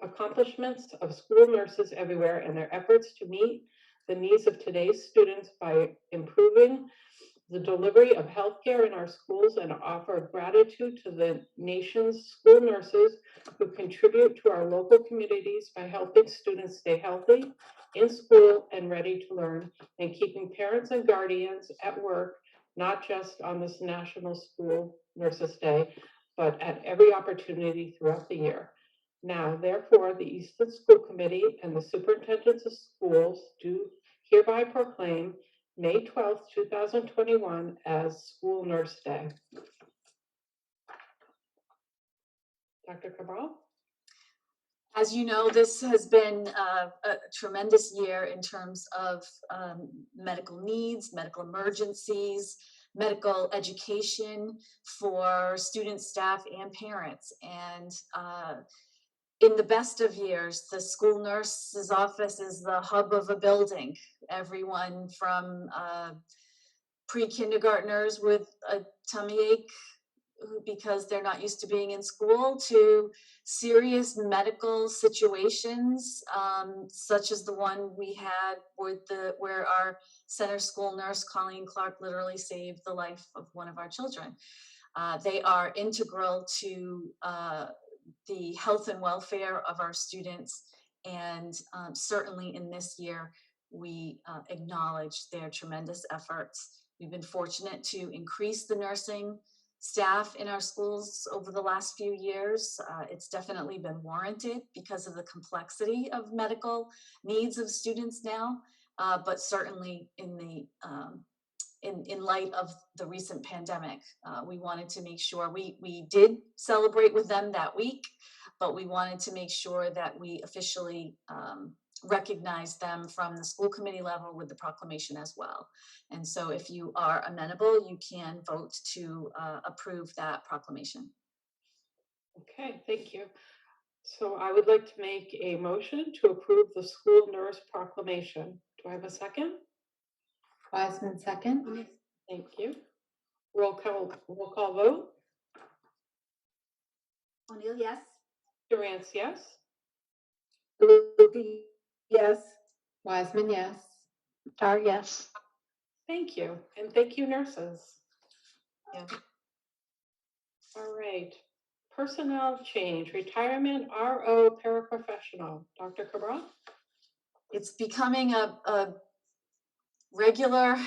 accomplishments of school nurses everywhere and their efforts to meet the needs of today's students by improving the delivery of healthcare in our schools, and offer gratitude to the nation's school nurses who contribute to our local communities by helping students stay healthy in school and ready to learn, and keeping parents and guardians at work, not just on this National School Nurses Day, but at every opportunity throughout the year. Now, therefore, the Easton School Committee and the superintendents of schools do hereby proclaim May 12th, 2021 as School Nurse Day. Dr. Cabral? As you know, this has been a tremendous year in terms of medical needs, medical emergencies, medical education for students, staff, and parents. And in the best of years, the school nurse's office is the hub of a building. Everyone from pre-kindergartners with a tummy ache because they're not used to being in school, to serious medical situations, such as the one we had where our center school nurse, Colleen Clark, literally saved the life of one of our children. They are integral to the health and welfare of our students, and certainly in this year, we acknowledge their tremendous efforts. We've been fortunate to increase the nursing staff in our schools over the last few years. It's definitely been warranted because of the complexity of medical needs of students now, but certainly in light of the recent pandemic, we wanted to make sure we did celebrate with them that week, but we wanted to make sure that we officially recognize them from the school committee level with the proclamation as well. And so if you are amenable, you can vote to approve that proclamation. Okay, thank you. So I would like to make a motion to approve the school nurse proclamation. Do I have a second? Wiseman, second. Thank you. Roll call vote. O'Neill, yes. Durant, yes. Luby, yes. Wiseman, yes. Dar, yes. Thank you, and thank you, nurses. Yeah. All right. Personnel change, retirement, RO paraprofessional. Dr. Cabral? It's becoming a regular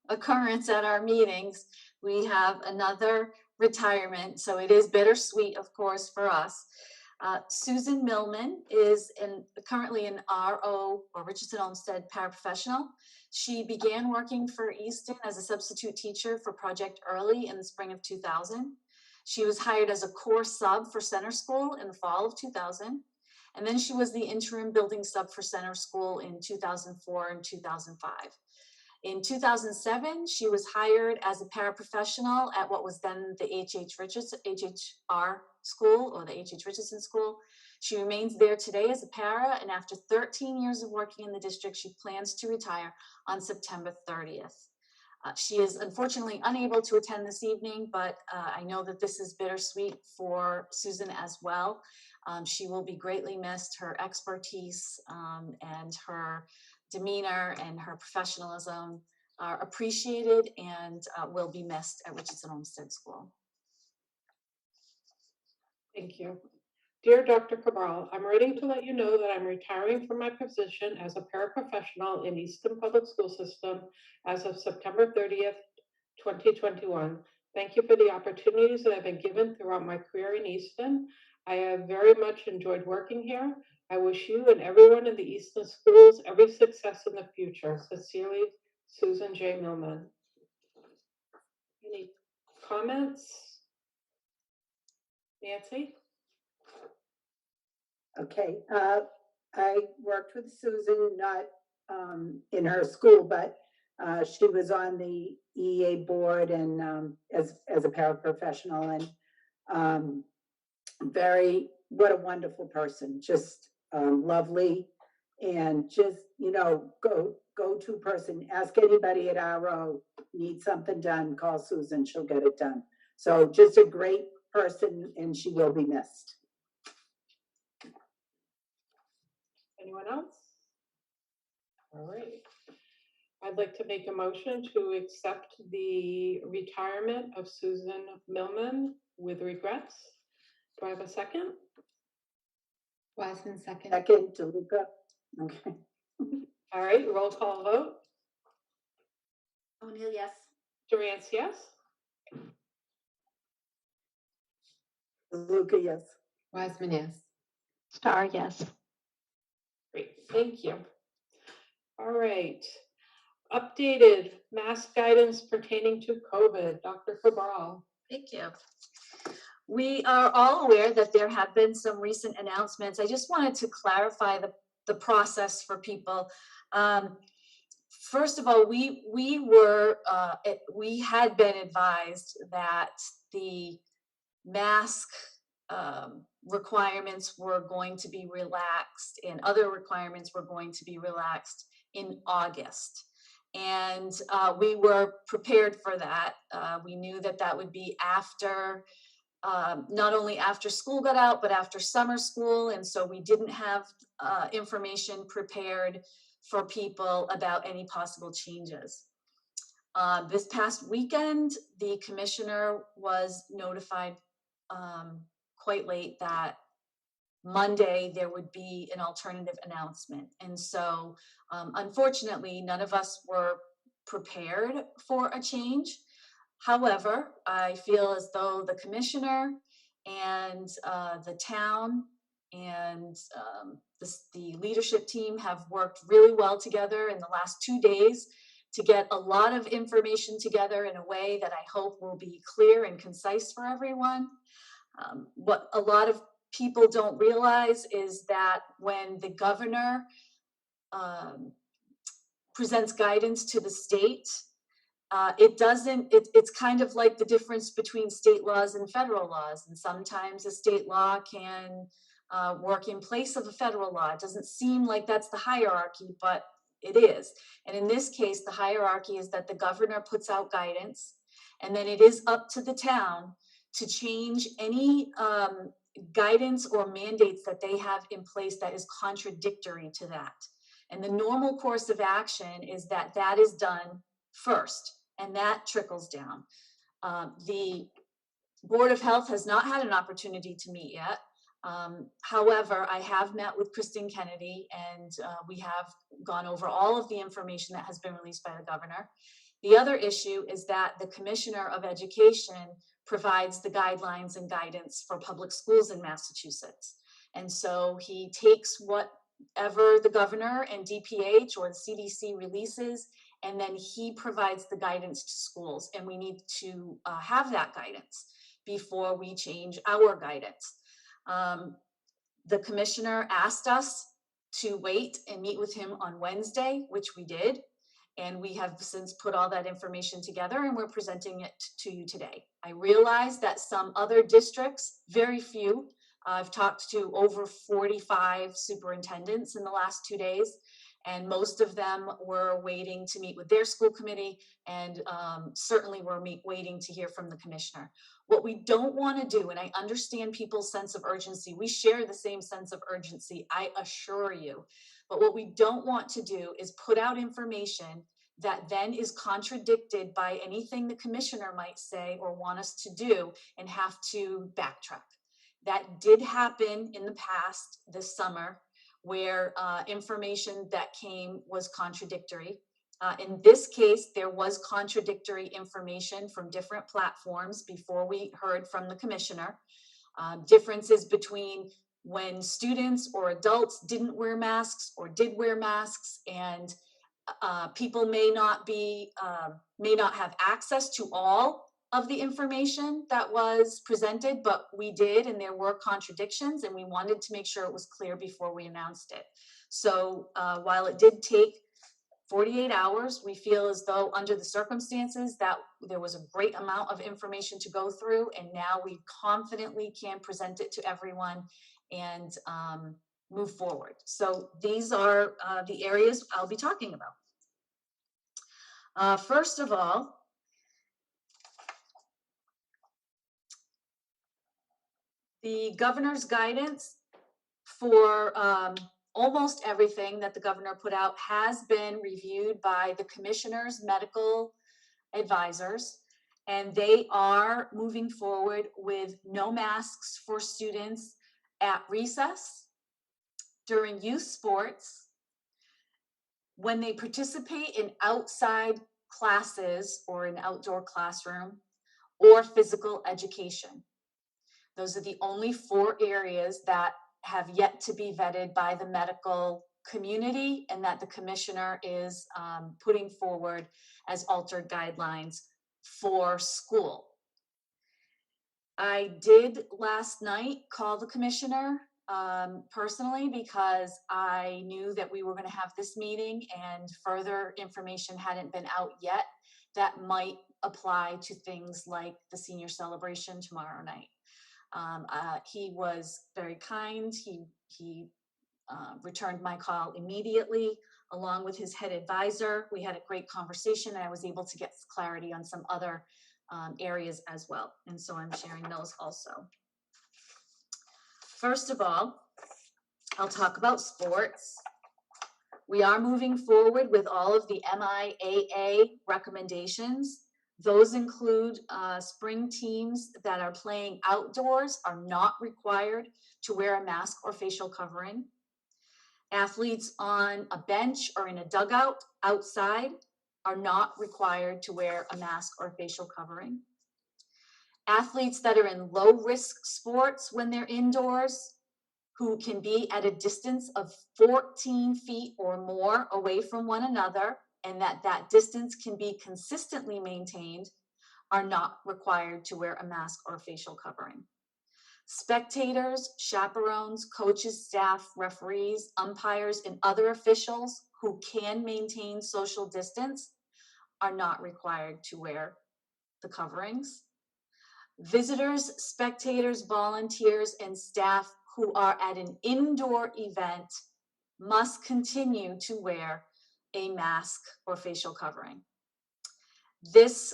occurrence at our meetings. We have another retirement, so it is bittersweet, of course, for us. Susan Millman is currently an RO, or Richardson Olmsted paraprofessional. She began working for Easton as a substitute teacher for Project Early in the spring of 2000. She was hired as a core sub for Center School in the fall of 2000. And then she was the interim building sub for Center School in 2004 and 2005. In 2007, she was hired as a paraprofessional at what was then the HHR school, or the H.H. Richardson School. She remains there today as a para, and after 13 years of working in the district, she plans to retire on September 30th. She is unfortunately unable to attend this evening, but I know that this is bittersweet for Susan as well. She will be greatly missed. Her expertise and her demeanor and her professionalism are appreciated and will be missed at Richardson Olmsted School. Thank you. Dear Dr. Cabral, I'm writing to let you know that I'm retiring from my position as a paraprofessional in Easton Public School System as of September 30th, 2021. Thank you for the opportunities that I've been given throughout my career in Easton. I have very much enjoyed working here. I wish you and everyone in the Easton schools every success in the future. Sincerely, Susan J. Millman. Any comments? Nancy? Okay, I worked with Susan, not in her school, but she was on the EA board and as a paraprofessional, and what a wonderful person, just lovely, and just, go-to person. Ask anybody at RO, need something done, call Susan, she'll get it done. So just a great person, and she will be missed. Anyone else? All right. I'd like to make a motion to accept the retirement of Susan Millman with regrets. Do I have a second? Wiseman, second. Second, DeLuca. Okay. All right, roll call vote. O'Neill, yes. Durance, yes? DeLuca, yes. Wiseman, yes. Star, yes. Great, thank you. All right. Updated mask guidance pertaining to COVID. Dr. Cabral. Thank you. We are all aware that there have been some recent announcements. I just wanted to clarify the process for people. First of all, we had been advised that the mask requirements were going to be relaxed and other requirements were going to be relaxed in August. And we were prepared for that. We knew that that would be after, not only after school got out, but after summer school. And so we didn't have information prepared for people about any possible changes. This past weekend, the commissioner was notified quite late that Monday there would be an alternative announcement. And so unfortunately, none of us were prepared for a change. However, I feel as though the commissioner and the town and the leadership team have worked really well together in the last 2 days to get a lot of information together in a way that I hope will be clear and concise for everyone. What a lot of people don't realize is that when the governor presents guidance to the state, it's kind of like the difference between state laws and federal laws. And sometimes a state law can work in place of a federal law. It doesn't seem like that's the hierarchy, but it is. And in this case, the hierarchy is that the governor puts out guidance, and then it is up to the town to change any guidance or mandates that they have in place that is contradictory to that. And the normal course of action is that that is done first, and that trickles down. The Board of Health has not had an opportunity to meet yet. However, I have met with Kristen Kennedy, and we have gone over all of the information that has been released by the governor. The other issue is that the Commissioner of Education provides the guidelines and guidance for public schools in Massachusetts. And so he takes whatever the governor and DPH or the CDC releases, and then he provides the guidance to schools. And we need to have that guidance before we change our guidance. The commissioner asked us to wait and meet with him on Wednesday, which we did. And we have since put all that information together and we're presenting it to you today. I realize that some other districts, very few, I've talked to over 45 superintendents in the last 2 days, and most of them were waiting to meet with their school committee, and certainly were waiting to hear from the commissioner. What we don't want to do, and I understand people's sense of urgency, we share the same sense of urgency, I assure you, but what we don't want to do is put out information that then is contradicted by anything the commissioner might say or want us to do and have to backtrack. That did happen in the past this summer where information that came was contradictory. In this case, there was contradictory information from different platforms before we heard from the commissioner. Differences between when students or adults didn't wear masks or did wear masks, and people may not have access to all of the information that was presented, but we did, and there were contradictions, and we wanted to make sure it was clear before we announced it. So while it did take 48 hours, we feel as though under the circumstances that there was a great amount of information to go through, and now we confidently can present it to everyone and move forward. So these are the areas I'll be talking about. First of all, the governor's guidance for almost everything that the governor put out has been reviewed by the commissioner's medical advisors, and they are moving forward with no masks for students at recess, during youth sports, when they participate in outside classes or an outdoor classroom, or physical education. Those are the only 4 areas that have yet to be vetted by the medical community and that the commissioner is putting forward as altered guidelines for school. I did last night call the commissioner personally because I knew that we were going to have this meeting and further information hadn't been out yet that might apply to things like the senior celebration tomorrow night. He was very kind. He returned my call immediately along with his head advisor. We had a great conversation and I was able to get clarity on some other areas as well. And so I'm sharing those also. First of all, I'll talk about sports. We are moving forward with all of the MIAA recommendations. Those include spring teams that are playing outdoors are not required to wear a mask or facial covering. Athletes on a bench or in a dugout outside are not required to wear a mask or facial covering. Athletes that are in low-risk sports when they're indoors, who can be at a distance of 14 feet or more away from one another, and that distance can be consistently maintained, are not required to wear a mask or facial covering. Spectators, chaperones, coaches, staff, referees, umpires, and other officials who can maintain social distance are not required to wear the coverings. Visitors, spectators, volunteers, and staff who are at an indoor event must continue to wear a mask or facial covering. This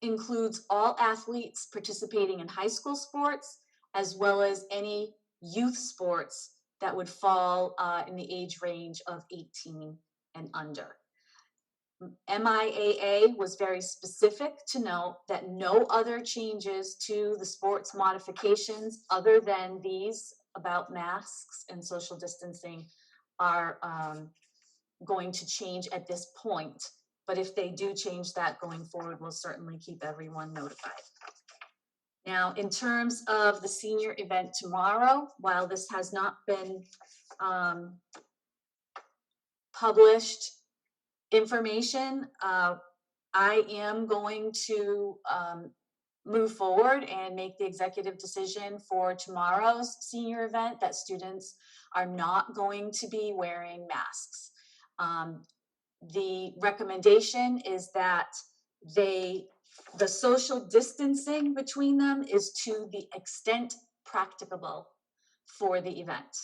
includes all athletes participating in high school sports, as well as any youth sports that would fall in the age range of 18 and under. MIAA was very specific to note that no other changes to the sports modifications other than these about masks and social distancing are going to change at this point. But if they do change that going forward, we'll certainly keep everyone notified. Now, in terms of the senior event tomorrow, while this has not been published information, I am going to move forward and make the executive decision for tomorrow's senior event that students are not going to be wearing masks. The recommendation is that the social distancing between them is to the extent practicable for the event.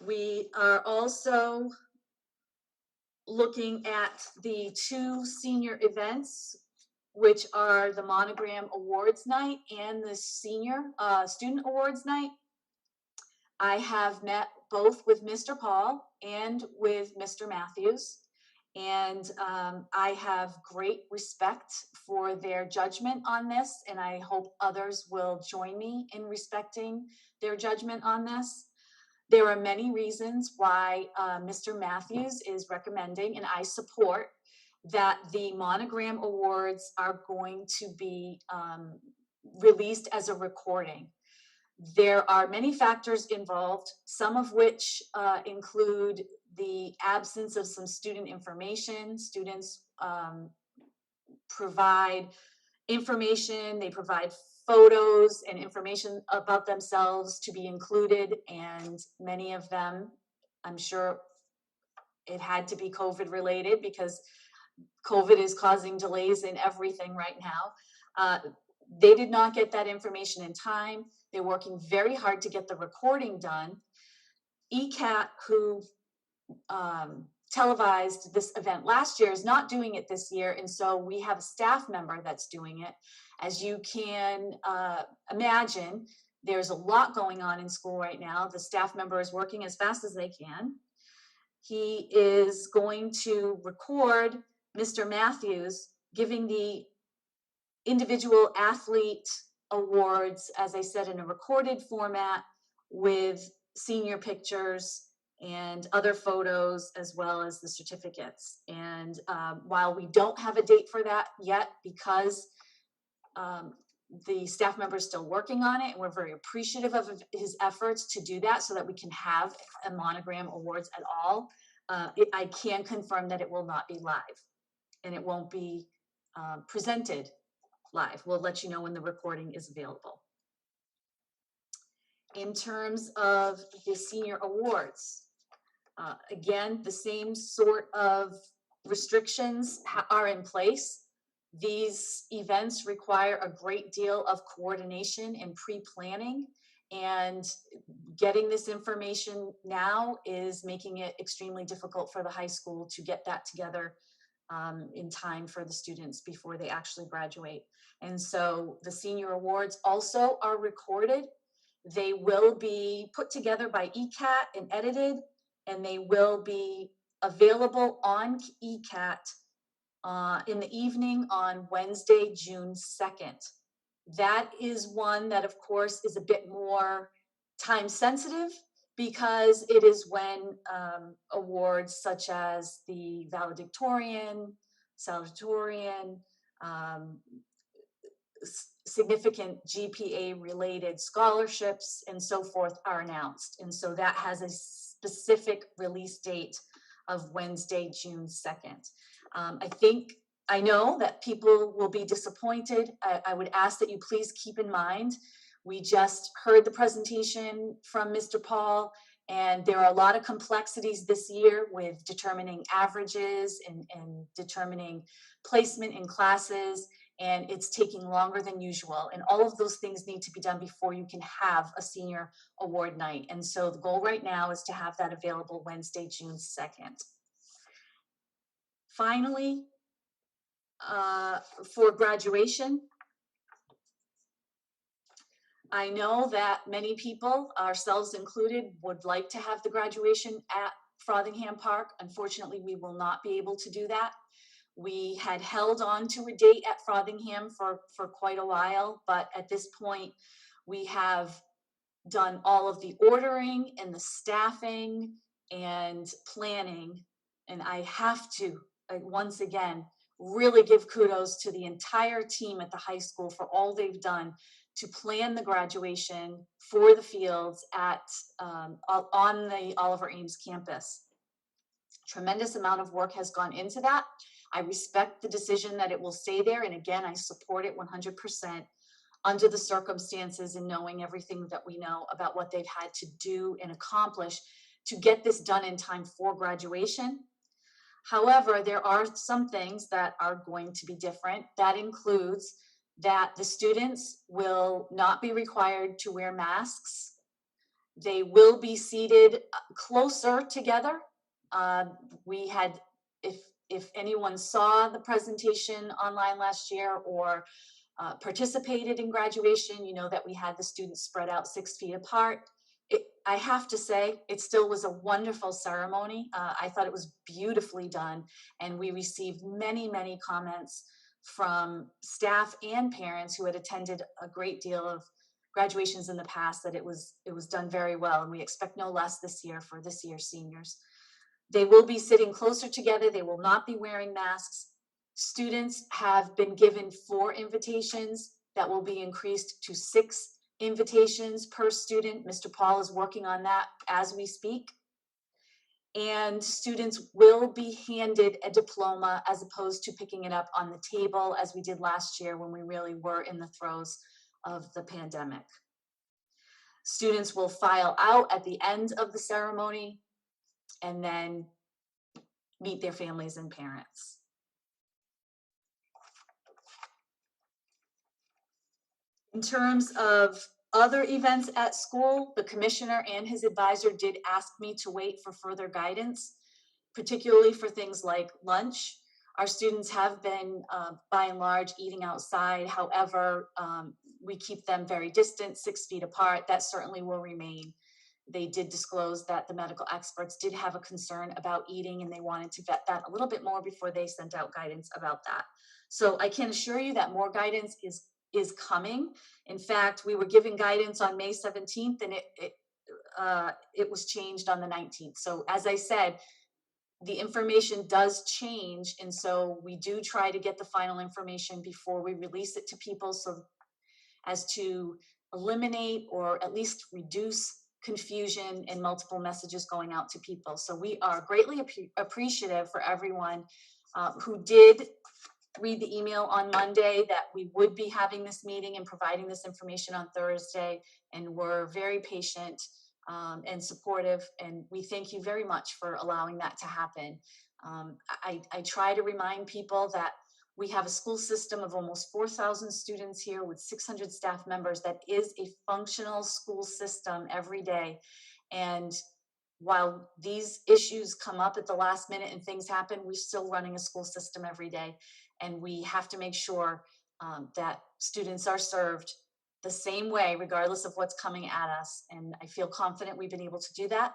We are also looking at the 2 senior events, which are the Monogram Awards Night and the Senior Student Awards Night. I have met both with Mr. Paul and with Mr. Matthews. And I have great respect for their judgment on this, and I hope others will join me in respecting their judgment on this. There are many reasons why Mr. Matthews is recommending, and I support, that the Monogram Awards are going to be released as a recording. There are many factors involved, some of which include the absence of some student information. Students provide information, they provide photos and information about themselves to be included, and many of them, I'm sure it had to be COVID related because COVID is causing delays in everything right now. They did not get that information in time. They're working very hard to get the recording done. ECAT, who televised this event last year, is not doing it this year, and so we have a staff member that's doing it. As you can imagine, there's a lot going on in school right now. The staff member is working as fast as they can. He is going to record Mr. Matthews giving the individual athlete awards, as I said, in a recorded format with senior pictures and other photos, as well as the certificates. And while we don't have a date for that yet, because the staff member is still working on it, and we're very appreciative of his efforts to do that so that we can have a Monogram Awards at all, I can confirm that it will not be live, and it won't be presented live. We'll let you know when the recording is available. In terms of the senior awards, again, the same sort of restrictions are in place. These events require a great deal of coordination and pre-planning, and getting this information now is making it extremely difficult for the high school to get that together in time for the students before they actually graduate. And so the senior awards also are recorded. They will be put together by ECAT and edited, and they will be available on ECAT in the evening on Wednesday, June 2nd. That is one that, of course, is a bit more time sensitive because it is when awards such as the valedictorian, salutatorian, significant GPA related scholarships and so forth are announced. And so that has a specific release date of Wednesday, June 2nd. I know that people will be disappointed. I would ask that you please keep in mind, we just heard the presentation from Mr. Paul, and there are a lot of complexities this year with determining averages and determining placement in classes, and it's taking longer than usual. And all of those things need to be done before you can have a senior award night. And so the goal right now is to have that available Wednesday, June 2nd. Finally, for graduation, I know that many people, ourselves included, would like to have the graduation at Frothingham Park. Unfortunately, we will not be able to do that. We had held on to a date at Frothingham for quite a while, but at this point, we have done all of the ordering and the staffing and planning. And I have to, once again, really give kudos to the entire team at the high school for all they've done to plan the graduation for the fields at on the Oliver Ames campus. Tremendous amount of work has gone into that. I respect the decision that it will stay there, and again, I support it 100% under the circumstances and knowing everything that we know about what they've had to do and accomplish to get this done in time for graduation. However, there are some things that are going to be different. That includes that the students will not be required to wear masks. They will be seated closer together. We had, if anyone saw the presentation online last year or participated in graduation, you know that we had the students spread out 6 feet apart. I have to say, it still was a wonderful ceremony. I thought it was beautifully done, and we received many, many comments from staff and parents who had attended a great deal of graduations in the past, that it was done very well, and we expect no less this year for this year's seniors. They will be sitting closer together. They will not be wearing masks. Students have been given 4 invitations that will be increased to 6 invitations per student. Mr. Paul is working on that as we speak. And students will be handed a diploma as opposed to picking it up on the table as we did last year when we really were in the throes of the pandemic. Students will file out at the end of the ceremony and then meet their families and parents. In terms of other events at school, the commissioner and his advisor did ask me to wait for further guidance, particularly for things like lunch. Our students have been, by and large, eating outside. However, we keep them very distant, 6 feet apart. That certainly will remain. They did disclose that the medical experts did have a concern about eating, and they wanted to vet that a little bit more before they sent out guidance about that. So I can assure you that more guidance is coming. In fact, we were given guidance on May 17th, and it was changed on the 19th. So as I said, the information does change, and so we do try to get the final information before we release it to people, so as to eliminate or at least reduce confusion and multiple messages going out to people. So we are greatly appreciative for everyone who did read the email on Monday that we would be having this meeting and providing this information on Thursday, and we're very patient and supportive, and we thank you very much for allowing that to happen. I try to remind people that we have a school system of almost 4,000 students here with 600 staff members that is a functional school system every day. And while these issues come up at the last minute and things happen, we're still running a school system every day. And we have to make sure that students are served the same way, regardless of what's coming at us. And I feel confident we've been able to do that.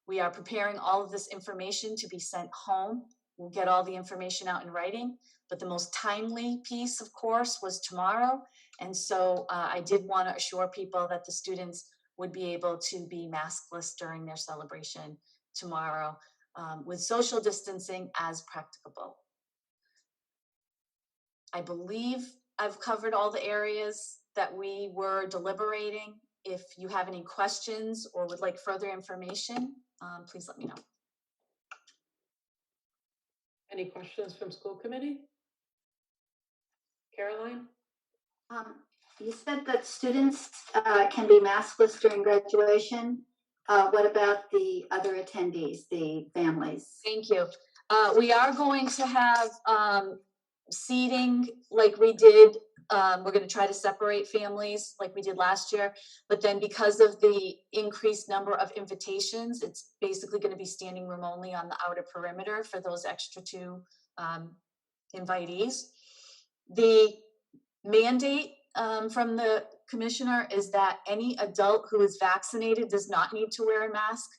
We are preparing all of this information to be sent home. We'll get all the information out in writing, but the most timely piece, of course, was tomorrow. And so I did want to assure people that the students would be able to be maskless during their celebration tomorrow with social distancing as practicable. I believe I've covered all the areas that we were deliberating. If you have any questions or would like further information, please let me know. Any questions from school committee? Caroline? You said that students can be maskless during graduation. What about the other attendees, the families? Thank you. We are going to have seating like we did. We're going to try to separate families like we did last year, but then because of the increased number of invitations, it's basically going to be standing room only on the outer perimeter for those extra 2 invitees. The mandate from the commissioner is that any adult who is vaccinated does not need to wear a mask,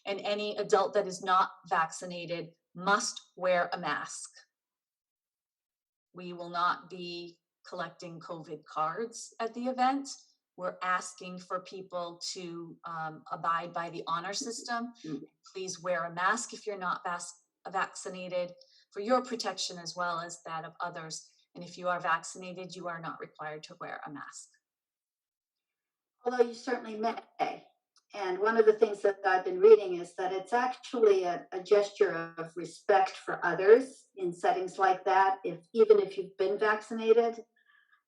and any adult that is not vaccinated must wear a mask. We will not be collecting COVID cards at the event. We're asking for people to abide by the honor system. Please wear a mask if you're not vaccinated, for your protection as well as that of others. And if you are vaccinated, you are not required to wear a mask. Although you certainly may. And one of the things that I've been reading is that it's actually a gesture of respect for others in settings like that. Even if you've been vaccinated,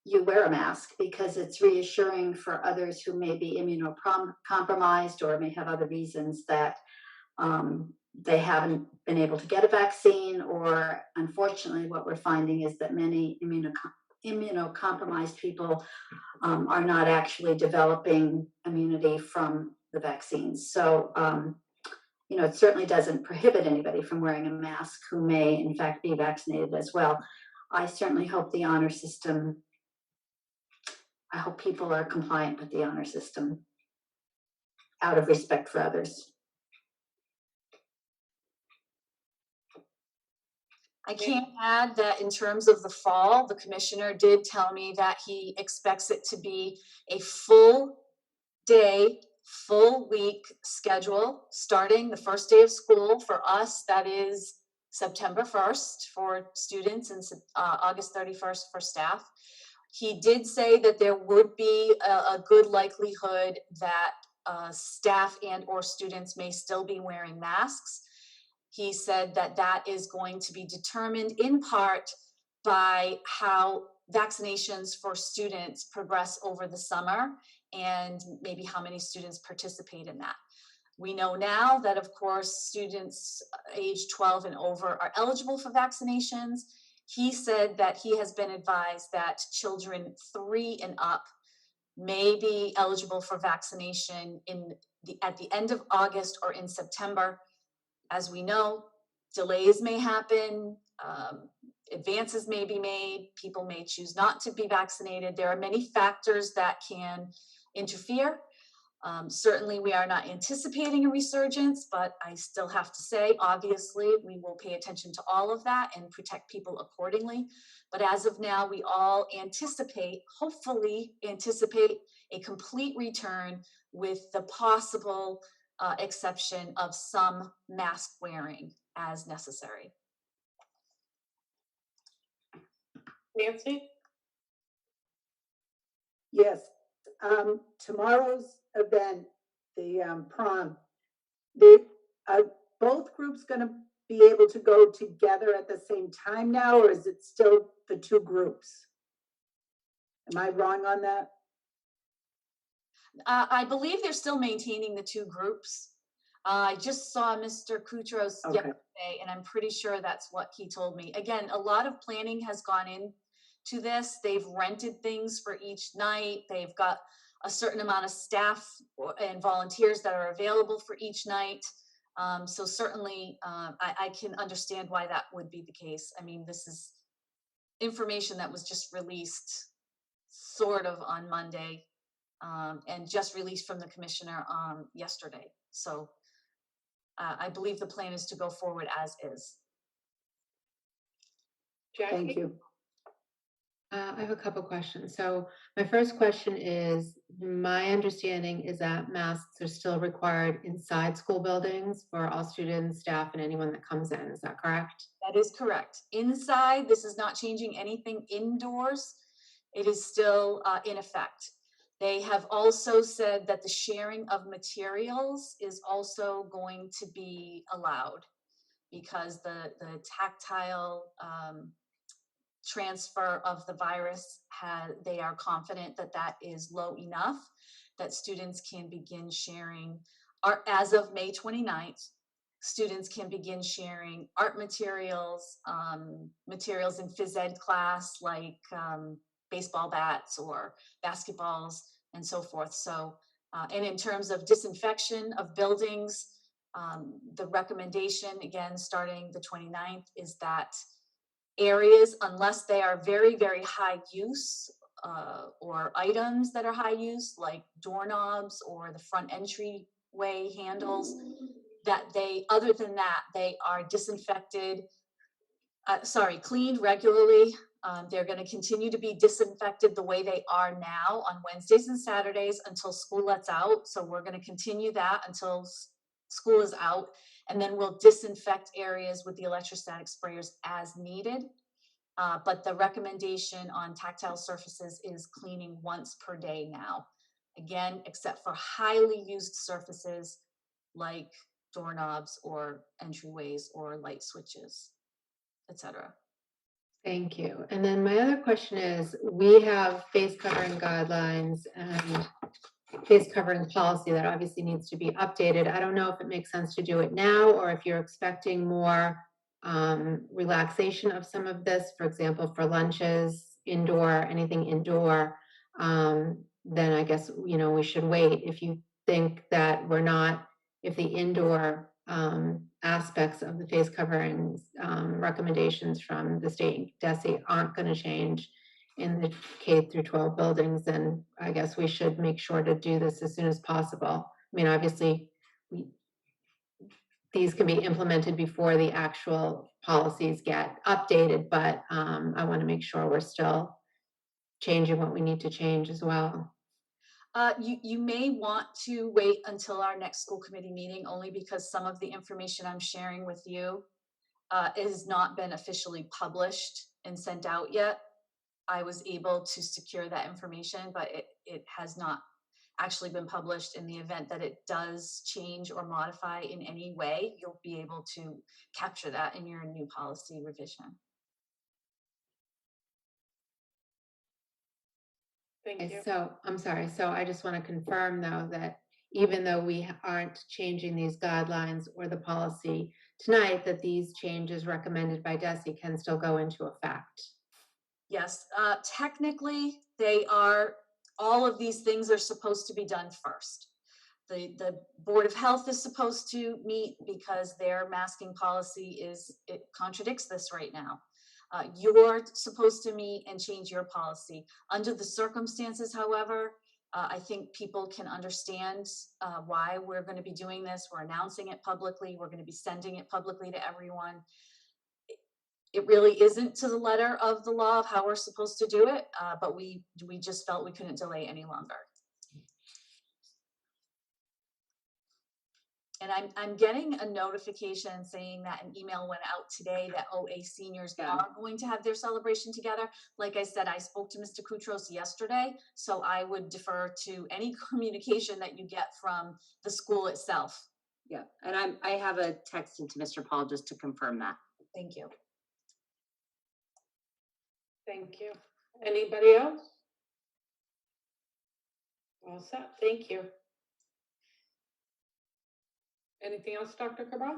you wear a mask because it's reassuring for others who may be immunocompromised or may have other reasons that they haven't been able to get a vaccine, or unfortunately what we're finding is that many immunocompromised people are not actually developing immunity from the vaccines. So, it certainly doesn't prohibit anybody from wearing a mask who may in fact be vaccinated as well. I certainly hope the honor system, I hope people are compliant with the honor system. out of respect for others. I can add that in terms of the fall, the commissioner did tell me that he expects it to be a full day, full week schedule, starting the first day of school for us. That is September 1st for students and August 31st for staff. He did say that there would be a good likelihood that staff and or students may still be wearing masks. He said that that is going to be determined in part by how vaccinations for students progress over the summer and maybe how many students participate in that. We know now that, of course, students age 12 and over are eligible for vaccinations. He said that he has been advised that children 3 and up may be eligible for vaccination at the end of August or in September. As we know, delays may happen, advances may be made, people may choose not to be vaccinated. There are many factors that can interfere. Certainly, we are not anticipating a resurgence, but I still have to say, obviously, we will pay attention to all of that and protect people accordingly. But as of now, we all hopefully anticipate a complete return with the possible exception of some mask wearing as necessary. Nancy? Yes, tomorrow's event, the prom, are both groups gonna be able to go together at the same time now, or is it still the two groups? Am I wrong on that? I believe they're still maintaining the 2 groups. I just saw Mr. Koutros Okay. yesterday, and I'm pretty sure that's what he told me. Again, a lot of planning has gone into this. They've rented things for each night. They've got a certain amount of staff and volunteers that are available for each night. So certainly, I can understand why that would be the case. I mean, this is information that was just released sort of on Monday. And just released from the commissioner yesterday. So I believe the plan is to go forward as is. Thank Jackie? you. I have a couple questions. So my first question is, my understanding is that masks are still required inside school buildings for all students, staff, and anyone that comes in. Is that correct? That is correct. Inside, this is not changing anything indoors. It is still in effect. They have also said that the sharing of materials is also going to be allowed because the tactile transfer of the virus, they are confident that that is low enough that students can begin sharing art. As of May 29th, students can begin sharing art materials, materials in phys ed class like baseball bats or basketballs and so forth. So, and in terms of disinfection of buildings, the recommendation, again, starting the 29th, is that areas, unless they are very, very high use or items that are high use, like doorknobs or the front entryway handles, that other than that, they are disinfected, cleaned regularly. They're going to continue to be disinfected the way they are now on Wednesdays and Saturdays until school lets out. So we're going to continue that until school is out. And then we'll disinfect areas with the electrostatic sprayers as needed. But the recommendation on tactile surfaces is cleaning once per day now. Again, except for highly used surfaces like doorknobs or entryways or light switches, etc. Thank you. And then my other question is, we have face covering guidelines and face covering policy that obviously needs to be updated. I don't know if it makes sense to do it now or if you're expecting more relaxation of some of this, for example, for lunches, indoor, anything indoor, then I guess, we should wait. If you think that if the indoor aspects of the face coverings recommendations from the state DESE aren't going to change in the K through 12 buildings, then I guess we should make sure to do this as soon as possible. mean, obviously, these can be implemented before the actual policies get updated, but I want to make sure we're still changing what we need to change as well. You may want to wait until our next school committee meeting, only because some of the information I'm sharing with you has not been officially published and sent out yet. I was able to secure that information, but it has not actually been published. In the event that it does change or modify in any way, you'll be able to capture that in your new policy revision. Thank Okay, you. so, I'm sorry, so I just want to confirm though, that even though we aren't changing these guidelines or the policy tonight, that these changes recommended by DESI can still go into effect. Yes, technically, all of these things are supposed to be done first. The Board of Health is supposed to meet because their masking policy it contradicts this right now. You're supposed to meet and change your policy. Under the circumstances, however, I think people can understand why we're going to be doing this. We're announcing it publicly. We're going to be sending it publicly to everyone. It really isn't to the letter of the law of how we're supposed to do it, but we just felt we couldn't delay any longer. And I'm getting a notification saying that an email went out today that OA seniors are going to have their celebration together. Like I said, I spoke to Mr. Koutros yesterday, so I would defer to any communication that you get from the school itself. Yeah, and I have a text into Mr. Paul just to confirm that. Thank you. Thank you. Anybody else? All set, thank you. Anything else, Dr. Cabral?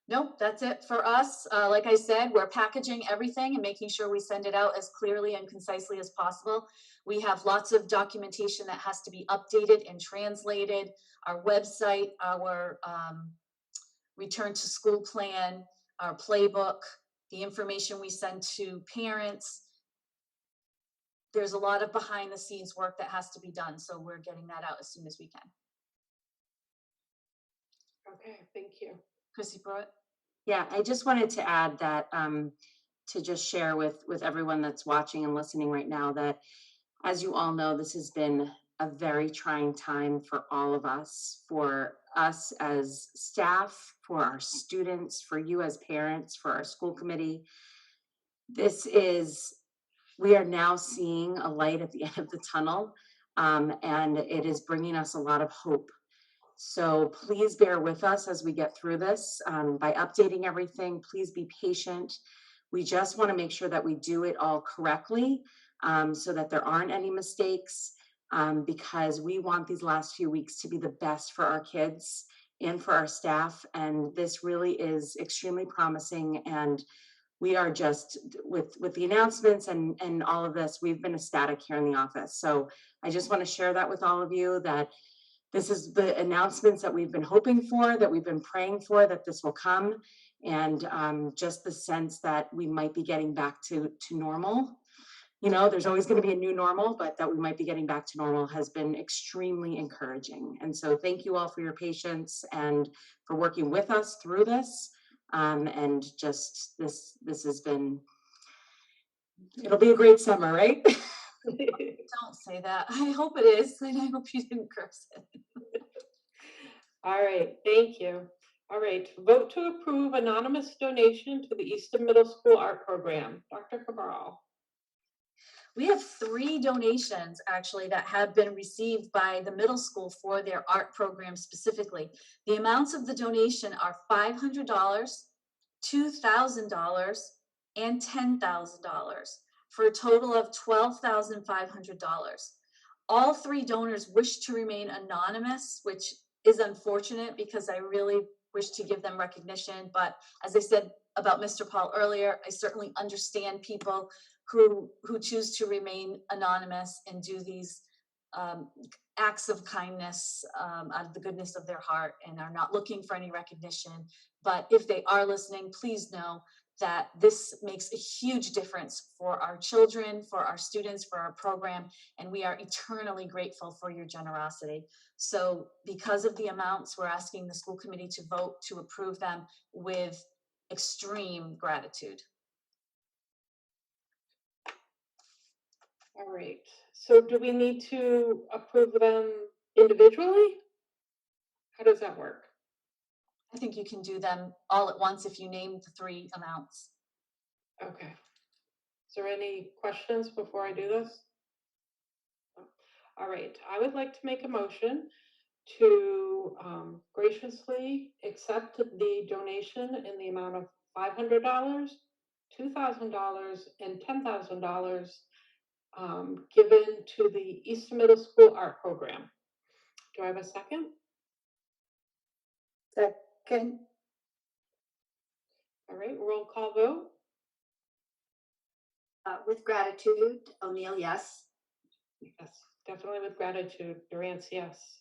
Nope, that's it for us. Like I said, we're packaging everything and making sure we send it out as clearly and concisely as possible. We have lots of documentation that has to be updated and translated. Our website, our return to school plan, our playbook, the information we send to parents. There's a lot of behind the scenes work that has to be done, so we're getting that out as soon as we can. Okay, thank you. Chrissy Pruitt? Yeah, I just wanted to add that, to just share with everyone that's watching and listening right now, that as you all know, this has been a very trying time for all of us, for us as staff, for our students, for you as parents, for our school committee. We are now seeing a light at the end of the tunnel, and it is bringing us a lot of hope. So please bear with us as we get through this by updating everything. Please be patient. We just want to make sure that we do it all correctly so that there aren't any mistakes, because we want these last few weeks to be the best for our kids and for our staff. And this really is extremely promising. And we are just, with the announcements and all of this, we've been ecstatic here in the office. So I just want to share that with all of you, that this is the announcements that we've been hoping for, that we've been praying for, that this will come. And just the sense that we might be getting back to normal. You know, there's always going to be a new normal, but that we might be getting back to normal has been extremely encouraging. And so thank you all for your patience and for working with us through this. And just this has been, it'll be a great summer, right? Don't say that. I hope it is, and I hope you didn't curse it. All right, thank you. All right, vote to approve anonymous donation to the Easton Middle School Art Program. Dr. Cabral. We have 3 donations actually that have been received by the middle school for their art program specifically. The amounts of the donation are $500, $2,000, and $10,000 for a total of $12,500. All 3 donors wish to remain anonymous, which is unfortunate because I really wish to give them recognition. But as I said about Mr. Paul earlier, I certainly understand people who choose to remain anonymous and do these acts of kindness out of the goodness of their heart and are not looking for any recognition. But if they are listening, please know that this makes a huge difference for our children, for our students, for our program, and we are eternally grateful for your generosity. So because of the amounts, we're asking the school committee to vote to approve them with extreme gratitude. All right, so do we need to approve them individually? How does that work? I think you can do them all at once if you name the 3 amounts. Okay. Is there any questions before I do this? All right, I would like to make a motion to graciously accept the donation in the amount of $500, $2,000, and $10,000 given to the Easton Middle School Art Program. Do I have a second? Second, All right, roll call vote. With gratitude, O'Neill, yes. Yes, definitely with gratitude. Durance, yes.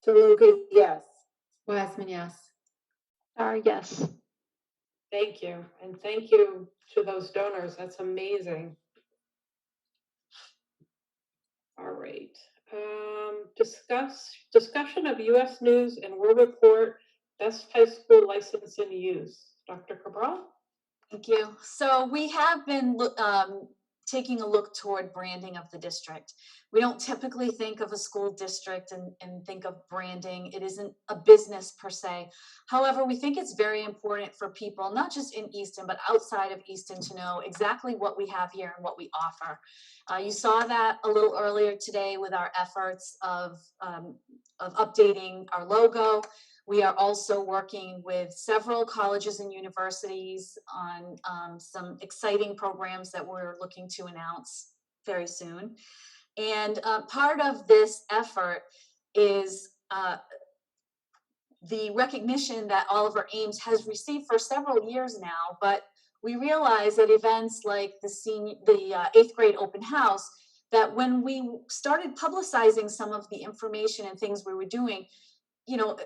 DeLuca, yes. Wiseman, yes. Yes. Thank you, and thank you to those donors. That's amazing. All right. Discussion of U.S. News and World Report Best High School License in Use. Dr. Cabral? Thank you. So we have been taking a look toward branding of the district. We don't typically think of a school district and think of branding. It isn't a business per se. However, we think it's very important for people, not just in Easton, but outside of Easton, to know exactly what we have here and what we offer. You saw that a little earlier today with our efforts of updating our logo. We are also working with several colleges and universities on some exciting programs that we're looking to announce very soon. And part of this effort is the recognition that Oliver Ames has received for several years now, but we realize at events like the 8th grade open house, that when we started publicizing some of the information and things we were doing, you know,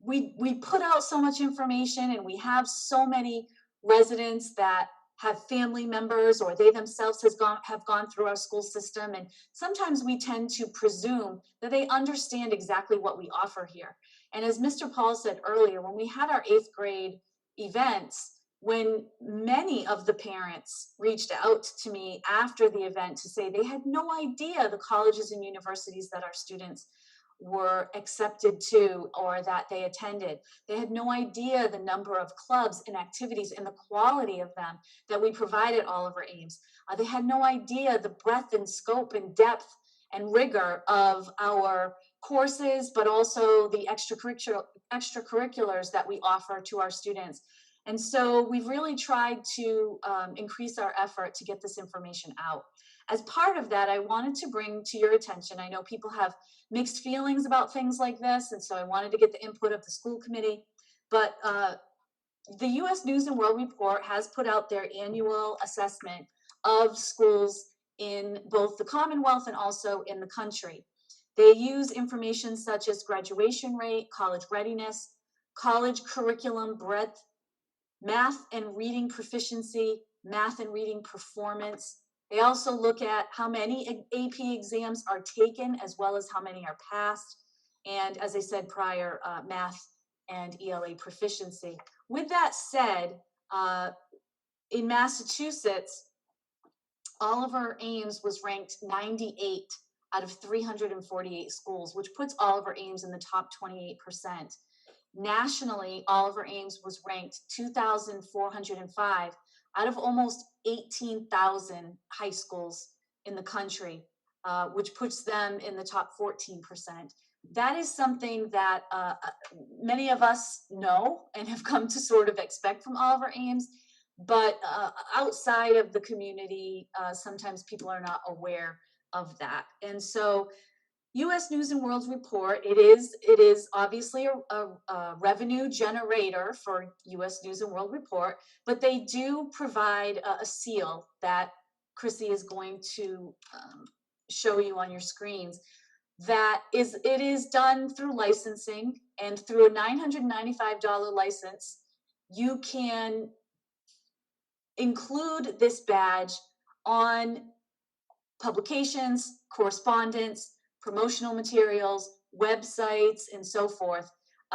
we put out so much information, and we have so many residents that have family members or they themselves have gone through our school system, and sometimes we tend to presume that they understand exactly what we offer here. And as Mr. Paul said earlier, when we had our 8th grade events, when many of the parents reached out to me after the event to say they had no idea the colleges and universities that our students were accepted to or that they attended. They had no idea the number of clubs and activities and the quality of them that we provide at Oliver Ames. They had no idea the breadth and scope and depth and rigor of our courses, but also the extracurriculars that we offer to our students. And so we've really tried to increase our effort to get this information out. As part of that, I wanted to bring to your attention, I know people have mixed feelings about things like this, and so I wanted to get the input of the school committee, but the U.S. News and World Report has put out their annual assessment of schools in both the Commonwealth and also in the country. They use information such as graduation rate, college readiness, college curriculum breadth, math and reading proficiency, math and reading performance. They also look at how many AP exams are taken as well as how many are passed. And as I said prior, math and ELA proficiency. With that said, in Massachusetts, Oliver Ames was ranked 98 out of 348 schools, which puts Oliver Ames in the top 28%. Nationally, Oliver Ames was ranked 2,405 out of almost 18,000 high schools in the country, which puts them in the top 14%. That is something that many of us know and have come to sort of expect from Oliver Ames, but outside of the community, sometimes people are not aware of that. And so U.S. News and World Report, it is obviously a revenue generator for U.S. News and World Report, but they do provide a seal that Chrissy is going to show you on your screens. It is done through licensing, and through a $995 license, you can include this badge on publications, correspondence, promotional materials, websites, and so forth,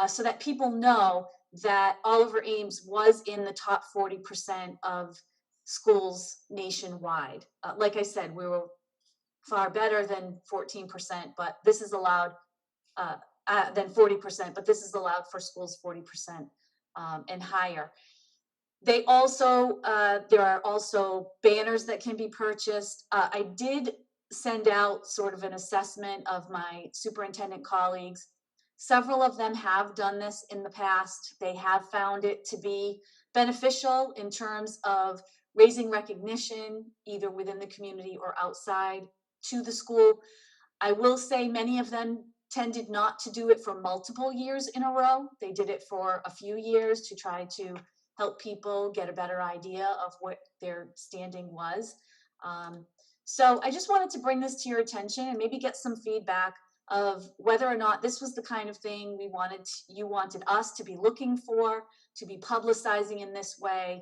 so that people know that Oliver Ames was in the top 40% of schools nationwide. Like I said, we were far better than 14%, but this is allowed, than 40%, but this is allowed for schools 40% and higher. They also, there are also banners that can be purchased. I did send out sort of an assessment of my superintendent colleagues. Several of them have done this in the past. They have found it to be beneficial in terms of raising recognition, either within the community or outside to the school. I will say many of them tended not to do it for multiple years in a row. They did it for a few years to try to help people get a better idea of what their standing was. So I just wanted to bring this to your attention and maybe get some feedback of whether or not this was the kind of thing you wanted us to be looking for, to be publicizing in this way,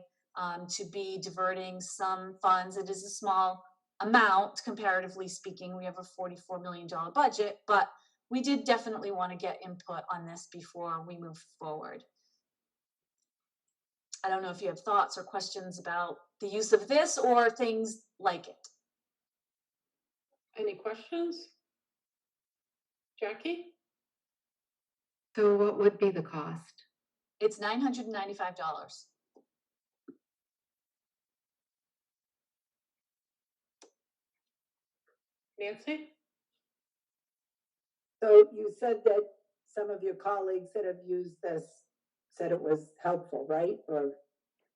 to be diverting some funds. It is a small amount, comparatively speaking. We have a $44 million budget, but we did definitely want to get input on this before we move forward. I don't know if you have thoughts or questions about the use of this or things like it. Any questions? Jackie? So what would be the cost? It's $995. Nancy? So you said that some of your colleagues that have used this said it was helpful, right? Or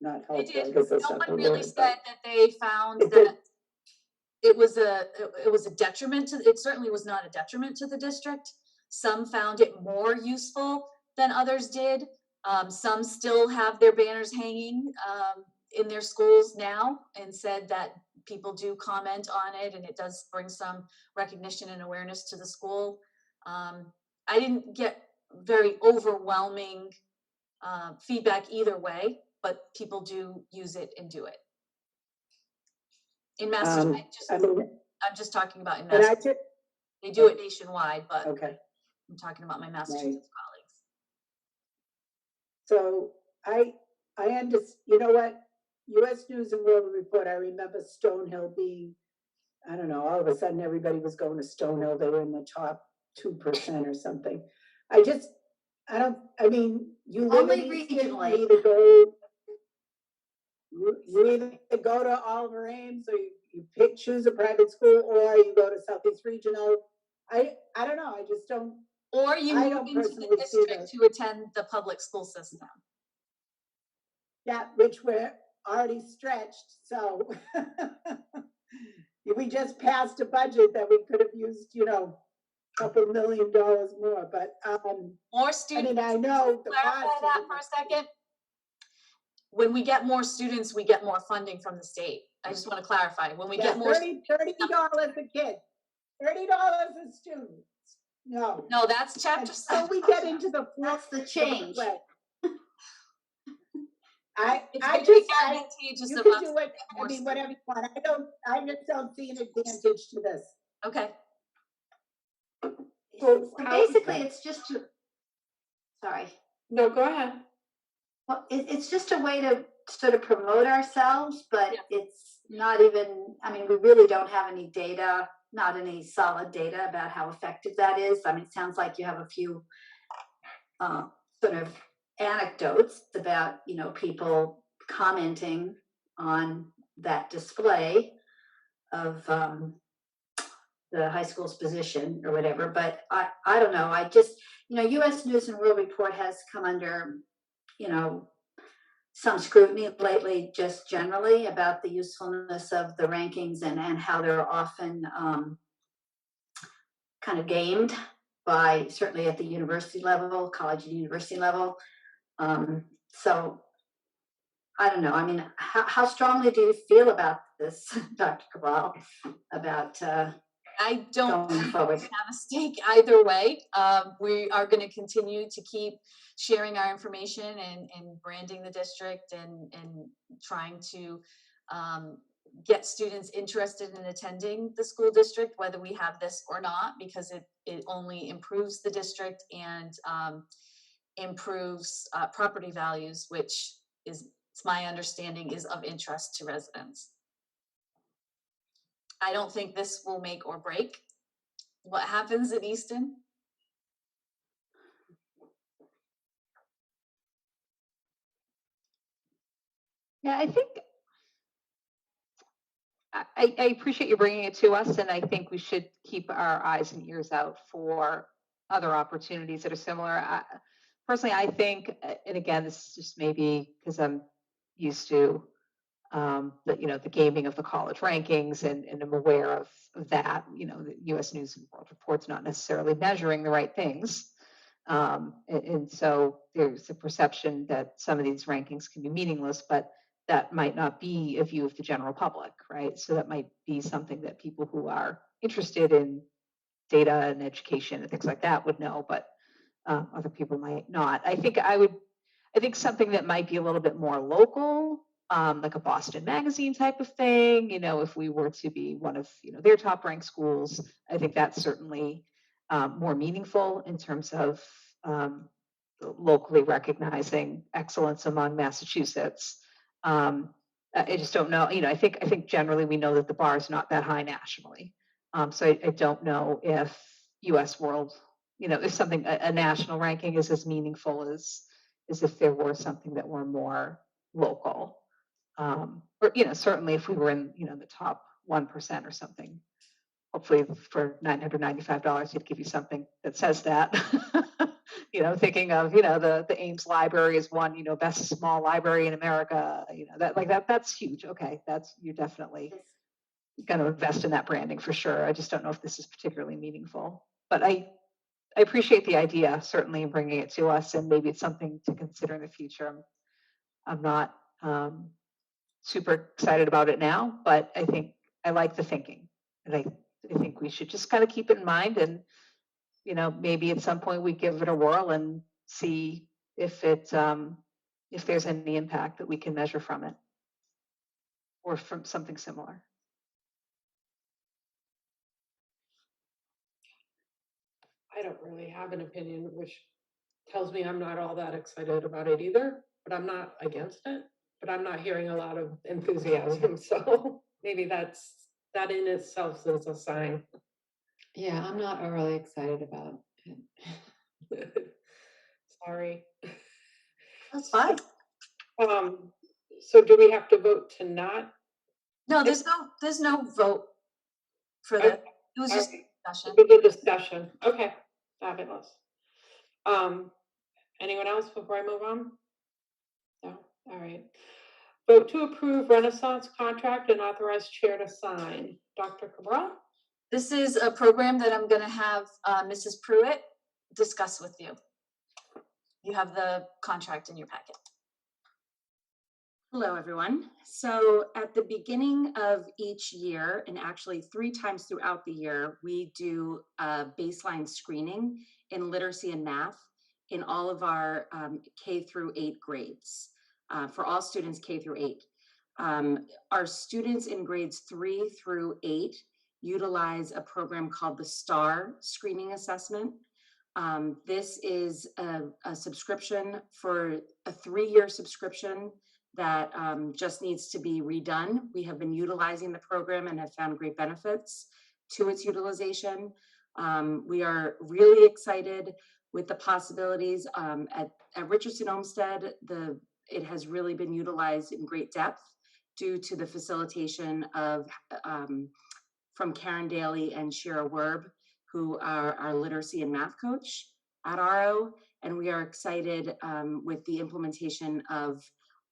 not They helpful? I did. guess that's No not the one really word, said but- that they found Is it- that it was a detriment to, it certainly was not a detriment to the district. Some found it more useful than others did. Some still have their banners hanging in their schools now and said that people do comment on it and it does bring some recognition and awareness to the school. I didn't get very overwhelming feedback either way, but people do use it and do it. In Massachusetts, I'm just talking about in And I Massachusetts. just, They do it nationwide, but okay. I'm talking about my Massachusetts colleagues. So I understand, you know what? US News and World Report, I remember Stonehill being, I don't know, all of a sudden everybody was going to Stonehill. They were in the top 2% or something. I mean, you live Only in Easton, regionally. you either go to Oliver Ames or you choose a private school or you go to Southeast Regional. I don't know. I just don't. Or you I move don't into the personally see district to attend the public school system. Yeah, which we're already stretched, so we just passed a budget that we could have used, a couple $1 million more, but, More I students. mean, I know the Clarify cost. that for a second. When we get more students, we get more funding from the state. I just want to clarify. When we Yeah, get more, $30 a kid, $30 a student. No. no, that's chapter And so 7. we get into the. That's the change. It's I very just, advantageous you of can us do to what, get more whatever you want. I just don't see an advantage to this. Okay. So So how- basically, it's just to, sorry. No, go ahead. Well, it's just a way to sort of promote ourselves, but Yeah. it's not even, I mean, we really don't have any data, not any solid data about how effective that is. I mean, it sounds like you have a few sort of anecdotes about, people commenting on that display of the high school's position or whatever, but I don't know. I just, US News and World Report has come under, some scrutiny lately, just generally about the usefulness of the rankings and how they're often kind of gamed by, certainly at the university level, college and university level. So I don't know. I mean, how strongly do you feel about this, Dr. Cabral, about I don't Going forward. have a stake either way. We are going to continue to keep sharing our information and branding the district and trying to get students interested in attending the school district, whether we have this or not, because it only improves the district and improves property values, which is, it's my understanding, is of interest to residents. I don't think this will make or break what happens at Easton. Yeah, I think I appreciate you bringing it to us, and I think we should keep our eyes and ears out for other opportunities that are similar. Personally, I think, and again, this is just maybe because I'm used to the gaming of the college rankings, and I'm aware of that. The U.S. News and World Report's not necessarily measuring the right things. And so there's a perception that some of these rankings can be meaningless, but that might not be a view of the general public, right? So that might be something that people who are interested in data and education and things like that would know, but other people might not. I think something that might be a little bit more local, like a Boston Magazine type of thing, if we were to be one of their top ranked schools, I think that's certainly more meaningful in terms of locally recognizing excellence among Massachusetts. I just don't know. I think generally we know that the bar is not that high nationally. So I don't know if U.S. World, if something a national ranking is as meaningful as if there were something that were more local. Or certainly if we were in the top 1% or something. Hopefully for $995, he'd give you something that says that. Thinking of the Ames Library is one best small library in America. That's huge. Okay, you're definitely going to invest in that branding for sure. I just don't know if this is particularly meaningful, but I appreciate the idea, certainly, in bringing it to us, and maybe it's something to consider in the future. I'm not super excited about it now, but I think I like the thinking, and I think we should just kind of keep it in mind, and maybe at some point we give it a whirl and see if there's any impact that we can measure from it, or from something similar. I don't really have an opinion, which tells me I'm not all that excited about it either, but I'm not against it. But I'm not hearing a lot of enthusiasm, so maybe that in itself is a sign. Yeah, I'm not overly excited about it. Sorry. That's fine. So do we have to vote to not? No, there's no vote for that. It was just discussion. For the discussion. Okay, fabulous. Anyone else before I move on? No, all right. Vote to approve Renaissance contract and authorize chair to sign. Dr. Cabral? This is a program that I'm going to have Mrs. Pruitt discuss with you. You have the contract in your packet. Hello, everyone. So at the beginning of each year, and actually 3 times throughout the year, we do a baseline screening in literacy and math in all of our K through 8 grades, for all students K through 8. Our students in grades 3 through 8 utilize a program called the STAR screening assessment. This is a subscription for a 3-year subscription that just needs to be redone. We have been utilizing the program and have found great benefits to its utilization. We are really excited with the possibilities at Richardson Olmsted. It has really been utilized in great depth due to the facilitation of from Karen Daly and Shira Werb, who are our literacy and math coach at RO. And we are excited with the implementation of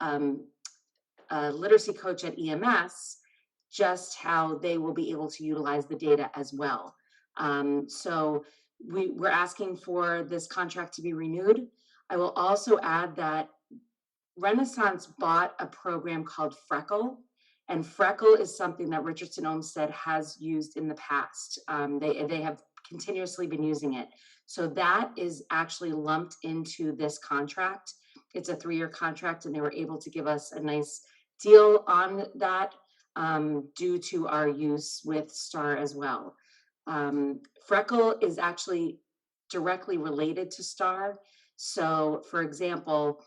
a literacy coach at EMS, just how they will be able to utilize the data as well. So we're asking for this contract to be renewed. I will also add that Renaissance bought a program called Freckle, And Freckle is something that Richardson Olmsted has used in the past. They have continuously been using it. So that is actually lumped into this contract. It's a 3-year contract, and they were able to give us a nice deal on that due to our use with STAR as well. Freckle is actually directly related to STAR. So, for example,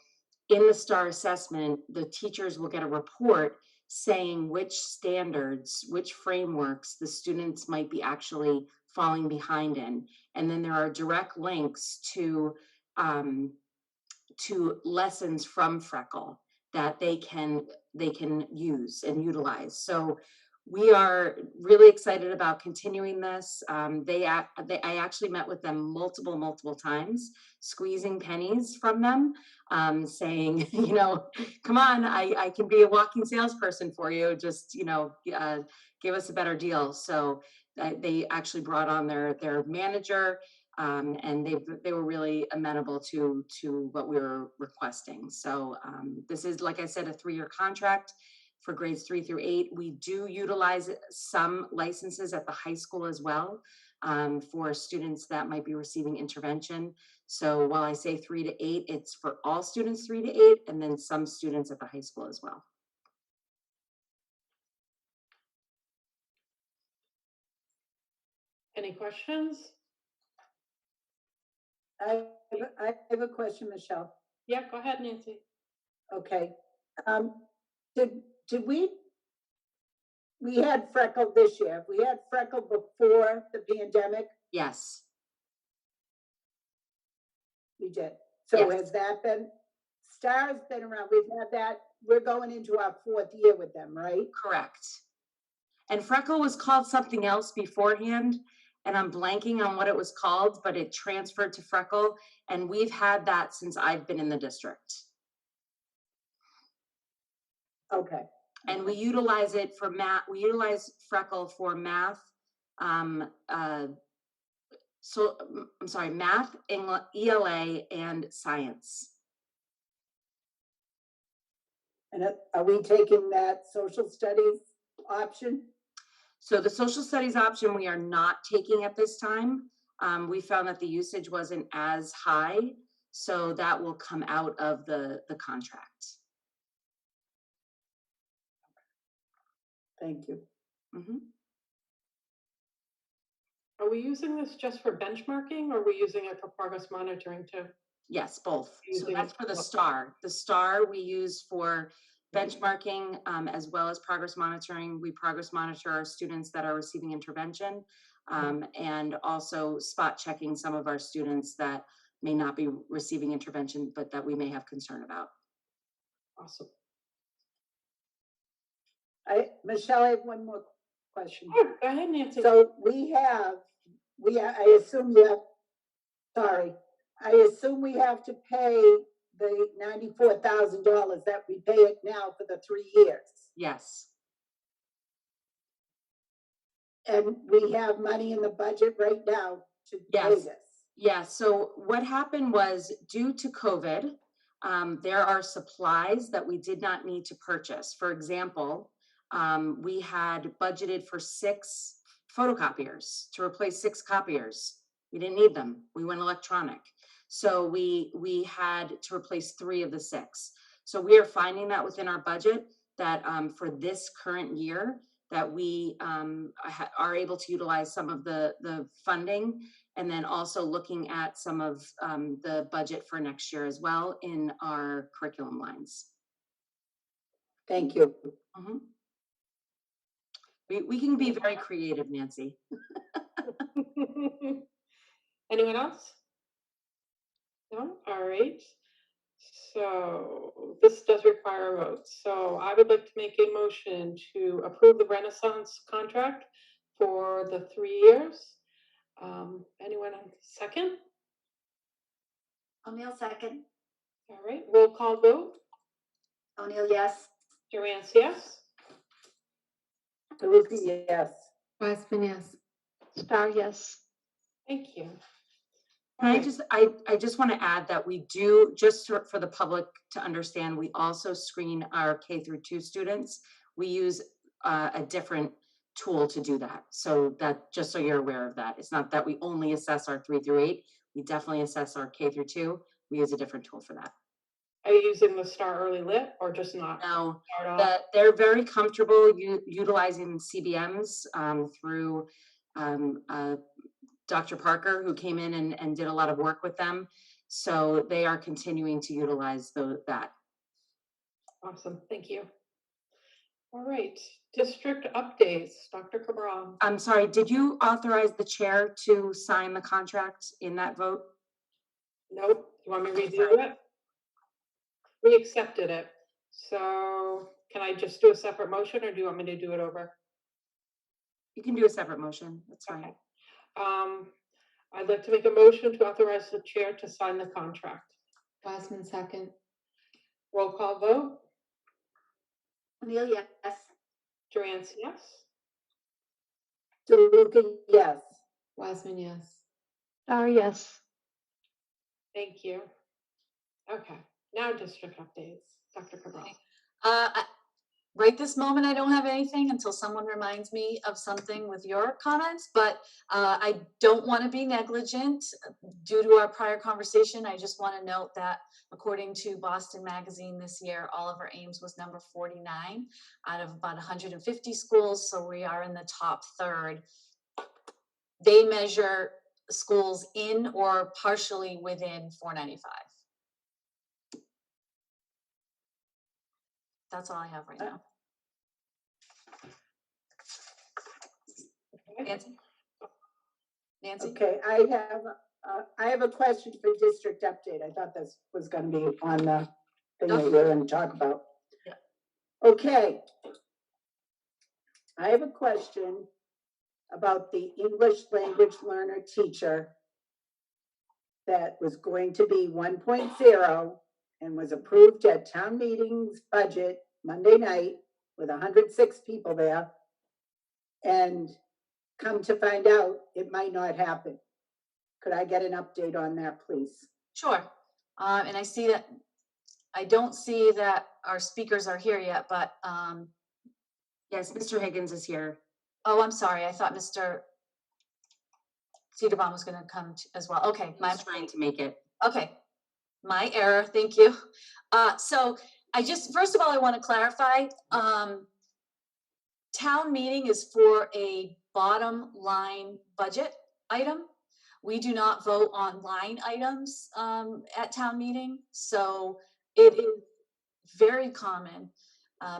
in the STAR assessment, the teachers will get a report saying which standards, which frameworks the students might be actually falling behind in. And then there are direct links to lessons from Freckle that they can use and utilize. So we are really excited about continuing this. I actually met with them multiple times, squeezing pennies from them, saying, you know, come on, I can be a walking salesperson for you. Just, you know, give us a better deal. So they actually brought on their manager, and they were really amenable to what we were requesting. So this is, like I said, a 3-year contract for grades 3 through 8. We do utilize some licenses at the high school as well for students that might be receiving intervention. So while I say 3 to 8, it's for all students 3 to 8, and then some students at the high school as well. Any questions? I have a question, Michelle. Yeah, go ahead, Nancy. Okay. Did we had Freckle this year. We had Freckle before the pandemic. Yes. We did. So Yes. has that been, STAR's been around. We've had that. We're going into our 4th year with them, right? Correct. And Freckle was called something else beforehand, and I'm blanking on what it was called, but it transferred to Freckle, and we've had that since I've been in the district. Okay. And we utilize it for math. We utilize Freckle for math. So I'm sorry, math, English, ELA, and science. And are we taking that social studies option? So the social studies option we are not taking at this time. We found that the usage wasn't as high, so that will come out of the contract. Thank you. Mm-hmm. Are we using this just for benchmarking, or are we using it for progress monitoring too? Yes, both. So Using that's it for the for- STAR. The STAR we use for benchmarking as well as progress monitoring. We progress monitor our students that are receiving intervention, and also spot checking some of our students that may not be receiving intervention, but that we may have concern about. Awesome. Michelle, I have one more question. Sure, go ahead, Nancy. So I assume I assume we have to pay the $94,000 that we pay it now for the 3 years. Yes. And we have money in the budget right now to pay Yes. this. Yeah, so what happened was due to COVID, there are supplies that we did not need to purchase. For example, we had budgeted for 6 photocopiers to replace 6 copiers. We didn't need them. We went electronic. So we had to replace 3 of the 6. So we are finding that within our budget that for this current year that we are able to utilize some of the funding, and then also looking at some of the budget for next year as well in our curriculum lines. Thank you. Mm-hmm. We can be very creative, Nancy. Anyone else? No? All right. So this does require a vote. So I would like to make a motion to approve the Renaissance contract for the 3 years. Anyone on second? O'Neill second. All right, roll call vote. O'Neill, yes. Durant, yes. Lucy, yes. Wiseman, yes. Star, yes. Thank you. Can All I just want to add that we do, just for the public to understand, we also screen our K through 2 students we use a different tool to do that. So that, just so you're aware of that. It's not that we only assess our 3 through 8. We definitely assess our K through 2. We use a different tool for that. Are you using the Star Early Lit or just not? Now, Start off? they're very comfortable utilizing CBMs through Dr. Parker, who came in and did a lot of work with them. So they are continuing to utilize that. Awesome, thank you. All right, district updates, Dr. Cabral. I'm sorry, did you authorize the chair to sign the contract in that vote? Nope, you want me to redo it? We accepted it, so can I just do a separate motion or do you want me to do it over? You can do a separate motion, that's fine. Okay. I'd like to make a motion to authorize the chair to sign the contract. Wiseman second. Roll call vote, O'Neill, yes. Durant, yes? DeLuca, yes. Wiseman, yes. Yes. Thank you. Okay, now district updates, Dr. Cabral. Right this moment, I don't have anything until someone reminds me of something with your comments, but I don't want to be negligent due to our prior conversation. I just want to note that according to Boston Magazine this year, Oliver Ames was number 49 out of about 150 schools, so we are in the top third. They measure schools in or partially within 495. That's all I have right now. Nancy? Nancy? Okay, I have a question for district update. I thought this was gonna be on the thing that we we're gonna talk about. Yeah. Okay. I have a question about the English language learner teacher that was going to be 1.0 and was approved at town meeting's budget Monday night with 106 people there. And come to find out, it might not happen. Could I get an update on that, please? Sure. And I see that, I don't see that our speakers are here yet, but, Yes, Mr. Higgins is here. oh, I'm sorry. I thought Mr. Cedarbaum was going to come as well. Okay. He's trying to make it. Okay, my error, thank you. So I just, first of all, I want to clarify, town meeting is for a bottom line budget item. We do not vote on line items at town meeting. So it is very common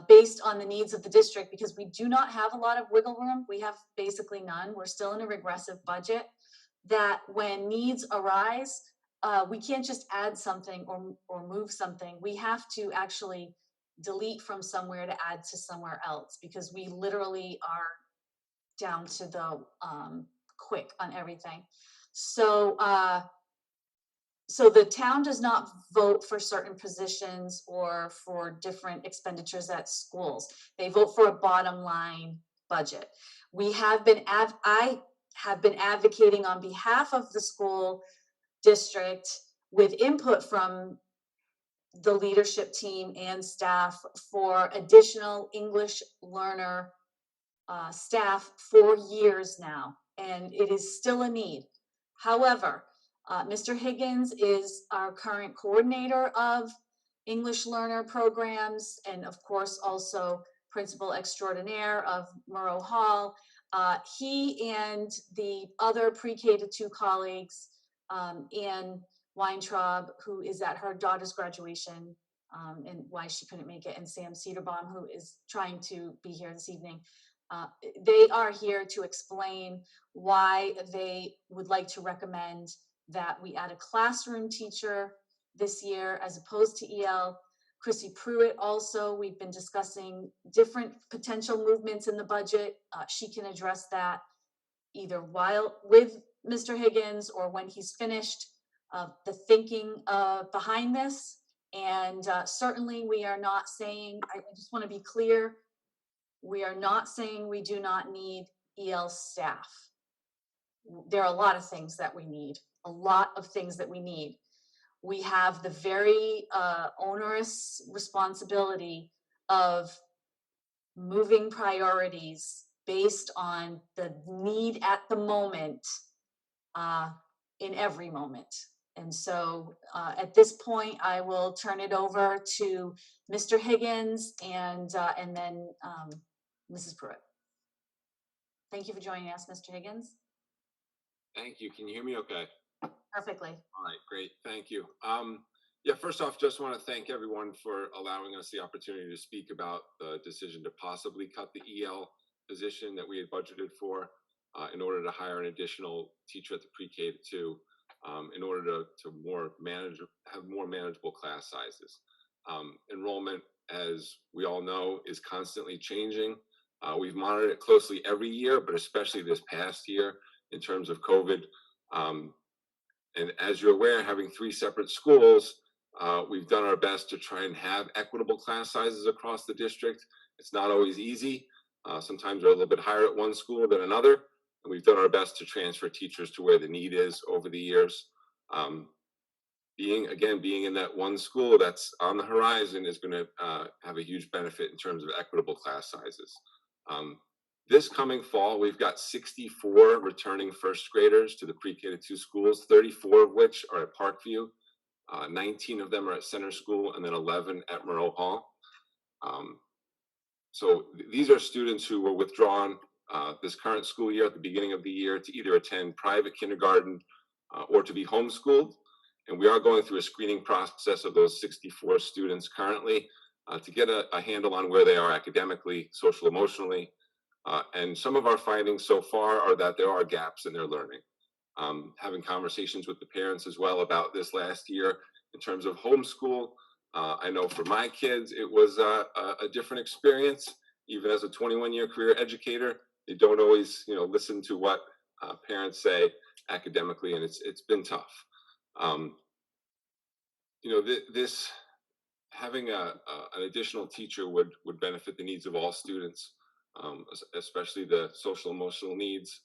based on the needs of the district, because we do not have a lot of wiggle room. We have basically none. We're still in a regressive budget, that when needs arise, we can't just add something or move something. We have to actually delete from somewhere to add to somewhere else, because we literally are down to the quick on everything. So so the town does not vote for certain positions or for different expenditures at schools. They vote for a bottom line budget. We have been, I have been advocating on behalf of the school district with input from the leadership team and staff for additional English learner staff for years now, and it is still a need. However, Mr. Higgins is our current coordinator of English learner programs, and of course also principal extraordinaire of Murrow Hall. He and the other pre-K to 2 colleagues, Ann Weintraub, who is at her daughter's graduation, and why she couldn't make it, and Sam Cedarbaum, who is trying to be here this evening. They are here to explain why they would like to recommend that we add a classroom teacher this year as opposed to EL. Chrissy Pruitt also, we've been discussing different potential movements in the budget. She can address that either while with Mr. Higgins or when he's finished the thinking behind this. And certainly we are not saying, I just want to be clear, we are not saying we do not need EL staff. There are a lot of things that we need, a lot of things that we need. We have the very onerous responsibility of moving priorities based on the need at the moment, in every moment. And so at this point, I will turn it over to Mr. Higgins and then Mrs. Pruitt. Thank you for joining us, Mr. Higgins. Thank you. Can you hear me okay? Perfectly. All right, great. Thank you. Yeah, first off, just want to thank everyone for allowing us the opportunity to speak about the decision to possibly cut the EL position that we had budgeted for in order to hire an additional teacher at the pre-K to 2 in order to have more manageable class sizes. Enrollment, as we all know, is constantly changing. We've monitored it closely every year, but especially this past year in terms of COVID. And as you're aware, having 3 separate schools, we've done our best to try and have equitable class sizes across the district. It's not always easy. Sometimes we're a little bit higher at one school than another, and we've done our best to transfer teachers to where the need is over the years. Being in that one school that's on the horizon is going to have a huge benefit in terms of equitable class sizes. This coming fall, we've got 64 returning first graders to the pre-K to 2 schools, 34 of which are at Parkview, 19 of them are at Center School, and then 11 at Monroe Hall. So these are students who were withdrawn this current school year at the beginning of the year to either attend private kindergarten or to be homeschooled. And we are going through a screening process of those 64 students currently to get a handle on where they are academically, social, emotionally. And some of our findings so far are that there are gaps in their learning. Having conversations with the parents as well about this last year in terms of homeschool. I know for my kids, it was a different experience. Even as a 21-year career educator, they don't always, listen to what parents say academically, and it's been tough. This having an additional teacher would benefit the needs of all students, especially the social emotional needs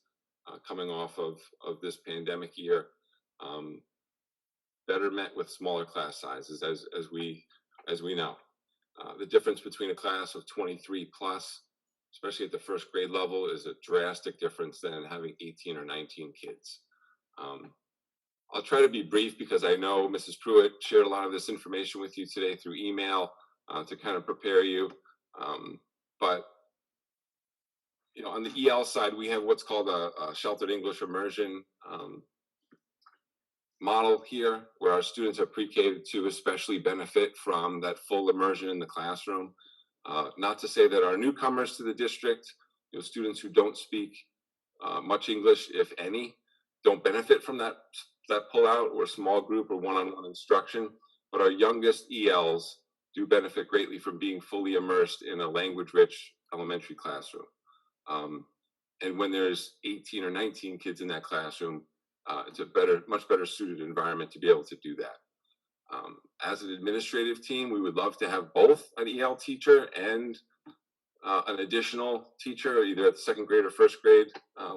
coming off of this pandemic year. Better met with smaller class sizes, as we know. The difference between a class of 23 plus, especially at the first grade level, is a drastic difference than having 18 or 19 kids. I'll try to be brief because I know Mrs. Pruitt shared a lot of this information with you today through email to kind of prepare you. But on the EL side, we have what's called a sheltered English immersion model here, where our students at pre-K to especially benefit from that full immersion in the classroom. Not to say that our newcomers to the district, students who don't speak much English, if any, don't benefit from that pullout or small group or one-on-one instruction, but our youngest ELs do benefit greatly from being fully immersed in a language-rich elementary classroom. And when there's 18 or 19 kids in that classroom, it's a much better suited environment to be able to do that. As an administrative team, we would love to have both an EL teacher and an additional teacher, either at the second grade or first grade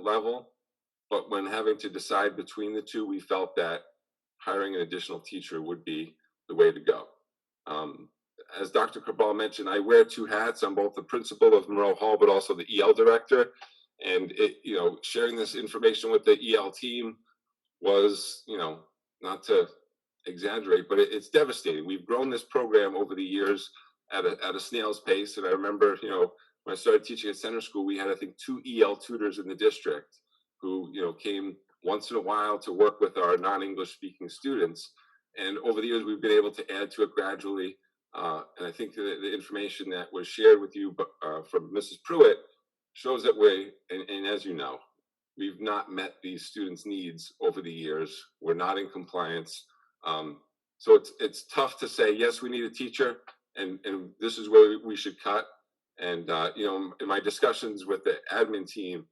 level. But when having to decide between the two, we felt that hiring an additional teacher would be the way to go. As Dr. Cabral mentioned, I wear 2 hats. I'm both the principal of Monroe Hall, but also the EL director. And sharing this information with the EL team was, not to exaggerate, but it's devastating. We've grown this program over the years at a snail's pace. And I remember, when I started teaching at Center School, we had, I think, 2 EL tutors in the district who, came once in a while to work with our non-English speaking students. And over the years, we've been able to add to it gradually. And I think the information that was shared with you from Mrs. Pruitt shows that and as you know, we've not met these students' needs over the years. We're not in compliance. So it's tough to say, yes, we need a teacher, and this is where we should cut. And, in my discussions with the admin team,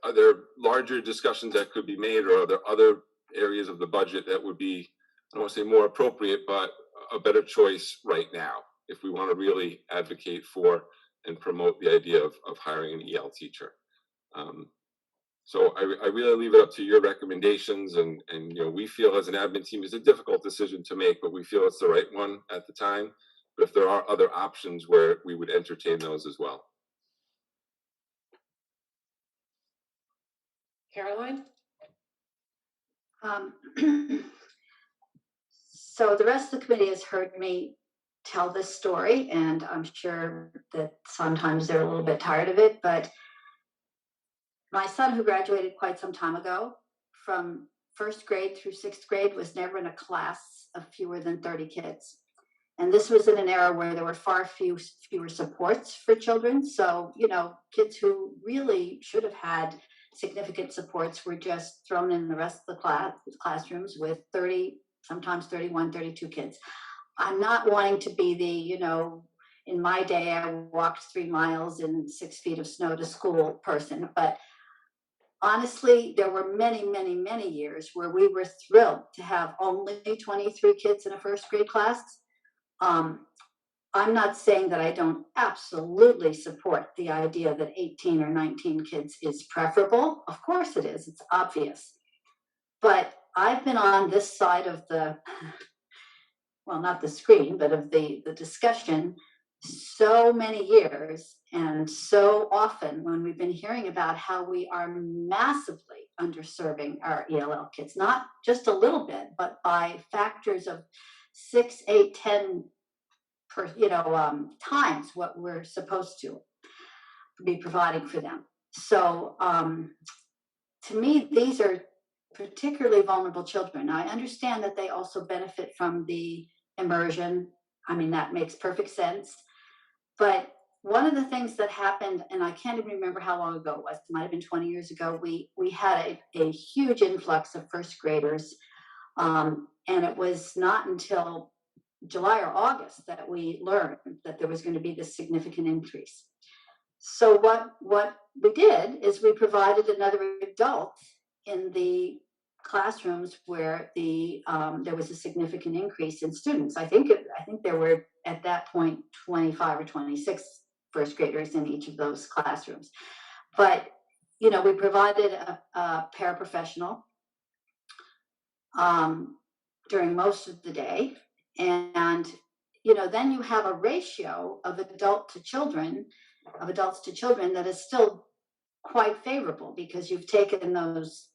are there larger discussions that could be made, or are there other areas of the budget that would be, I don't want to say more appropriate, but a better choice right now if we want to really advocate for and promote the idea of hiring an EL teacher. So I really leave it up to your recommendations, and we feel as an admin team it's a difficult decision to make, but we feel it's the right one at the time. But if there are other options where we would entertain those as well. Caroline? So the rest of the committee has heard me tell this story, and I'm sure that sometimes they're a little bit tired of it, but my son, who graduated quite some time ago, from first grade through sixth grade, was never in a class of fewer than 30 kids. And this was in an era where there were fewer supports for children. So, kids who really should have had significant supports were just thrown in the rest of the classrooms with 30, sometimes 31, 32 kids. I'm not wanting to be the, in my day, I walked 3 miles in 6 feet of snow to school person. But honestly, there were many, many, many years where we were thrilled to have only 23 kids in a first grade class. I'm not saying that I don't absolutely support the idea that 18 or 19 kids is preferable. Of course it is, it's obvious. But I've been on this side of well, not the screen, but of the discussion so many years, and so often when we've been hearing about how we are massively underserving our ELL kids, not just a little bit, but by factors of 6, 8, 10 times what we're supposed to be providing for them. So to me, these are particularly vulnerable children. I understand that they also benefit from the immersion. I mean, that makes perfect sense. But one of the things that happened, and I can't even remember how long ago it was, it might have been 20 years ago, we had a huge influx of first graders. And it was not until July or August that we learned that there was going to be this significant increase. So what we did is we provided another adult in the classrooms where there was a significant increase in students. I think there were at that point 25 or 26 first graders in each of those classrooms. But we provided a paraprofessional during most of the day, and then you have a ratio of adults to children that is still quite favorable, because you've taken those,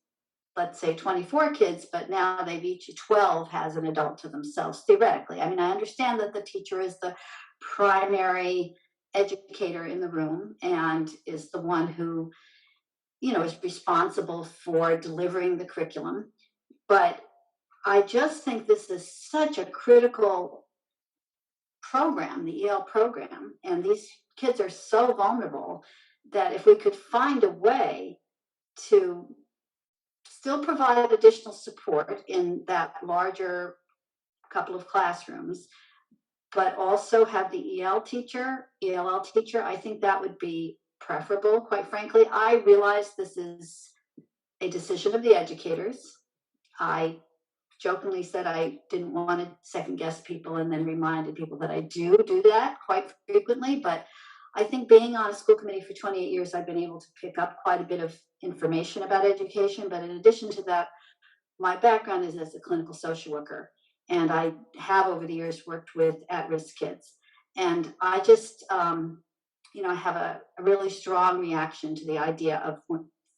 let's say 24 kids, but now they've each 12 has an adult to themselves, theoretically. I mean, I understand that the teacher is the primary educator in the room and is the one who, is responsible for delivering the curriculum. But I just think this is such a critical program, the EL program, and these kids are so vulnerable that if we could find a way to still provide additional support in that larger couple of classrooms, but also have the ELL teacher, I think that would be preferable, quite frankly. I realize this is a decision of the educators. I jokingly said I didn't want to second guess people, and then reminded people that I do that quite frequently. But I think being on a school committee for 28 years, I've been able to pick up quite a bit of information about education. But in addition to that, my background is as a clinical social worker, and I have over the years worked with at-risk kids. And I just, I have a really strong reaction to the idea of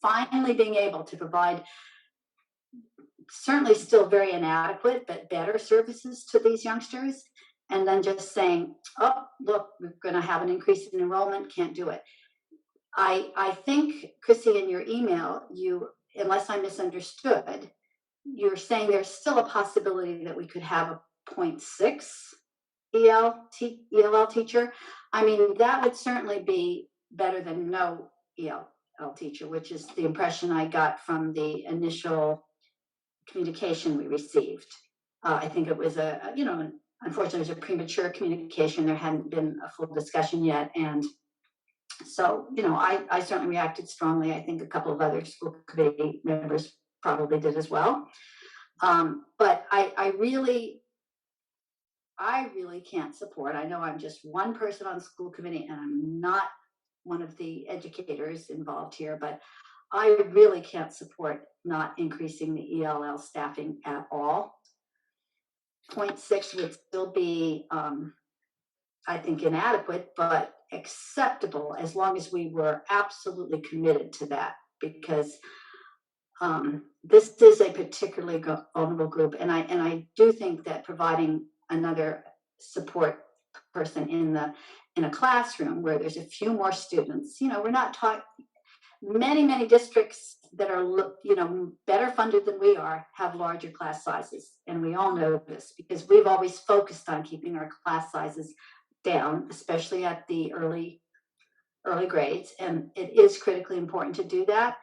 finally being able to provide certainly still very inadequate, but better services to these youngsters. And then just saying, oh, look, we're going to have an increase in enrollment, can't do it. I think, Chrissy, in your email, unless I misunderstood, you're saying there's still a possibility that we could have a 0.6 ELL teacher. I mean, that would certainly be better than no ELL teacher, which is the impression I got from the initial communication we received. I think it was unfortunately, it was a premature communication. There hadn't been a full discussion yet. And so, I certainly reacted strongly. I think a couple of other school committee members probably did as well. But I really can't support. I know I'm just one person on the school committee, and I'm not one of the educators involved here, but I really can't support not increasing the ELL staffing at all. 0.6 would still be I think, inadequate, but acceptable as long as we were absolutely committed to that, because this is a particularly vulnerable group, and I do think that providing another support person in a classroom where there's a few more students, we're not talking. Many districts that are better funded than we are have larger class sizes, and we all know this because we've always focused on keeping our class sizes down, especially at the early grades, and it is critically important to do that.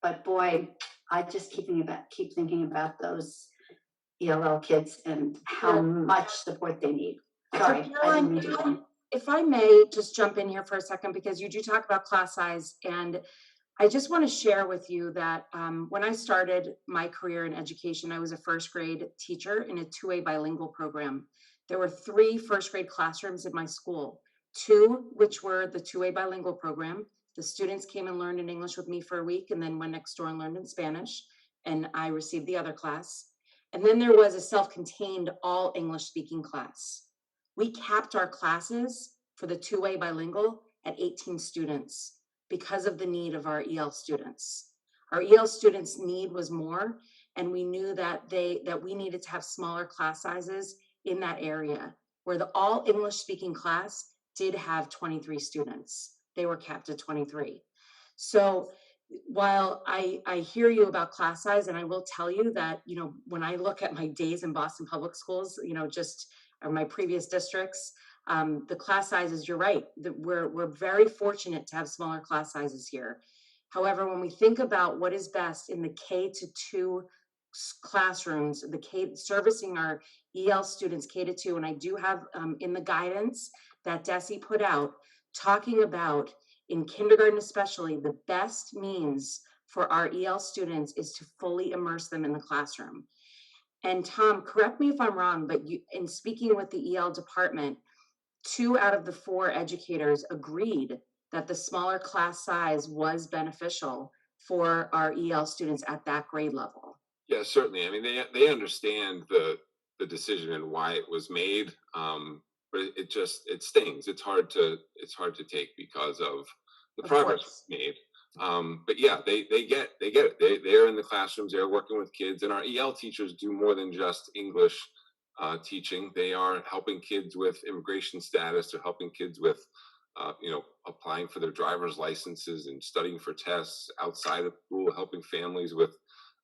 But boy, I just keep thinking about those ELL kids and how much support they need. Sorry, I didn't mean to. If I may just jump in here for a second, because you do talk about class size, and I just want to share with you that when I started my career in education, I was a first grade teacher in a two-way bilingual program. There were 3 first grade classrooms in my school, 2 which were the two-way bilingual program. The students came and learned in English with me for a week and then went next door and learned in Spanish, and I received the other class. And then there was a self-contained all English speaking class. We capped our classes for the two-way bilingual at 18 students because of the need of our EL students. Our EL students' need was more, and we knew that we needed to have smaller class sizes in that area, where the all English speaking class did have 23 students. They were capped at 23. So while I hear you about class size, and I will tell you that, when I look at my days in Boston Public Schools, or my previous districts, the class sizes, you're right, we're very fortunate to have smaller class sizes here. However, when we think about what is best in the K-2 classrooms, servicing our EL students K-2, and I do have in the guidance that Desi put out, talking about in kindergarten especially, the best means for our EL students is to fully immerse them in the classroom. And Tom, correct me if I'm wrong, but in speaking with the EL department, 2 out of the 4 educators agreed that the smaller class size was beneficial for our EL students at that grade level. Yeah, certainly. I mean, they understand the decision and why it was made, but it stings. It's hard to take because of the progress made. But yeah, they get it. They're in the classrooms. They're working with kids, and our EL teachers do more than just English teaching. They are helping kids with immigration status. They're helping kids with applying for their driver's licenses and studying for tests outside of school, helping families with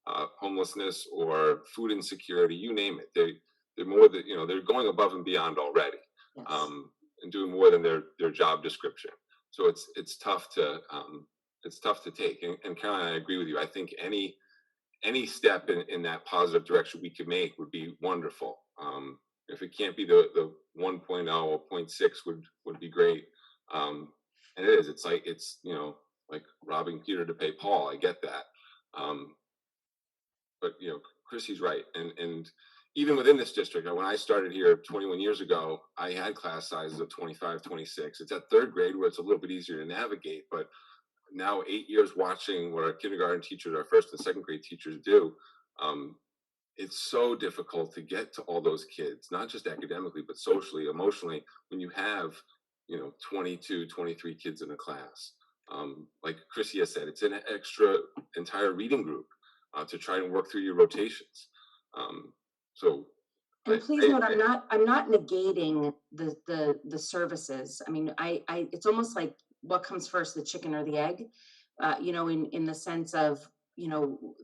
homelessness or food insecurity, you name it. They're more than, they're going above and beyond already, Yes. And doing more than their job description. So it's tough to take. And Caroline, I agree with you. I think any step in that positive direction we could make would be wonderful. If it can't be the 1.0 or 0.6 would be great. And it is. It's like robbing Peter to pay Paul. I get that. But Chrissy's right, and even within this district, when I started here 21 years ago, I had class sizes of 25, 26. It's at 3rd grade where it's a little bit easier to navigate, but now 8 years watching what our kindergarten teachers, our 1st and 2nd grade teachers do, it's so difficult to get to all those kids, not just academically, but socially, emotionally, when you have 22, 23 kids in a class. Like Chrissy has said, it's an extra entire reading group to try and work through your rotations. And please note, I'm not negating the services. I mean, it's almost like what comes first, the chicken or the egg, in the sense of,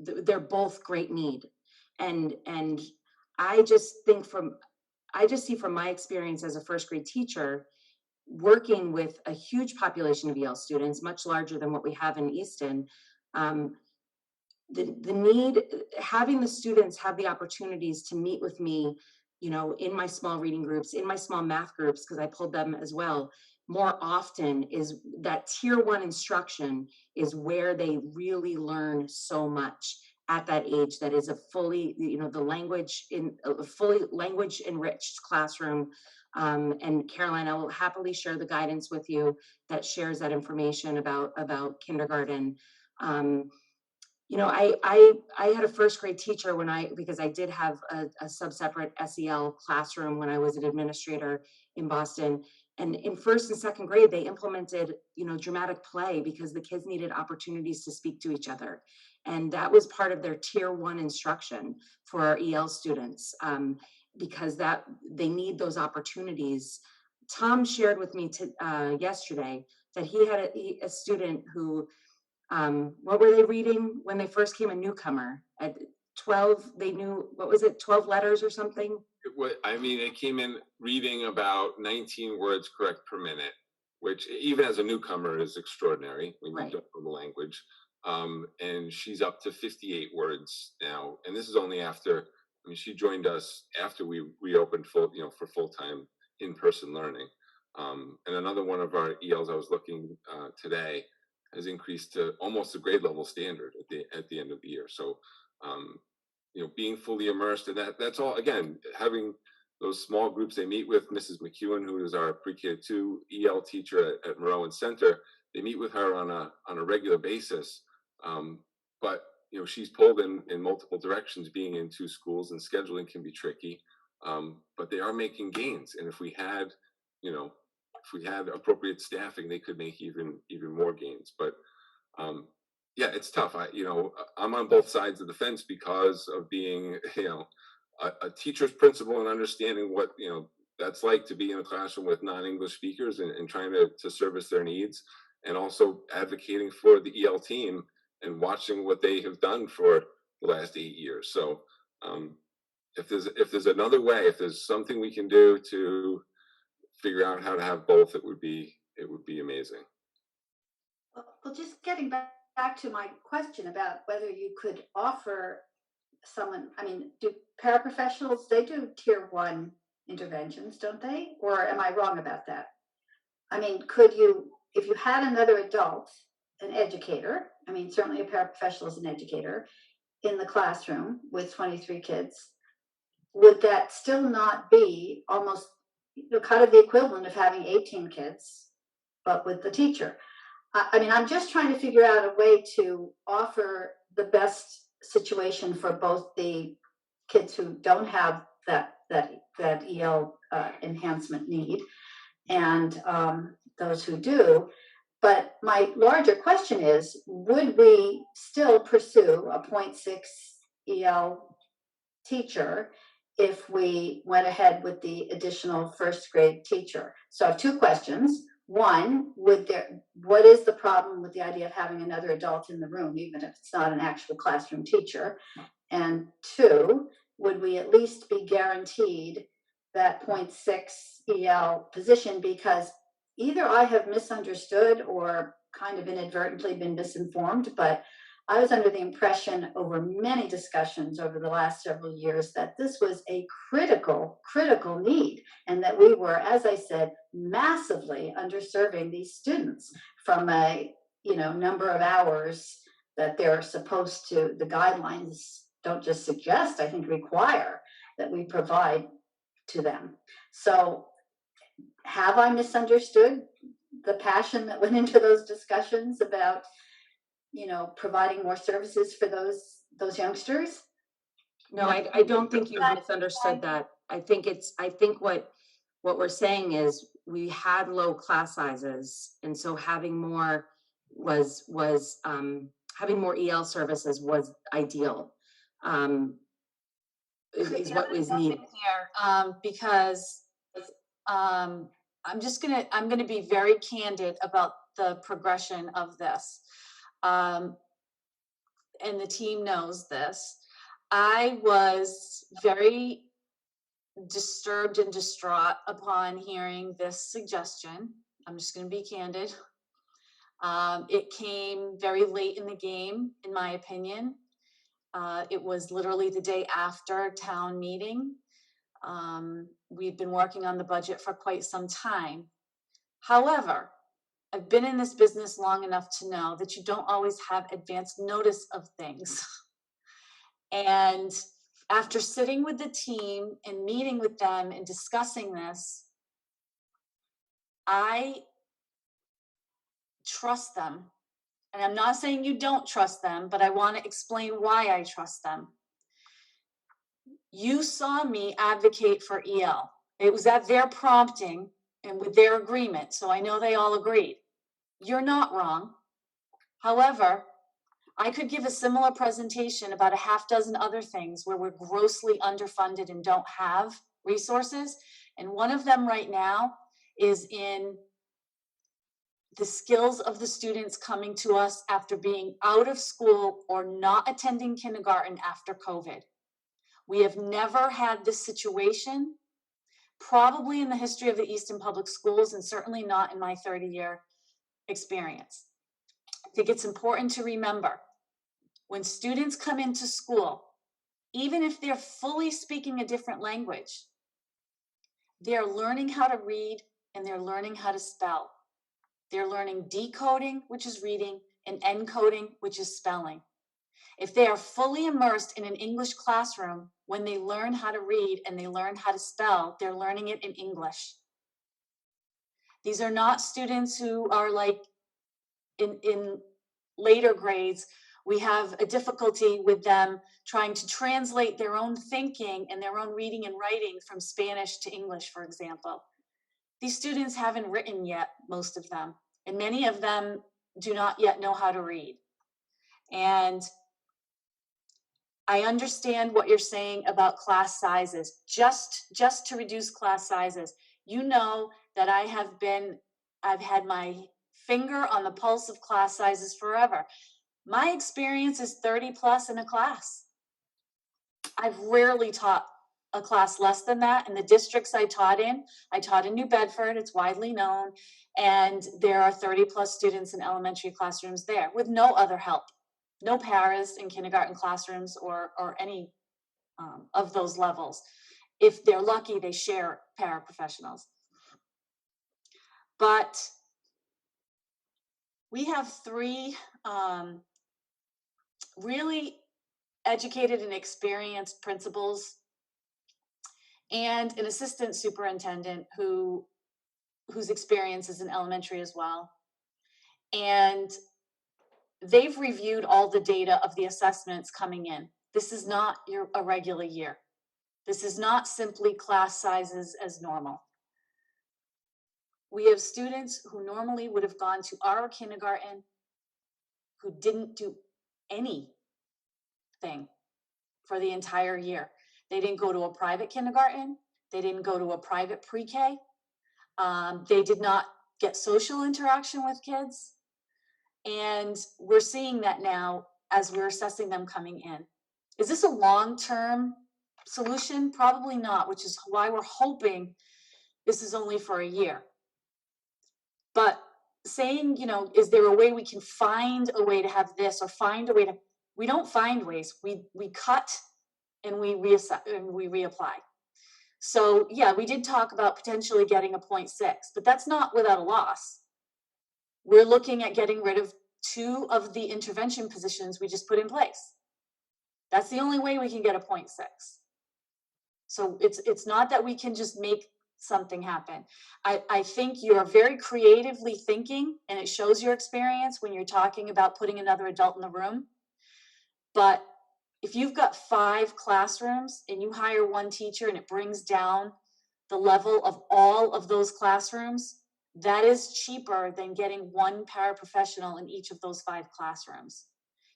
they're both great need. And I just see from my experience as a 1st grade teacher, working with a huge population of EL students, much larger than what we have in Easton, the need, having the students have the opportunities to meet with me, in my small reading groups, in my small math groups, because I pulled them as well, more often, is that tier 1 instruction is where they really learn so much at that age. That is a fully, a fully language enriched classroom. And Caroline, I will happily share the guidance with you that shares that information about kindergarten. I had a 1st grade teacher because I did have a sub-separate SEL classroom when I was an administrator in Boston. And in first and second grade, they implemented, dramatic play because the kids needed opportunities to speak to each other. And that was part of their tier 1 instruction for our EL students, because they need those opportunities. Tom shared with me yesterday that he had a student who, what were they reading when they first came, a newcomer? At 12, they knew, 12 letters or something? It came in reading about 19 words correct per minute, which even as a newcomer is extraordinary when you Right. don't know the language. And she's up to 58 words now. And this is only after, she joined us after we reopened for full-time in-person learning. And another one of our ELs I was looking today has increased to almost a grade level standard at the end of the year. So, being fully immersed in that's all, again, having those small groups. They meet with Mrs. McEwen, who is our pre-K 2 EL teacher at Moreau Center. They meet with her on a regular basis. But, she's pulled in multiple directions, being in 2 schools, and scheduling can be tricky. But they are making gains. And if we had appropriate staffing, they could make even more gains. But yeah, it's tough. I'm on both sides of the fence because of being, a teacher's principal and understanding what, that's like to be in a classroom with non-English speakers and trying to service their needs, and also advocating for the EL team and watching what they have done for the last 8 years. So if there's another way, if there's something we can do to figure out how to have both, it would be amazing. Well, just getting back to my question about whether you could offer someone, do paraprofessionals, they do tier 1 interventions, don't they? Or am I wrong about that? Could you, if you had another adult, an educator, certainly a paraprofessional is an educator, in the classroom with 23 kids, would that still not be almost kind of the equivalent of having 18 kids, but with the teacher? I'm just trying to figure out a way to offer the best situation for both the kids who don't have that EL enhancement need and those who do. But my larger question is, would we still pursue a 0.6 EL teacher if we went ahead with the additional first grade teacher? So I have 2 questions. One, what is the problem with the idea of having another adult in the room, even if it's not an actual classroom teacher? And 2, would we at least be guaranteed that 0.6 EL position? Because either I have misunderstood or kind of inadvertently been misinformed, but I was under the impression over many discussions over the last several years that this was a critical need, and that we were, as I said, massively underserving these students from a number of hours that they're supposed to, the guidelines don't just suggest, I think require that we provide to them. So have I misunderstood the passion that went into those discussions about providing more services for those youngsters? No, I don't think you misunderstood that. I think what we're saying is we had low class sizes, and so having more having more EL services was ideal. Is what was needed here, because I'm gonna be very candid about the progression of this. And the team knows this. I was very disturbed and distraught upon hearing this suggestion. I'm just going to be candid. It came very late in the game, in my opinion. It was literally the day after town meeting. We've been working on the budget for quite some time. However, I've been in this business long enough to know that you don't always have advance notice of things. And after sitting with the team and meeting with them and discussing this, I trust them. And I'm not saying you don't trust them, but I want to explain why I trust them. You saw me advocate for EL. It was at their prompting and with their agreement, so I know they all agreed. You're not wrong. However, I could give a similar presentation about a half dozen other things where we're grossly underfunded and don't have resources. And one of them right now is in the skills of the students coming to us after being out of school or not attending kindergarten after COVID. We have never had this situation, probably in the history of the Easton Public Schools, and certainly not in my 30-year experience. I think it's important to remember, when students come into school, even if they're fully speaking a different language, they're learning how to read and they're learning how to spell. They're learning decoding, which is reading, and encoding, which is spelling. If they are fully immersed in an English classroom, when they learn how to read and they learn how to spell, they're learning it in English. These are not students who are like in later grades. We have a difficulty with them trying to translate their own thinking and their own reading and writing from Spanish to English, for example. These students haven't written yet, most of them, and many of them do not yet know how to read. And I understand what you're saying about class sizes, just to reduce class sizes. You know that I've had my finger on the pulse of class sizes forever. My experience is 30 plus in a class. I've rarely taught a class less than that. In the districts I taught in New Bedford, it's widely known, and there are 30 plus students in elementary classrooms there with no other help. No paras in kindergarten classrooms or any of those levels. If they're lucky, they share paraprofessionals. But we have three really educated and experienced principals and an assistant superintendent whose experience is in elementary as well. And they've reviewed all the data of the assessments coming in. This is not a regular year. This is not simply class sizes as normal. We have students who normally would have gone to our kindergarten who didn't do anything for the entire year. They didn't go to a private kindergarten. They didn't go to a private pre-K. They did not get social interaction with kids. And we're seeing that now as we're assessing them coming in. Is this a long-term solution? Probably not, which is why we're hoping this is only for a year. But saying, is there a way we can find a way to have this or find a way to, we don't find ways. We cut and we reassess and we reapply. So yeah, we did talk about potentially getting a 0.6, but that's not without a loss. We're looking at getting rid of 2 of the intervention positions we just put in place. That's the only way we can get a 0.6. So it's not that we can just make something happen. I think you're very creatively thinking, and it shows your experience when you're talking about putting another adult in the room. But if you've got 5 classrooms and you hire 1 teacher and it brings down the level of all of those classrooms, that is cheaper than getting 1 paraprofessional in each of those 5 classrooms.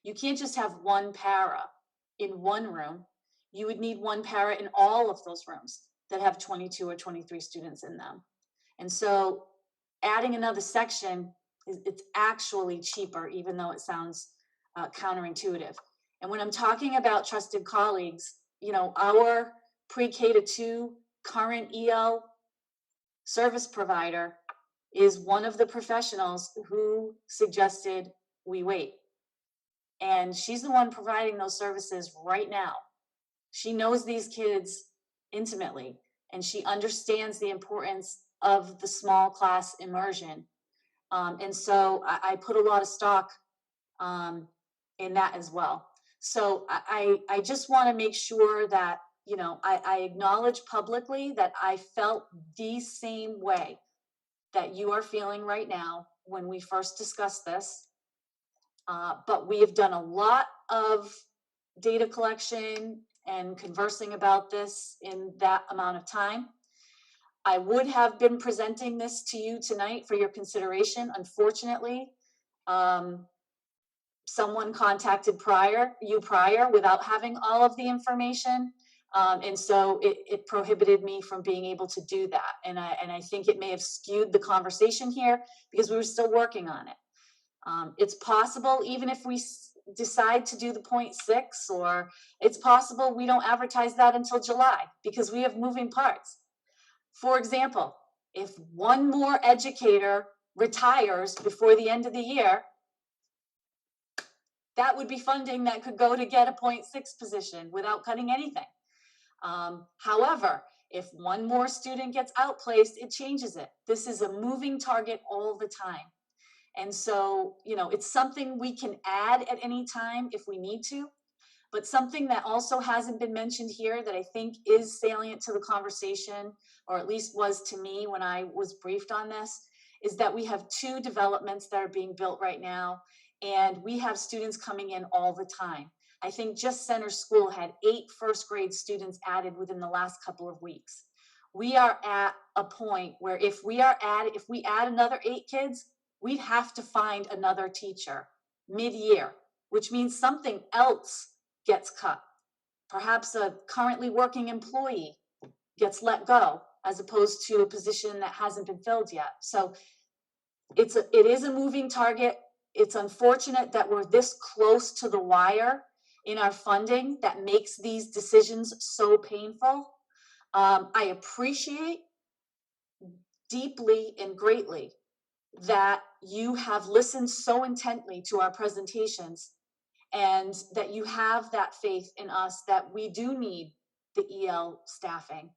You can't just have 1 para in 1 room. You would need 1 para in all of those rooms that have 22 or 23 students in them. And so adding another section, it's actually cheaper, even though it sounds counterintuitive. And when I'm talking about trusted colleagues, our pre-K to 2 current EL service provider is one of the professionals who suggested we wait. And she's the one providing those services right now. She knows these kids intimately, and she understands the importance of the small class immersion. And so I put a lot of stock in that as well. So I just want to make sure that, I acknowledge publicly that I felt the same way that you are feeling right now when we first discussed this. But we have done a lot of data collection and conversing about this in that amount of time. I would have been presenting this to you tonight for your consideration. Unfortunately, someone contacted you prior without having all of the information. And so it prohibited me from being able to do that. And I think it may have skewed the conversation here because we were still working on it. It's possible, even if we decide to do the 0.6, or it's possible we don't advertise that until July because we have moving parts. For example, if one more educator retires before the end of the year, that would be funding that could go to get a 0.6 position without cutting anything. However, if one more student gets outplaced, it changes it. This is a moving target all the time. And so, it's something we can add at any time if we need to. But something that also hasn't been mentioned here that I think is salient to the conversation, or at least was to me when I was briefed on this, is that we have 2 developments that are being built right now, and we have students coming in all the time. I think just Center School had 8 first grade students added within the last couple of weeks. We are at a point where if we add another 8 kids, we'd have to find another teacher mid-year, which means something else gets cut. Perhaps a currently working employee gets let go as opposed to a position that hasn't been filled yet. So it is a moving target. It's unfortunate that we're this close to the wire in our funding that makes these decisions so painful. I appreciate deeply and greatly that you have listened so intently to our presentations and that you have that faith in us that we do need the EL staffing.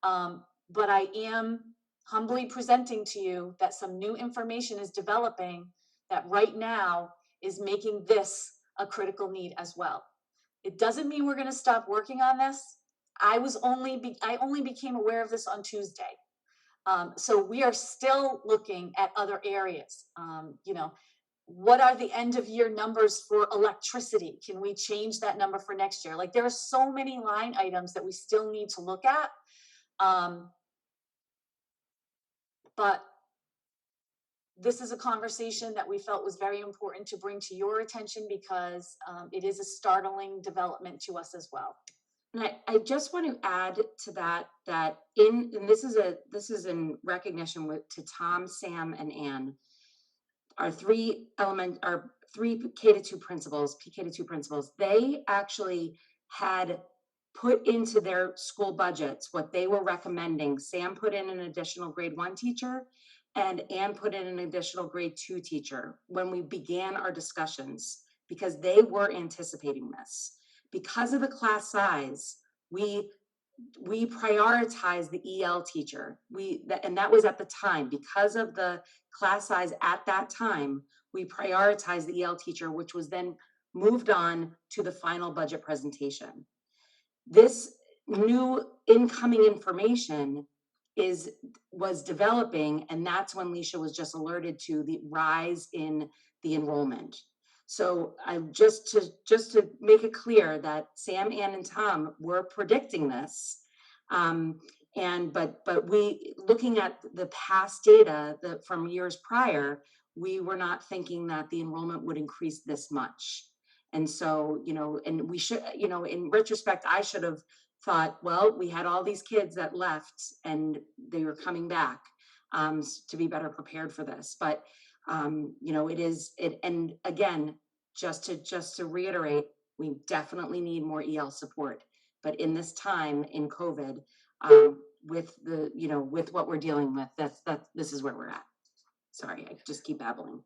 But I am humbly presenting to you that some new information is developing that right now is making this a critical need as well. It doesn't mean we're going to stop working on this. I only became aware of this on Tuesday. So we are still looking at other areas. What are the end of year numbers for electricity? Can we change that number for next year? Like, there are so many line items that we still need to look at. But this is a conversation that we felt was very important to bring to your attention because it is a startling development to us as well. And I just want to add to that, and this is in recognition to Tom, Sam, and Ann, our 3 K-2 principals, PK-2 principals. They actually had put into their school budgets what they were recommending. Sam put in an additional grade 1 teacher, and Ann put in an additional grade 2 teacher when we began our discussions, because they were anticipating this. Because of the class size, we prioritized the EL teacher. And that was at the time. Because of the class size at that time, we prioritized the EL teacher, which was then moved on to the final budget presentation. This new incoming information was developing, and that's when Leisha was just alerted to the rise in the enrollment. So I just to make it clear that Sam, Ann, and Tom were predicting this, but we, looking at the past data from years prior, we were not thinking that the enrollment would increase this much. And so, and we should, in retrospect, I should have thought, well, we had all these kids that left and they were coming back to be better prepared for this. But and again, just to reiterate, we definitely need more EL support. But in this time in COVID, with what we're dealing with, this is where we're at. Sorry, I just keep babbling.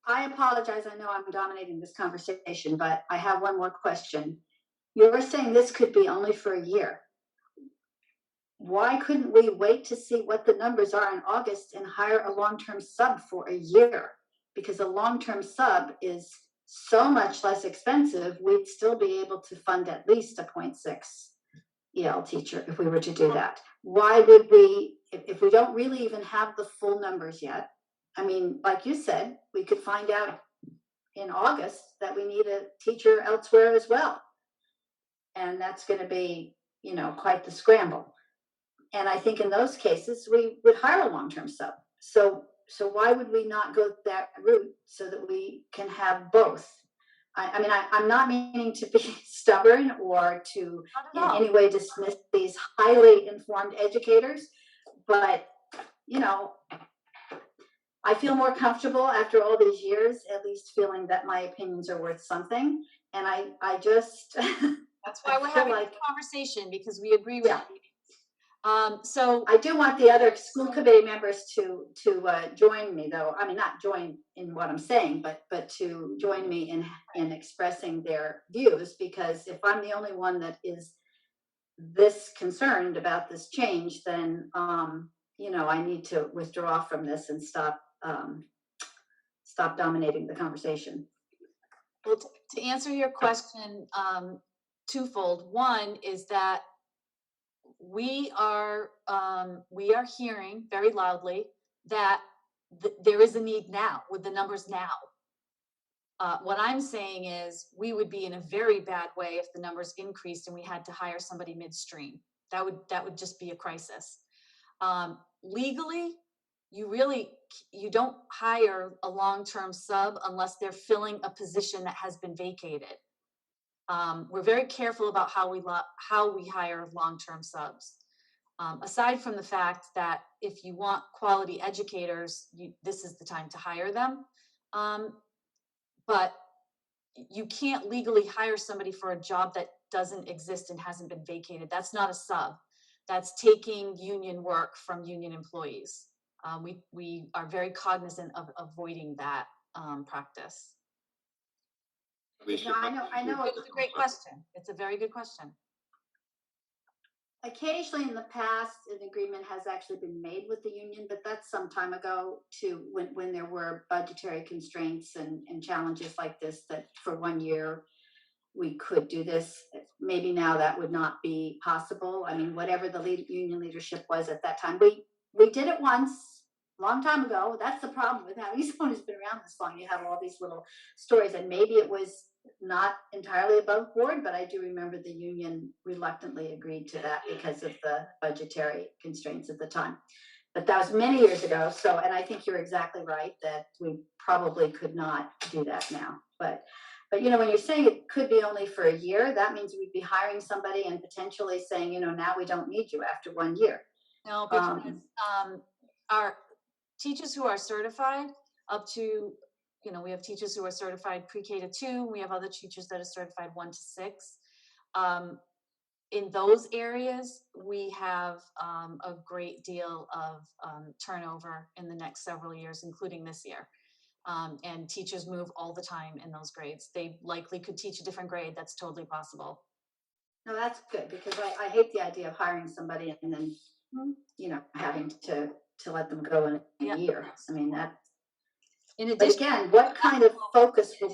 I apologize. I know I'm dominating this conversation, but I have one more question. You're saying this could be only for a year. Why couldn't we wait to see what the numbers are in August and hire a long-term sub for a year? Because a long-term sub is so much less expensive, we'd still be able to fund at least a 0.6 EL teacher if we were to do that. Why would we, if we don't really even have the full numbers yet? I mean, like you said, we could find out in August that we need a teacher elsewhere as well. And that's going to be, quite the scramble. And I think in those cases, we would hire a long-term sub. So why would we not go that route so that we can have both? I mean, I'm not meaning to be stubborn or to in any way dismiss these highly informed educators, but, you know, I feel more comfortable after all these years, at least feeling that my opinions are worth something. And I just. That's why we're I feel having like- this conversation, because we agree with Yeah. you. So I do want the other school committee members to join me, though. I mean, not join in what I'm saying, but to join me in expressing their views, because if I'm the only one that is this concerned about this change, then you know, I need to withdraw from this and stop dominating the conversation. well, to answer your question, twofold. One is that we are hearing very loudly that there is a need now with the numbers now. What I'm saying is we would be in a very bad way if the numbers increased and we had to hire somebody midstream. That would just be a crisis. Legally, you don't hire a long-term sub unless they're filling a position that has been vacated. We're very careful about how we hire long-term subs. Aside from the fact that if you want quality educators, this is the time to hire them. But you can't legally hire somebody for a job that doesn't exist and hasn't been vacated. That's not a sub. That's taking union work from union employees. We are very cognizant of avoiding that practice. Alicia, No, I know. It's a great question. It's a very good question. Occasionally in the past, an agreement has actually been made with the union, but that's some time ago to when there were budgetary constraints and challenges like this, that for 1 year we could do this. Maybe now that would not be possible. I mean, whatever the union leadership was at that time, we did it once, a long time ago. That's the problem with having someone who's been around this long. You have all these little stories, and maybe it was not entirely above board, but I do remember the union reluctantly agreed to that because of the budgetary constraints at the time. But that was many years ago. So, and I think you're exactly right that we probably could not do that now. But you know, when you're saying it could be only for a year, that means we'd be hiring somebody and potentially saying, you know, now we don't need you after 1 year. No, because our teachers who are certified up to, you know, we have teachers who are certified pre-K to 2. We have other teachers that are certified 1 to 6. In those areas, we have a great deal of turnover in the next several years, including this year. And teachers move all the time in those grades. They likely could teach a different grade. That's totally possible. No, that's good, because I hate the idea of hiring somebody and then, you know, having to let them go in a year. I mean, that. In But addition, again, what kind of focus will?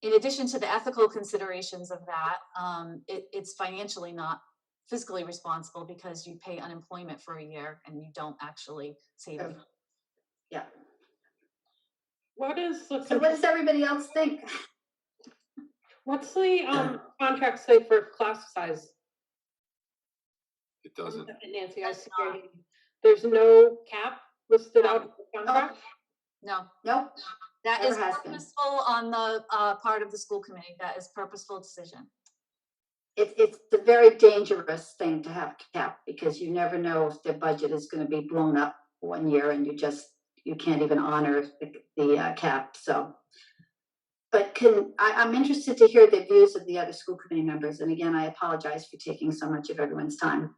in addition to the ethical considerations of that, it's financially not fiscally responsible because you pay unemployment for a year and you don't actually save it. Yeah. What is the, So what does everybody else think? what's the contract say for class size? it doesn't. Nancy, I see. There's no cap listed out in the contract? No, Nope. that Never is has been. purposeful on the part of the school committee. That is purposeful decision. It's a very dangerous thing to have cap, because you never know if the budget is going to be blown up 1 year and you can't even honor the cap. So, but I'm interested to hear the views of the other school committee members. And again, I apologize for taking so much of everyone's time.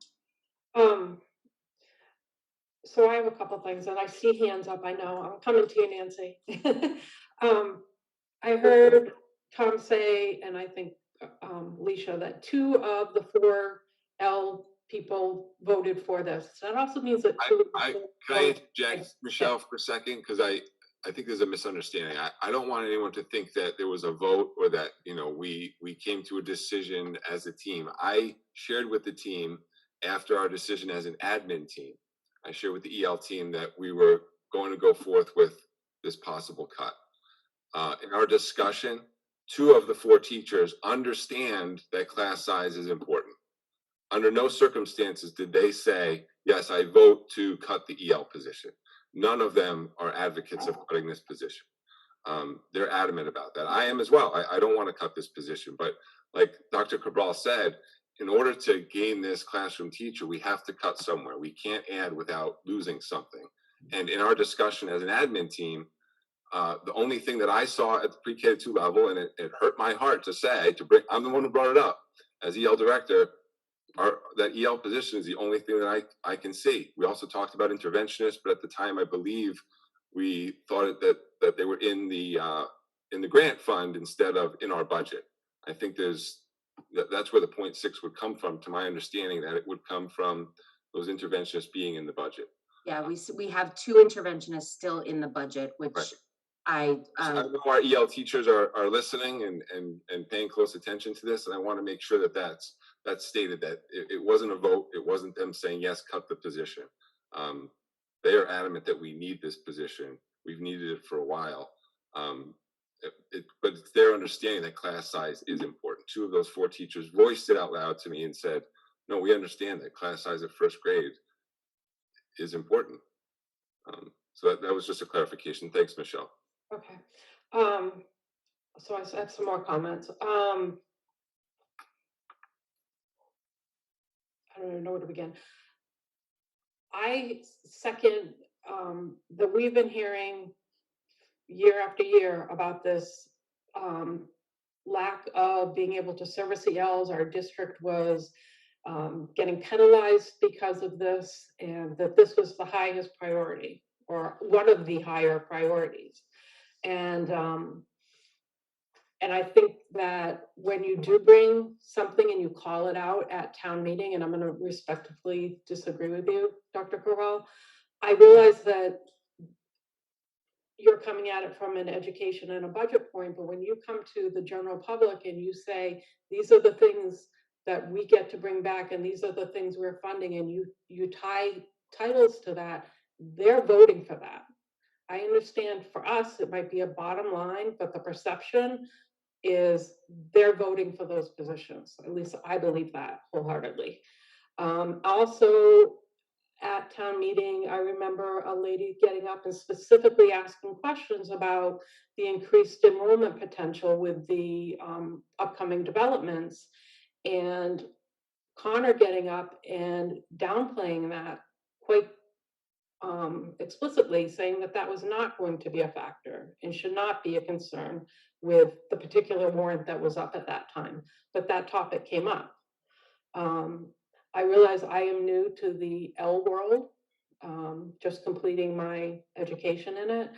So I have a couple things, and I see hands up. I know I'm coming to you, Nancy. I heard Tom say, and I think Leisha, that 2 of the 4 L people voted for this. That also means that 2 of the 4 Can I interject, Michelle, for a second? Because I think there's a misunderstanding. I don't want anyone to think that there was a vote or that, you know, we came to a decision as a team. I shared with the team after our decision as an admin team. I shared with the EL team that we were going to go forth with this possible cut. In our discussion, 2 of the 4 teachers understand that class size is important. under no circumstances did they say, yes, I vote to cut the EL position. None of them are advocates of cutting this position. They're adamant about that. I am as well. I don't want to cut this position, but like Dr. Cabral said, in order to gain this classroom teacher, we have to cut somewhere. We can't add without losing something. And in our discussion as an admin team, the only thing that I saw at the pre-K 2 level, and it hurt my heart to say, I'm the one who brought it up as EL director, that EL position is the only thing that I can see. We also talked about interventionists, but at the time, I believe we thought that they were in the grant fund instead of in our budget. I think that's where the 0.6 would come from, to my understanding, that it would come from those interventionists being in the budget. Yeah, we have 2 interventionists still in the budget, which Right. I know our EL teachers are listening and paying close attention to this, and I want to make sure that that's stated, that it wasn't a vote. It wasn't them saying, yes, cut the position. They are adamant that we need this position. We've needed it for a while. But it's their understanding that class size is important. 2 of those 4 teachers voiced it out loud to me and said, no, we understand that class size at first grade is important. So that was just a clarification. Thanks, Michelle. Okay. So I have some more comments. I don't even know where to begin. I second that we've been hearing year after year about this lack of being able to service ELs. Our district was getting penalized because of this, and that this was the highest priority, or one of the higher priorities. And I think that when you do bring something and you call it out at town meeting, and I'm going to respectfully disagree with you, Dr. Corral, I realize that you're coming at it from an education and a budget point, but when you come to the general public and you say, these are the things that we get to bring back, and these are the things we're funding, and you tie titles to that, they're voting for that. I understand for us, it might be a bottom line, but the perception is they're voting for those positions. At least I believe that wholeheartedly. Also, at town meeting, I remember a lady getting up and specifically asking questions about the increased enrollment potential with the upcoming developments, and Connor getting up and downplaying that quite explicitly, saying that that was not going to be a factor and should not be a concern with the particular warrant that was up at that time. But that topic came up. I realize I am new to the L world, just completing my education in it,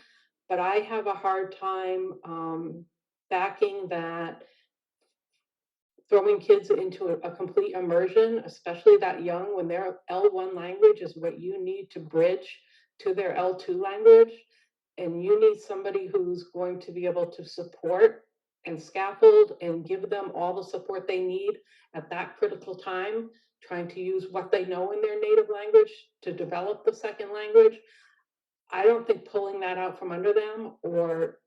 but I have a hard time backing that throwing kids into a complete immersion, especially that young, when their L1 language is what you need to bridge to their L2 language. And you need somebody who's going to be able to support and scaffold and give them all the support they need at that critical time, trying to use what they know in their native language to develop the second language. I don't think pulling that out from under them or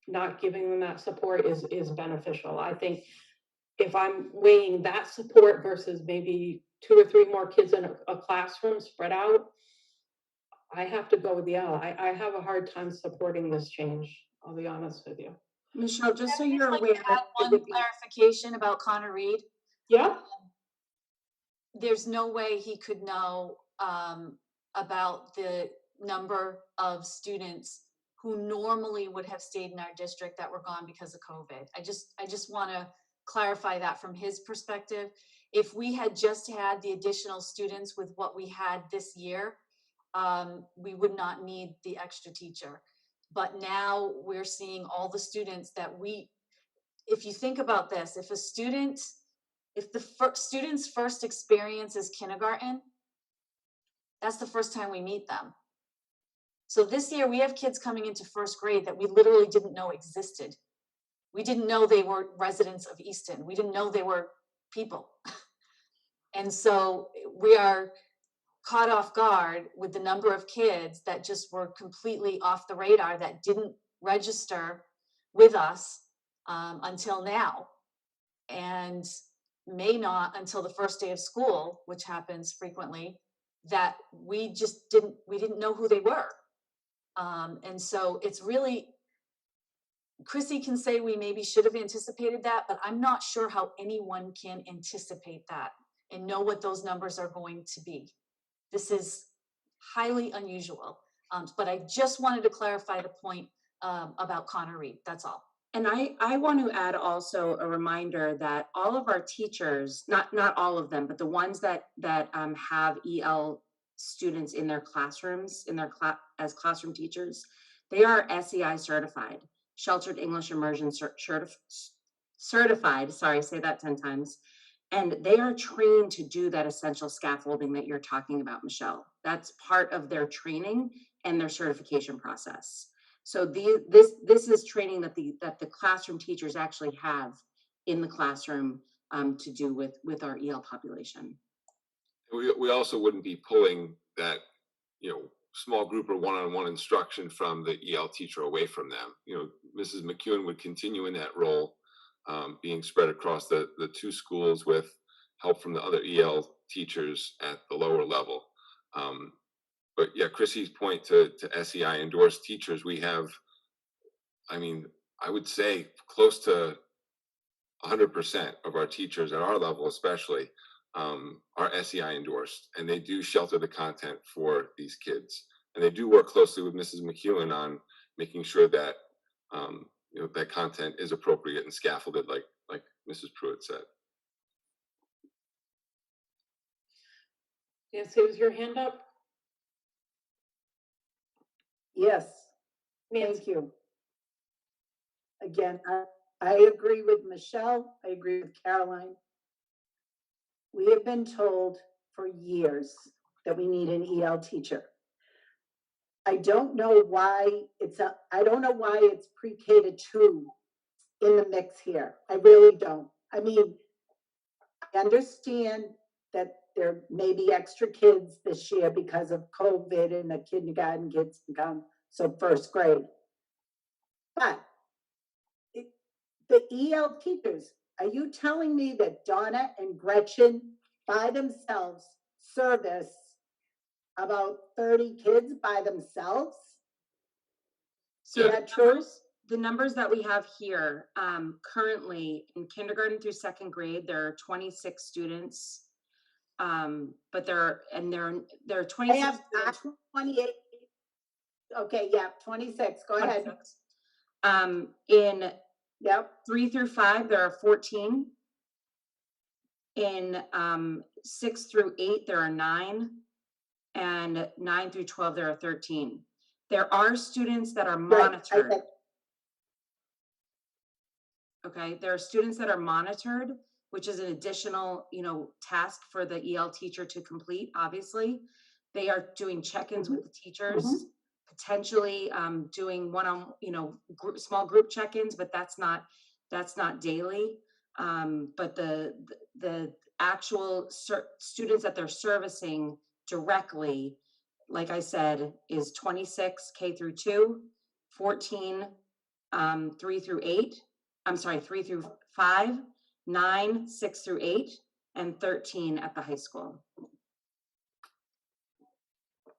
not giving them that support is beneficial. I think if I'm weighing that support versus maybe 2 or 3 more kids in a classroom spread out, I have to go with the L. I have a hard time supporting this change. I'll be honest with you. Michelle, just so I'd you're like aware. to add one clarification about Connor Reed. Yeah. There's no way he could know about the number of students who normally would have stayed in our district that were gone because of COVID. I just want to clarify that from his perspective. If we had just had the additional students with what we had this year, we would not need the extra teacher. But now we're seeing all the students that if you think about this, if the student's first experience is kindergarten, that's the first time we meet them. So this year we have kids coming into first grade that we literally didn't know existed. We didn't know they were residents of Easton. We didn't know they were people. And so we are caught off guard with the number of kids that just were completely off the radar, that didn't register with us until now. And may not until the first day of school, which happens frequently, that we just didn't know who they were. And so it's really, Chrissy can say we maybe should have anticipated that, but I'm not sure how anyone can anticipate that and know what those numbers are going to be. This is highly unusual. But I just wanted to clarify the point about Connor Reed, that's all. And I want to add also a reminder that all of our teachers, not all of them, but the ones that have EL students in their classrooms, in their as classroom teachers, they are SEI certified, Sheltered English Immersion certified, sorry, say that 10 times. And they are trained to do that essential scaffolding that you're talking about, Michelle. That's part of their training and their certification process. So this is training that the classroom teachers actually have in the classroom to do with our EL population. We also wouldn't be pulling that, small group or one-on-one instruction from the EL teacher away from them. Mrs. McEwen would continue in that role, being spread across the two schools with help from the other EL teachers at the lower level. But yeah, Chrissy's point to SEI endorsed teachers, we have, I would say close to 100% of our teachers at our level especially are SEI endorsed, and they do shelter the content for these kids. And they do work closely with Mrs. McEwen on making sure that that content is appropriate and scaffolded, like Mrs. Pruitt said. Nancy, was your hand up? Yes, Nancy, thank you. Again, I agree with Michelle. I agree with Caroline. We have been told for years that we need an EL teacher. I don't know why it's pre-K to 2 in the mix here. I really don't. I mean, I understand that there may be extra kids this year because of COVID and the kindergarten kids can come, so first grade. But the EL teachers, are you telling me that Donna and Gretchen by themselves service about 30 kids by themselves? So Is that true? the numbers that we have here, currently in kindergarten through second grade, there are 26 students. But there are 26 I have students. 28. Okay, yeah, 26. Go ahead. 26. In Yep. 3 through 5, there are 14. In 6 through 8, there are 9. And 9 through 12, there are 13. There are students that are monitored. Right. Okay, there are students that are monitored, which is an additional, task for the EL teacher to complete, obviously. They are doing check-ins with the teachers, potentially doing small group check-ins, but that's not daily. But the actual students that they're servicing directly, like I said, is 26 K through 2, 14 3 through 8. I'm sorry, 3 through 5, 9, 6 through 8, and 13 at the high school.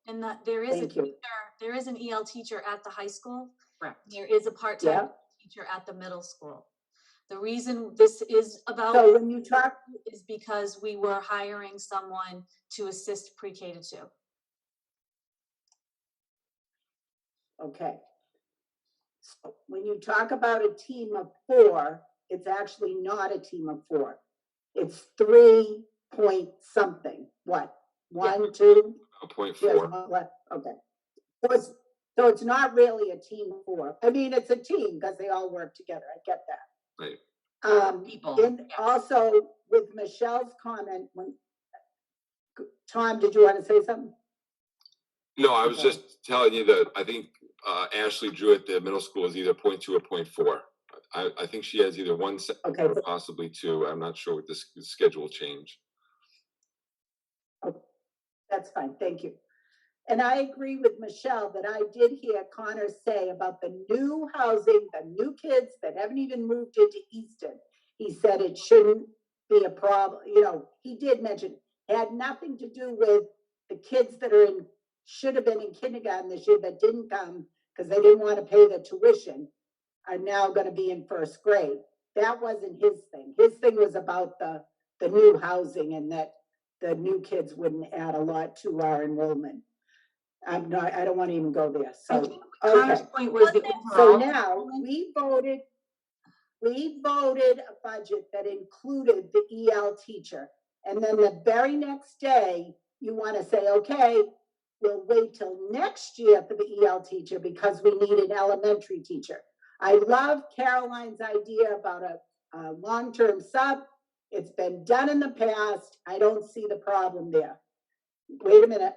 And that there is Thank you. there is an EL teacher at the high school. Correct. There is a part-time Yeah. teacher at the middle school. The reason this is about So when you talk, is because we were hiring someone to assist pre-K to 2. okay. So when you talk about a team of 4, it's actually not a team of 4. It's 3 point something. What? 1, 2? 0.4. Okay. So it's not really a team of 4. I mean, it's a team because they all work together. I get that. Right. People. And also with Michelle's comment, Tom, did you want to say something? No, I was Okay. just telling you that I think Ashley Drew at the middle school is either 0.2 or 0.4. I think she has either 1 Okay. or possibly 2. I'm not sure what the schedule change. That's fine, thank you. And I agree with Michelle that I did hear Connor say about the new housing, the new kids that haven't even moved into Easton. He said it shouldn't be a problem, you know, he did mention, it had nothing to do with the kids that are in, should have been in kindergarten this year that didn't come because they didn't want to pay the tuition, are now gonna be in first grade. That wasn't his thing. His thing was about the new housing and that the new kids wouldn't add a lot to our enrollment. I don't want to even go there, I so, think Connor's okay. point was the So overall. now, we voted a budget that included the EL teacher. And then the very next day, you want to say, okay, we'll wait till next year for the EL teacher because we need an elementary teacher. I love Caroline's idea about a long-term sub. It's been done in the past. I don't see the problem there. Wait a minute.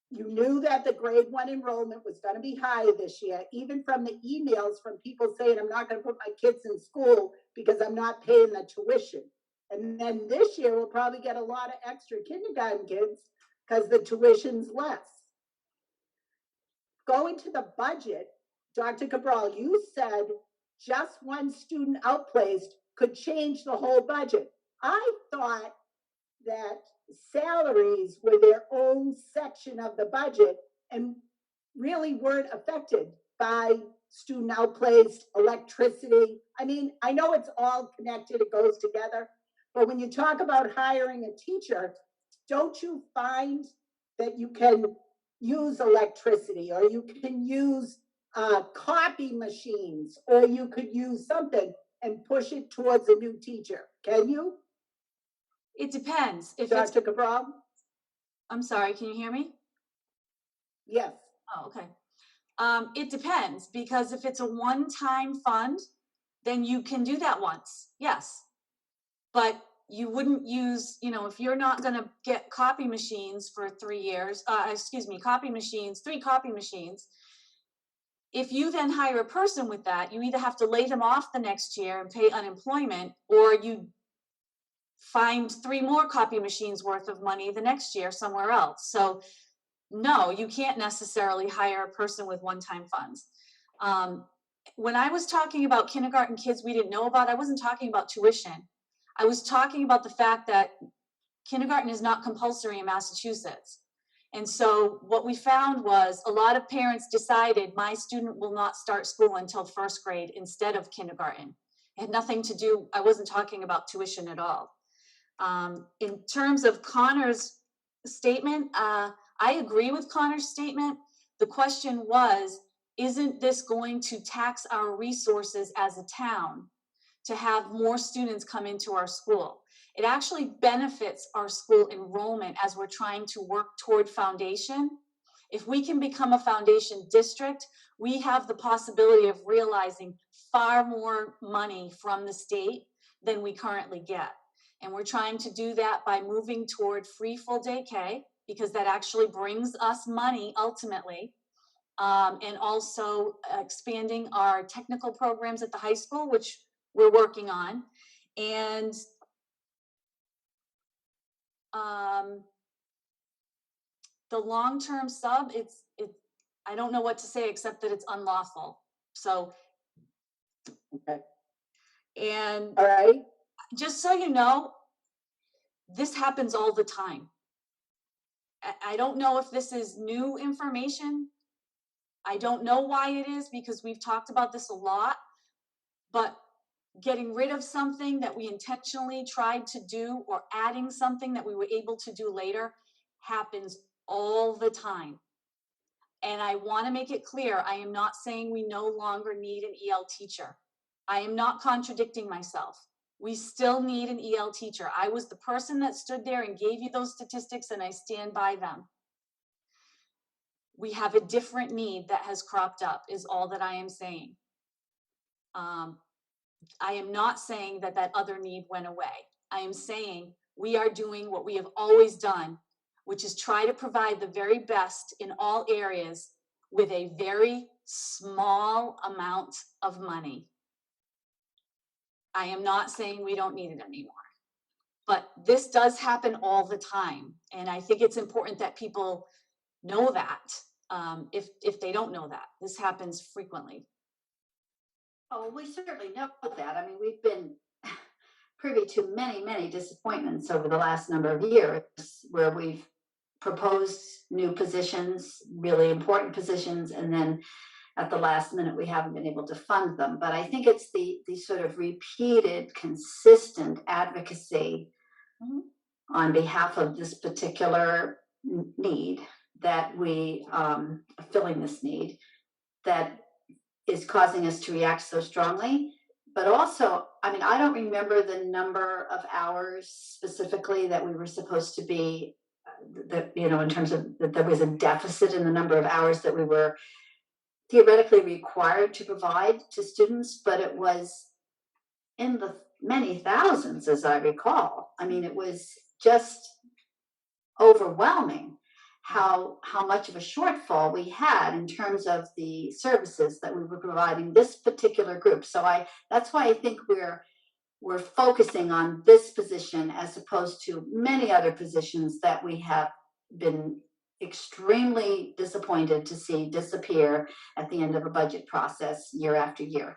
You knew that the grade 1 enrollment was going to be high this year, even from the emails from people saying, I'm not going to put my kids in school because I'm not paying the tuition. And then this year, we'll probably get a lot of extra kindergarten kids because the tuition's less. Going to the budget, Dr. Cabral, you said just one student outplaced could change the whole budget. I thought that salaries were their own section of the budget and really weren't affected by student outplaced, electricity. I mean, I know it's all connected, it goes together, but when you talk about hiring a teacher, don't you find that you can use electricity or you can use copy machines or you could use something and push it towards a new teacher? Can you? It depends. If it's, Dr. Cabral? I'm sorry, can you hear me? Yes. Oh, okay. It depends, because if it's a one-time fund, then you can do that once, yes. But you wouldn't use, you know, if you're not gonna get copy machines for 3 years, copy machines, 3 copy machines. If you then hire a person with that, you either have to lay them off the next year and pay unemployment, or you find 3 more copy machines worth of money the next year somewhere else. So no, you can't necessarily hire a person with one-time funds. When I was talking about kindergarten kids we didn't know about, I wasn't talking about tuition. I was talking about the fact that kindergarten is not compulsory in Massachusetts. And so what we found was a lot of parents decided my student will not start school until first grade instead of kindergarten. It had nothing to do, I wasn't talking about tuition at all. In terms of Connor's statement, I agree with Connor's statement. The question was, isn't this going to tax our resources as a town to have more students come into our school? It actually benefits our school enrollment as we're trying to work toward foundation. If we can become a foundation district, we have the possibility of realizing far more money from the state than we currently get. And we're trying to do that by moving toward free full day K, because that actually brings us money ultimately. And also expanding our technical programs at the high school, which we're working on. And the long-term sub, I don't know what to say except that it's unlawful. So, Okay. and All right. just so you know, this happens all the time. I don't know if this is new information. I don't know why it is, because we've talked about this a lot, but getting rid of something that we intentionally tried to do or adding something that we were able to do later happens all the time. And I want to make it clear, I am not saying we no longer need an EL teacher. I am not contradicting myself. We still need an EL teacher. I was the person that stood there and gave you those statistics, and I stand by them. We have a different need that has cropped up, is all that I am saying. I am not saying that that other need went away. I am saying we are doing what we have always done, which is try to provide the very best in all areas with a very small amount of money. I am not saying we don't need it anymore, but this does happen all the time. And I think it's important that people know that, if they don't know that. This happens frequently. Oh, we certainly know that. I mean, we've been privy to many, many disappointments over the last number of years where we've proposed new positions, really important positions, and then at the last minute, we haven't been able to fund them. But I think it's the sort of repeated, consistent advocacy on behalf of this particular need that we filling this need that is causing us to react so strongly. But also, I mean, I don't remember the number of hours specifically that we were supposed to be, that, you know, in terms of that there was a deficit in the number of hours that we were theoretically required to provide to students, but it was in the many thousands, as I recall. I mean, it was just overwhelming how much of a shortfall we had in terms of the services that we were providing this particular group. So that's why I think we're focusing on this position as opposed to many other positions that we have been extremely disappointed to see disappear at the end of a budget process year after year.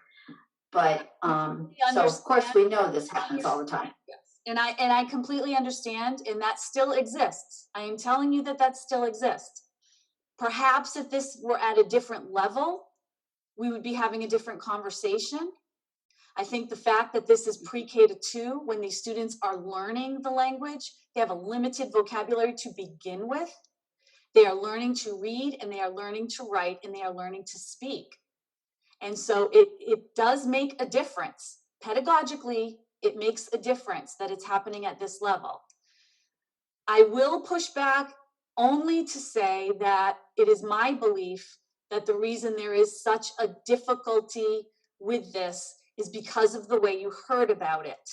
But so of course we know this happens all the time. Yes. And I completely understand, and that still exists. I am telling you that still exists. Perhaps if this were at a different level, we would be having a different conversation. I think the fact that this is pre-K to 2, when these students are learning the language, they have a limited vocabulary to begin with. They are learning to read, and they are learning to write, and they are learning to speak. And so it does make a difference. Pedagogically, it makes a difference that it's happening at this level. I will push back only to say that it is my belief that the reason there is such a difficulty with this is because of the way you heard about it.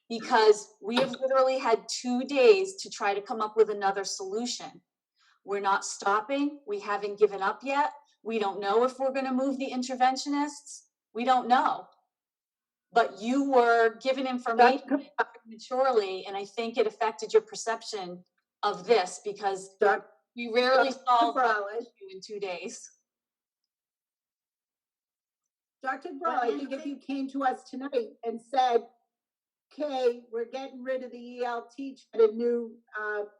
Because we have literally had 2 days to try to come up with another solution. We're not stopping. We haven't given up yet. We don't know if we're going to move the interventionists. We don't know. But you were given information prematurely, and I think it affected your perception of this because we rarely solve that issue in 2 days. Dr. Brawl, I think if you came to us tonight and said, okay, we're getting rid of the EL teacher, a new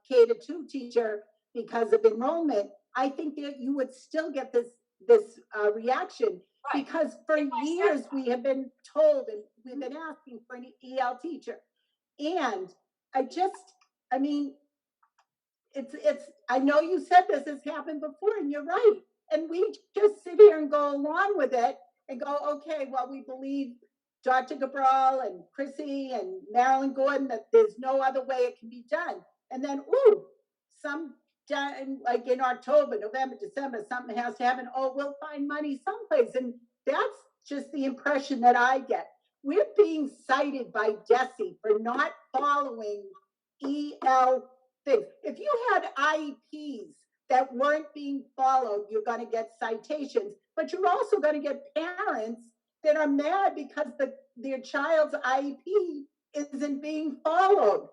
K to 2 teacher because of enrollment, I think that you would still get this reaction. Right. Because for years we have been told and we've been asking for an EL teacher. And I mean, I know you said this has happened before and you're right. And we just sit here and go along with it and go, okay, well, we believe Dr. Cabral and Chrissy and Marilyn Gordon that there's no other way it can be done. And then, like in October, November, December, something has to happen. Oh, we'll find money someplace. And that's just the impression that I get. We're being cited by DESE for not following EL things. If you had IEPs that weren't being followed, you're going to get citations, but you're also going to get parents that are mad because their child's IEP isn't being followed.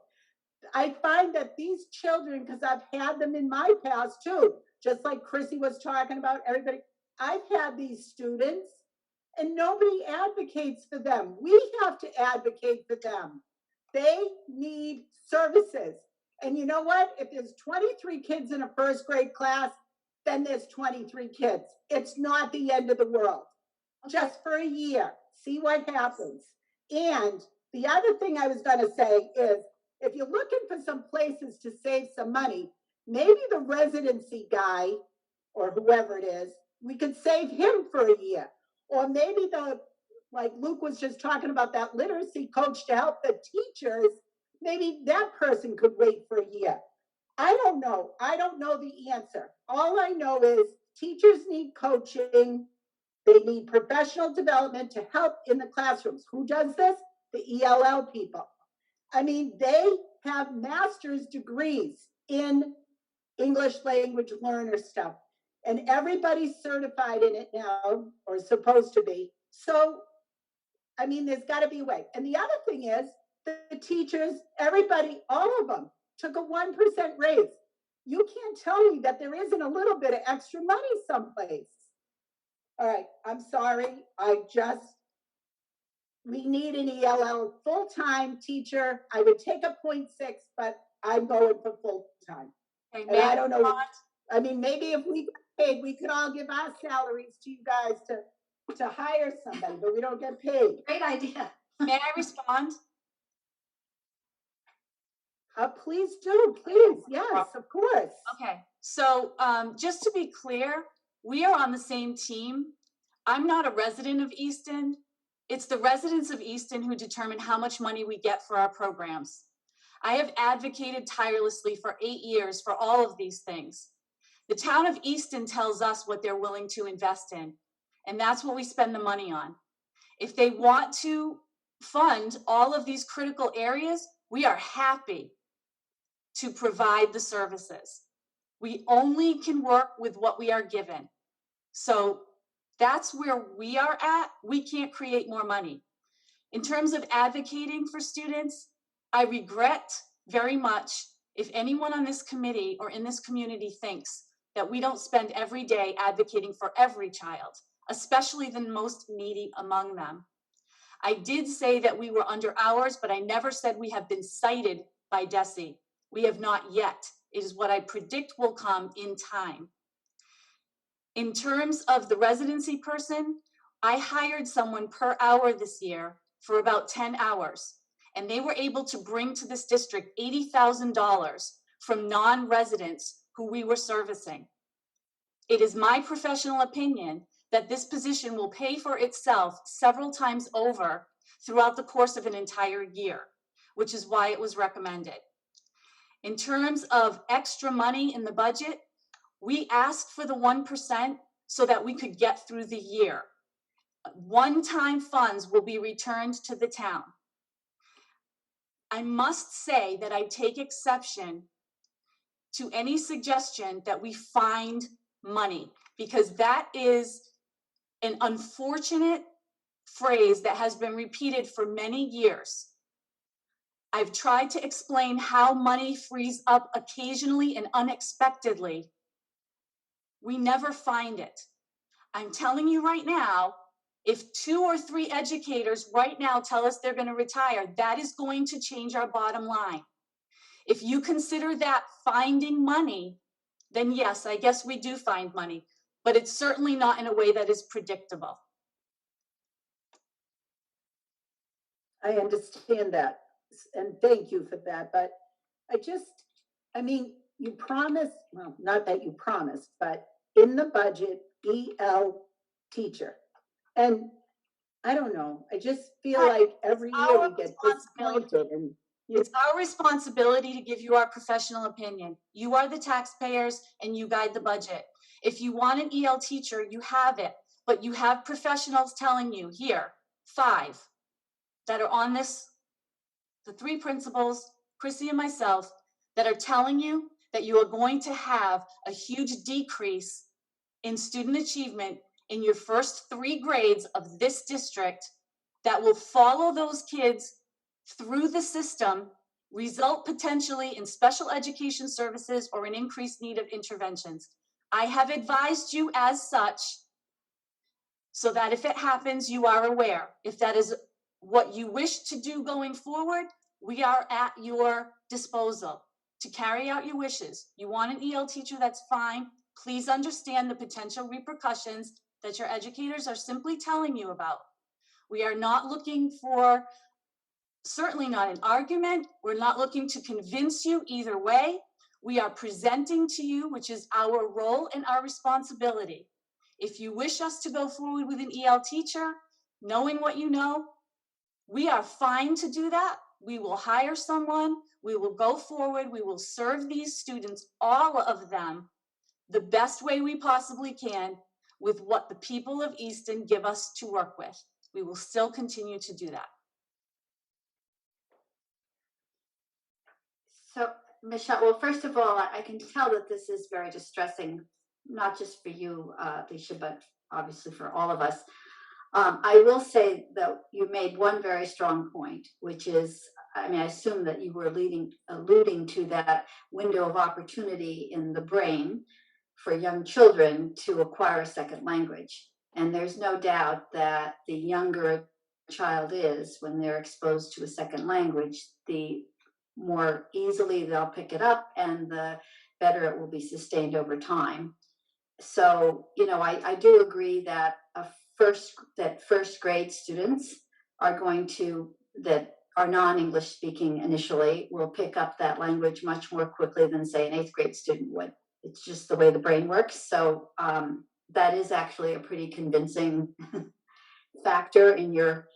I find that these children, because I've had them in my past too, just like Chrissy was talking about, everybody, I've had these students and nobody advocates for them. We have to advocate for them. They need services. And you know what? If there's 23 kids in a first grade class, then there's 23 kids. It's not the end of the world. Just for a year, see what happens. And the other thing I was going to say is, if you're looking for some places to save some money, maybe the residency guy or whoever it is, we could save him for a year. Or maybe like Luke was just talking about that literacy coach to help the teachers, maybe that person could wait for a year. I don't know. I don't know the answer. All I know is teachers need coaching. They need professional development to help in the classrooms. Who does this? The ELL people. I mean, they have master's degrees in English language learner stuff, and everybody's certified in it now, or supposed to be. So, I mean, there's got to be a way. And the other thing is, the teachers, everybody, all of them took a 1% raise. You can't tell me that there isn't a little bit of extra money someplace. All right, I'm sorry, we need an ELL full-time teacher. I would take a 0.6, but I'm going for full-time. Okay, And may I don't know, respond? I mean, maybe if we got paid, we could all give our salaries to you guys to hire somebody, but we don't get paid. Great idea. May I respond? Please do, please, yes, of course. Okay, so just to be clear, we are on the same team. I'm not a resident of Easton. It's the residents of Easton who determine how much money we get for our programs. I have advocated tirelessly for 8 years for all of these things. The town of Easton tells us what they're willing to invest in, and that's what we spend the money on. If they want to fund all of these critical areas, we are happy to provide the services. We only can work with what we are given. So that's where we are at. We can't create more money. In terms of advocating for students, I regret very much if anyone on this committee or in this community thinks that we don't spend every day advocating for every child, especially the most needy among them. I did say that we were under hours, but I never said we have been cited by DESE. We have not yet. It is what I predict will come in time. In terms of the residency person, I hired someone per hour this year for about 10 hours, and they were able to bring to this district $80,000 from non-residents who we were servicing. It is my professional opinion that this position will pay for itself several times over throughout the course of an entire year, which is why it was recommended. In terms of extra money in the budget, we asked for the 1% so that we could get through the year. One-time funds will be returned to the town. I must say that I take exception to any suggestion that we find money, because that is an unfortunate phrase that has been repeated for many years. I've tried to explain how money frees up occasionally and unexpectedly. We never find it. I'm telling you right now, if 2 or 3 educators right now tell us they're going to retire, that is going to change our bottom line. If you consider that finding money, then yes, I guess we do find money, but it's certainly not in a way that is predictable. I understand that, and thank you for that, but I mean, you promised, well, not that you promised, but in the budget, EL teacher. And I don't know, I just feel like every year we get disappointed and It's our responsibility to give you our professional opinion. You are the taxpayers and you guide the budget. If you want an EL teacher, you have it, but you have professionals telling you here, 5 that are on this, the 3 principals, Chrissy and myself, that are telling you that you are going to have a huge decrease in student achievement in your first 3 grades of this district that will follow those kids through the system, result potentially in special education services or an increased need of interventions. I have advised you as such so that if it happens, you are aware. If that is what you wish to do going forward, we are at your disposal to carry out your wishes. You want an EL teacher, that's fine. Please understand the potential repercussions that your educators are simply telling you about. We are not looking for, certainly not an argument. We're not looking to convince you either way. We are presenting to you, which is our role and our responsibility. If you wish us to go forward with an EL teacher, knowing what you know, we are fine to do that. We will hire someone. We will go forward. We will serve these students, all of them, the best way we possibly can with what the people of Easton give us to work with. We will still continue to do that. So, Michelle, well, first of all, I can tell that this is very distressing, not just for you, Alicia, but obviously for all of us. I will say that you made one very strong point, which is, I mean, I assume that you were alluding to that window of opportunity in the brain for young children to acquire a second language. And there's no doubt that the younger a child is, when they're exposed to a second language, the more easily they'll pick it up and the better it will be sustained over time. So, I do agree that first grade students are going to, that are non-English speaking initially, will pick up that language much more quickly than, say, an 8th grade student would. It's just the way the brain works. So that is actually a pretty convincing factor in your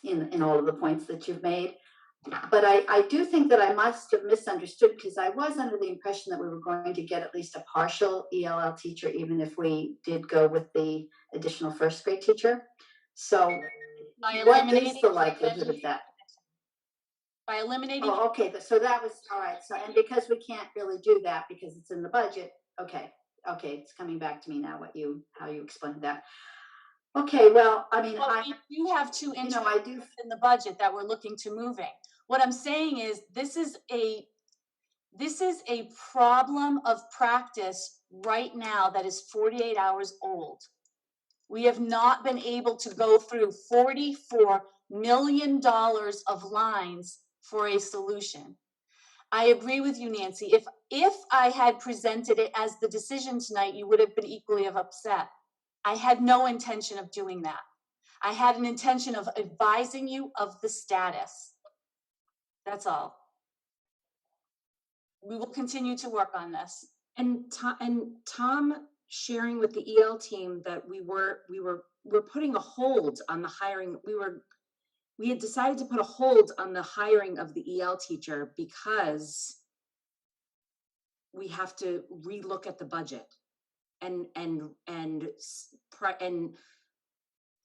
in all of the points that you've made. But I do think that I must have misunderstood, because I was under the impression that we were going to get at least a partial ELL teacher, even if we did go with the additional first grade teacher. So By what eliminating is the likelihood of that? By eliminating. Oh, okay, so that was, all right, so, and because we can't really do that because it's in the budget, okay, it's coming back to me now, how you explained that. Okay, well, I mean, Well, we do have two I do, in the budget that we're looking to moving. What I'm saying is, this is a problem of practice right now that is 48 hours old. We have not been able to go through $44 million of lines for a solution. I agree with you, Nancy. If I had presented it as the decision tonight, you would have been equally upset. I had no intention of doing that. I had an intention of advising you of the status. That's all. We will continue to work on this. And Tom sharing with the EL team that we're putting a hold on the hiring. We had decided to put a hold on the hiring of the EL teacher because we have to relook at the budget and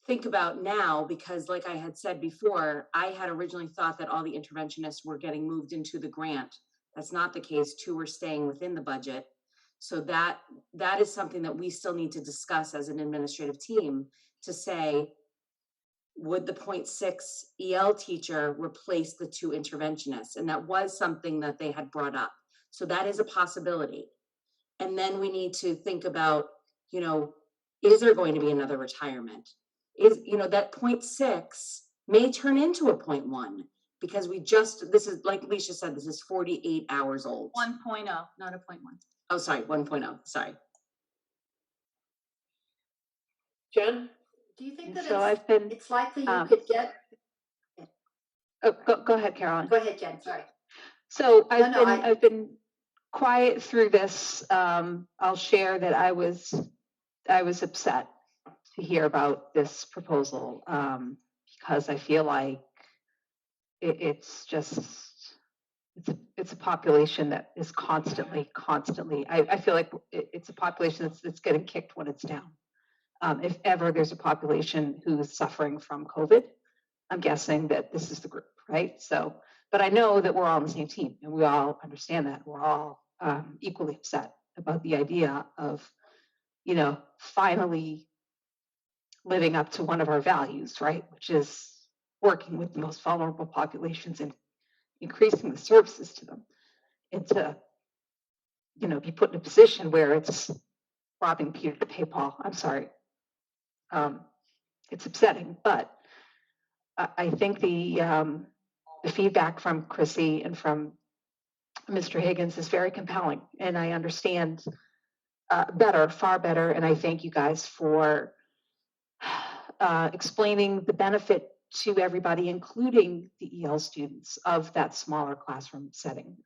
think about now, because like I had said before, I had originally thought that all the interventionists were getting moved into the grant. That's not the case. 2 are staying within the budget. So that is something that we still need to discuss as an administrative team, to say, would the 0.6 EL teacher replace the 2 interventionists? And that was something that they had brought up. So that is a possibility. And then we need to think about, is there going to be another retirement? Is, that 0.6 may turn into a 0.1, because this is, like Alicia said, this is 48 hours old. 1.0, not a 0.1. Oh, sorry, 1.0, sorry. Jen? do you think that So I've been, it's likely you could get, go ahead, Caroline. go ahead, Jen, sorry. So No, I've been quiet through this. I'll share that I was upset to hear about this proposal, because I feel like it's a population that is constantly. I feel like it's a population that's getting kicked when it's down. If ever there's a population who is suffering from COVID, I'm guessing that this is the group, right? So, but I know that we're all on the same team, and we all understand that. We're all equally upset about the idea of, finally living up to one of our values, right? Which is working with the most vulnerable populations and increasing the services to them, and to, be put in a position where it's robbing Peter to pay Paul. I'm sorry. It's upsetting, but I think the feedback from Chrissy and from Mr. Higgins is very compelling, and I understand far better, and I thank you guys for explaining the benefit to everybody, including the EL students, of that smaller classroom setting.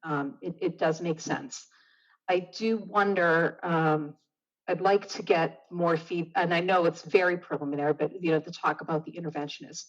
It does make sense. I do wonder, I'd like to get more feedback, and I know it's very preliminary, but to talk about the interventionists.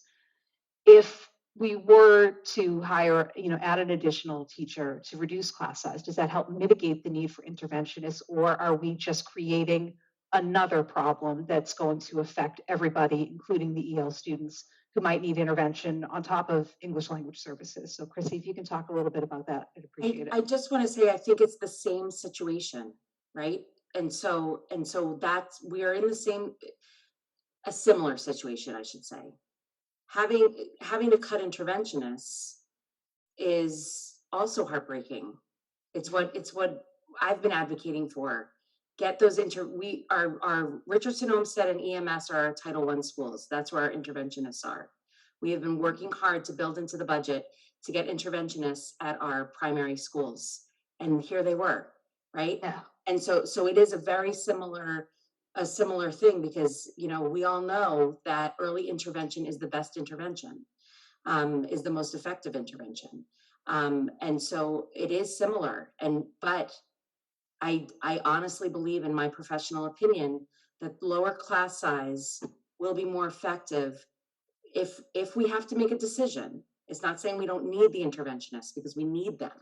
If we were to hire, add an additional teacher to reduce class size, does that help mitigate the need for interventionists, or are we just creating another problem that's going to affect everybody, including the EL students who might need intervention on top of English language services? So Chrissy, if you can talk a little bit about that, I'd appreciate it. I just want to say, I think it's the same situation, right? And so we are in a similar situation, I should say. Having to cut interventionists is also heartbreaking. It's what I've been advocating for. get those our Richardson, Olmsted and EMS are our Title I schools. That's where our interventionists are. We have been working hard to build into the budget to get interventionists at our primary schools. And here they were, right? Yeah. And so it is a very similar thing because, you know, we all know that early intervention is the best intervention, is the most effective intervention. And so it is similar. But I honestly believe, in my professional opinion, that lower class size will be more effective if we have to make a decision. It's not saying we don't need the interventionists, because we need them.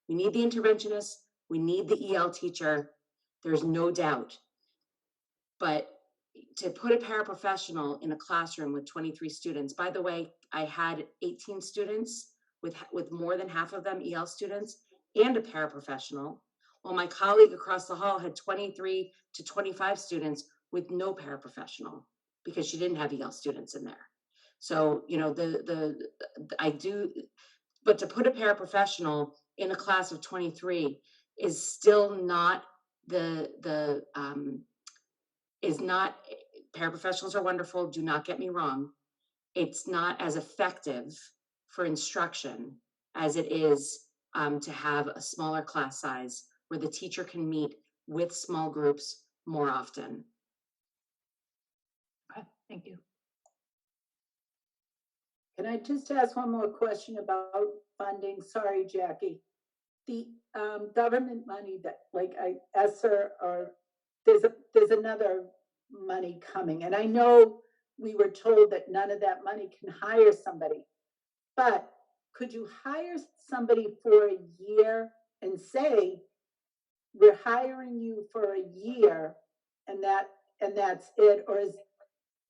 We need the interventionists, we need the EL teacher, there's no doubt. But to put a paraprofessional in a classroom with 23 students, by the way, I had 18 students with more than half of them EL students and a paraprofessional, while my colleague across the hall had 23 to 25 students with no paraprofessional because she didn't have EL students in there. So, you know, but to put a paraprofessional in a class of 23 is still not paraprofessionals are wonderful, do not get me wrong. It's not as effective for instruction as it is to have a smaller class size where the teacher can meet with small groups more often. Okay, thank you. Can I just ask one more question about funding? Sorry, Jackie. The government money that, like, ESSER, or there's another money coming, and I know we were told that none of that money can hire somebody, but could you hire somebody for a year and say, we're hiring you for a year, and that's it? Or is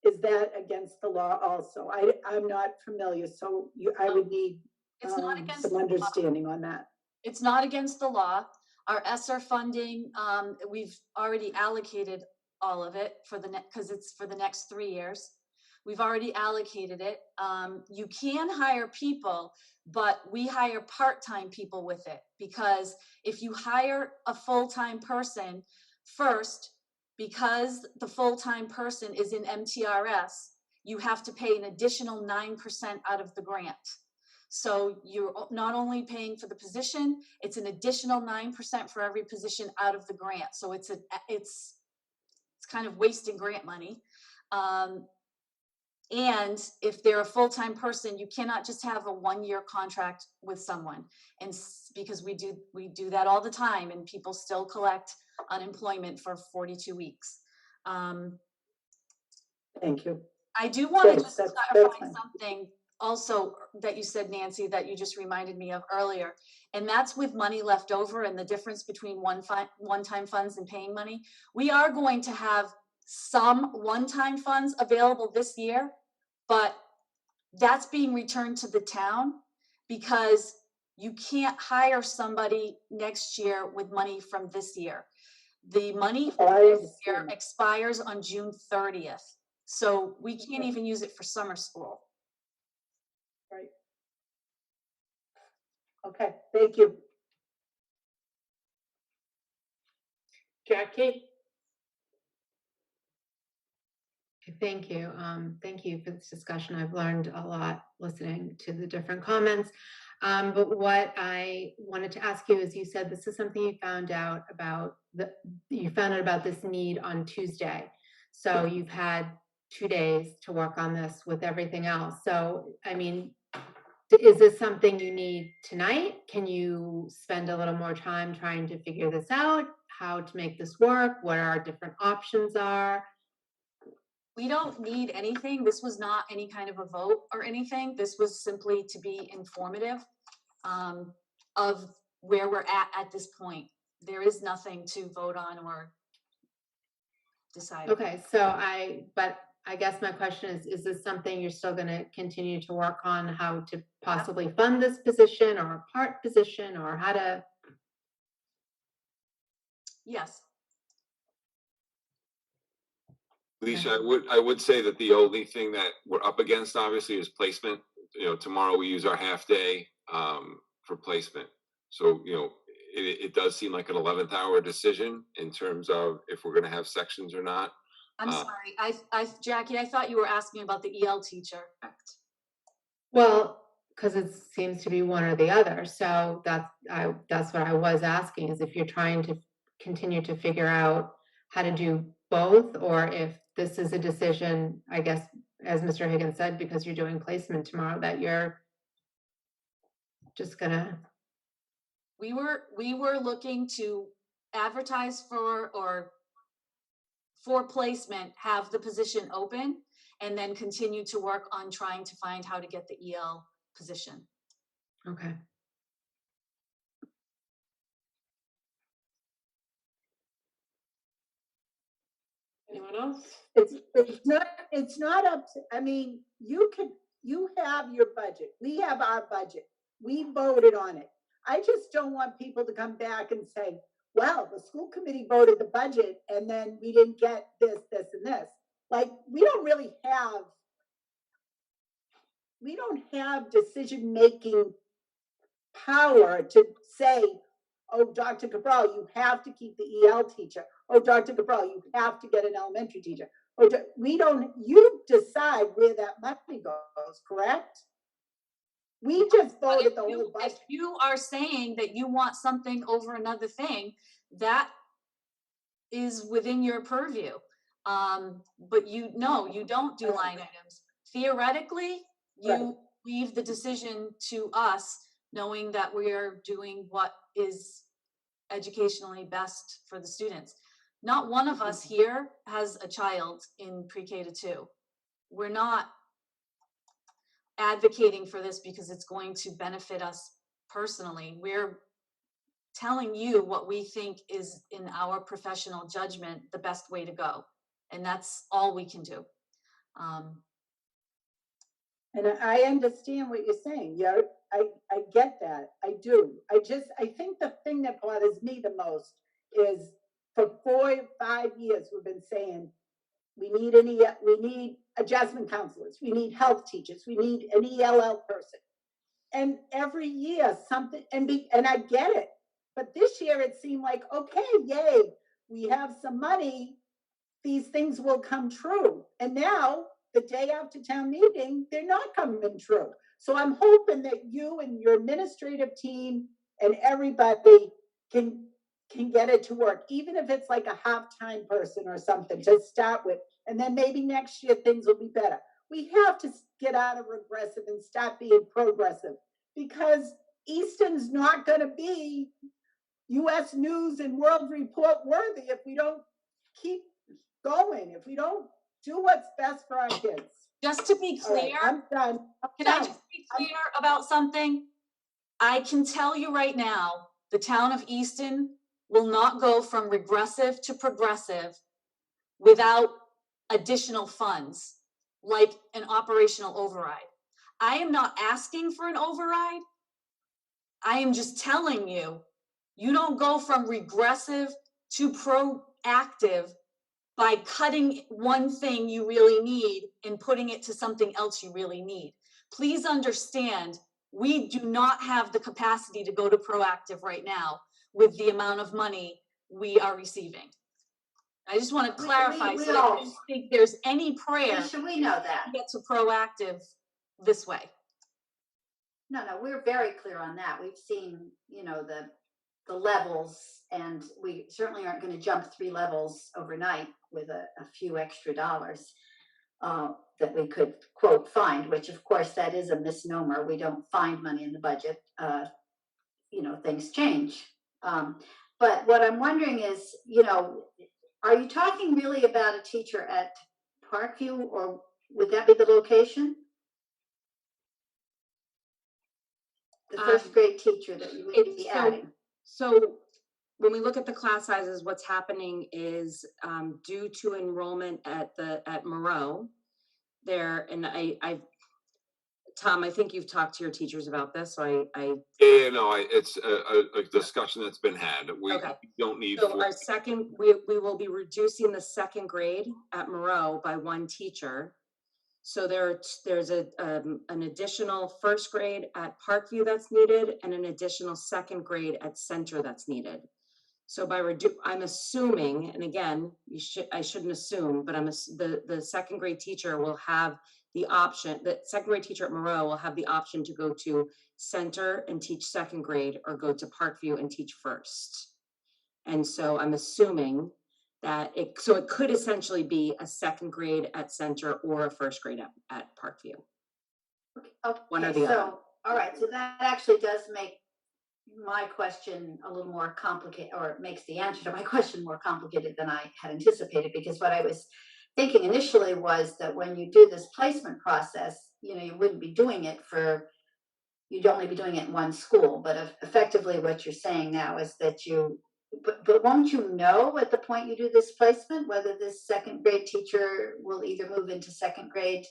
that against the law also? I'm not familiar, so I would need It's not against some the law. understanding on that. It's not against the law. Our ESSER funding, we've already allocated all of it because it's for the next 3 years. We've already allocated it. You can hire people, but we hire part-time people with it, because if you hire a full-time person first, because the full-time person is in MTRS, you have to pay an additional 9% out of the grant. So you're not only paying for the position, it's an additional 9% for every position out of the grant. So it's kind of wasting grant money. And if they're a full-time person, you cannot just have a 1-year contract with someone. And because we do that all the time, and people still collect unemployment for 42 weeks. Thank you. I do want to Yes, just that's clarify fine. something also that you said, Nancy, that you just reminded me of earlier. And that's with money left over and the difference between one-time funds and paying money. We are going to have some one-time funds available this year, but that's being returned to the town, because you can't hire somebody next year with money from this year. The money from this year expires on June 30th. So we can't even use it for summer school. Right. Okay, thank you. Jackie? Thank you. Thank you for this discussion. I've learned a lot listening to the different comments. But what I wanted to ask you is, you said this is something you found out about this need on Tuesday. So you've had 2 days to work on this with everything else. So, I mean, is this something you need tonight? Can you spend a little more time trying to figure this out? How to make this work? What our different options are? We don't need anything. This was not any kind of a vote or anything. This was simply to be informative of where we're at this point. There is nothing to vote on or decide. Okay, but I guess my question is this something you're still going to continue to work on, how to possibly fund this position or a part position, or how to? Yes. Alicia, I would say that the only thing that we're up against, obviously, is placement. You know, tomorrow we use our half day for placement. So, you know, it does seem like an 11th hour decision in terms of if we're going to have sections or not. I'm sorry, Jackie, I thought you were asking about the EL teacher. Well, because it seems to be one or the other, so that's what I was asking, is if you're trying to continue to figure out how to do both, or if this is a decision, I guess, as Mr. Higgins said, because you're doing placement tomorrow, that you're just gonna, We were looking to advertise for placement, have the position open, and then continue to work on trying to find how to get the EL position. okay. Anyone else? It's not up to, I mean, you have your budget, we have our budget, we voted on it. I just don't want people to come back and say, well, the school committee voted the budget and then we didn't get this, this, and this. Like, we don't have decision-making power to say, oh, Dr. Cabral, you have to keep the EL teacher. Oh, Dr. Cabral, you have to get an elementary teacher. Oh, you decide where that money goes, correct? We just voted the whole If budget. you are saying that you want something over another thing, that is within your purview. But you don't do line items. Theoretically, you leave the decision to us, knowing that we are doing what is educationally best for the students. Not one of us here has a child in pre-K to 2. We're not advocating for this because it's going to benefit us personally. We're telling you what we think is, in our professional judgment, the best way to go. And that's all we can do. And I understand what you're saying. Yeah, I get that. I do. I think the thing that bothers me the most is for 4 or 5 years, we've been saying, we need adjustment counselors, we need health teachers, we need an ELL person. And every year something, and I get it. But this year it seemed like, okay, yay, we have some money, these things will come true. And now, the day after town meeting, they're not coming true. So I'm hoping that you and your administrative team and everybody can get it to work, even if it's like a half-time person or something to start with. And then maybe next year things will be better. We have to get out of regressive and start being progressive, because Easton's not going to be US News and World Report worthy if we don't keep going, if we don't do what's best for our kids. Just to be All right, clear, I'm done. can I just be clear about something? I can tell you right now, the town of Easton will not go from regressive to progressive without additional funds, like an operational override. I am not asking for an override. I am just telling you, you don't go from regressive to proactive by cutting one thing you really need and putting it to something else you really need. Please understand, we do not have the capacity to go to proactive right now with the amount of money we are receiving. I just want to clarify, so that I don't think there's any prayer Alicia, we know that. to get to proactive this way. No, we're very clear on that. We've seen, the levels, and we certainly aren't going to jump 3 levels overnight with a few extra dollars that we could, quote, find, which of course that is a misnomer. We don't find money in the budget. Things change. But what I'm wondering is, are you talking really about a teacher at Parkview, or would that be the location? The first grade teacher that you would be adding. So when we look at the class sizes, what's happening is due to enrollment at Moreau there, and Tom, I think you've talked to your teachers about this, so It's a discussion that's been had. We Okay. don't need. So our second, we will be reducing the second grade at Moreau by 1 teacher. So there's an additional first grade at Parkview that's needed and an additional second grade at Center that's needed. So I'm assuming, and again, I shouldn't assume, but the second grade teacher will have the option, the second grade teacher at Moreau will have the option to go to Center and teach second grade or go to Parkview and teach first. And so I'm assuming that it could essentially be a second grade at Center or a first grade at Parkview. One or Okay, the other. so, all right, so that actually does make my question a little more complicated, or it makes the answer to my question more complicated than I had anticipated, because what I was thinking initially was that when you do this placement process, you wouldn't be doing it you'd only be doing it in one school, but effectively what you're saying now is that but won't you know at the point you do this placement whether this second grade teacher will either move into second grade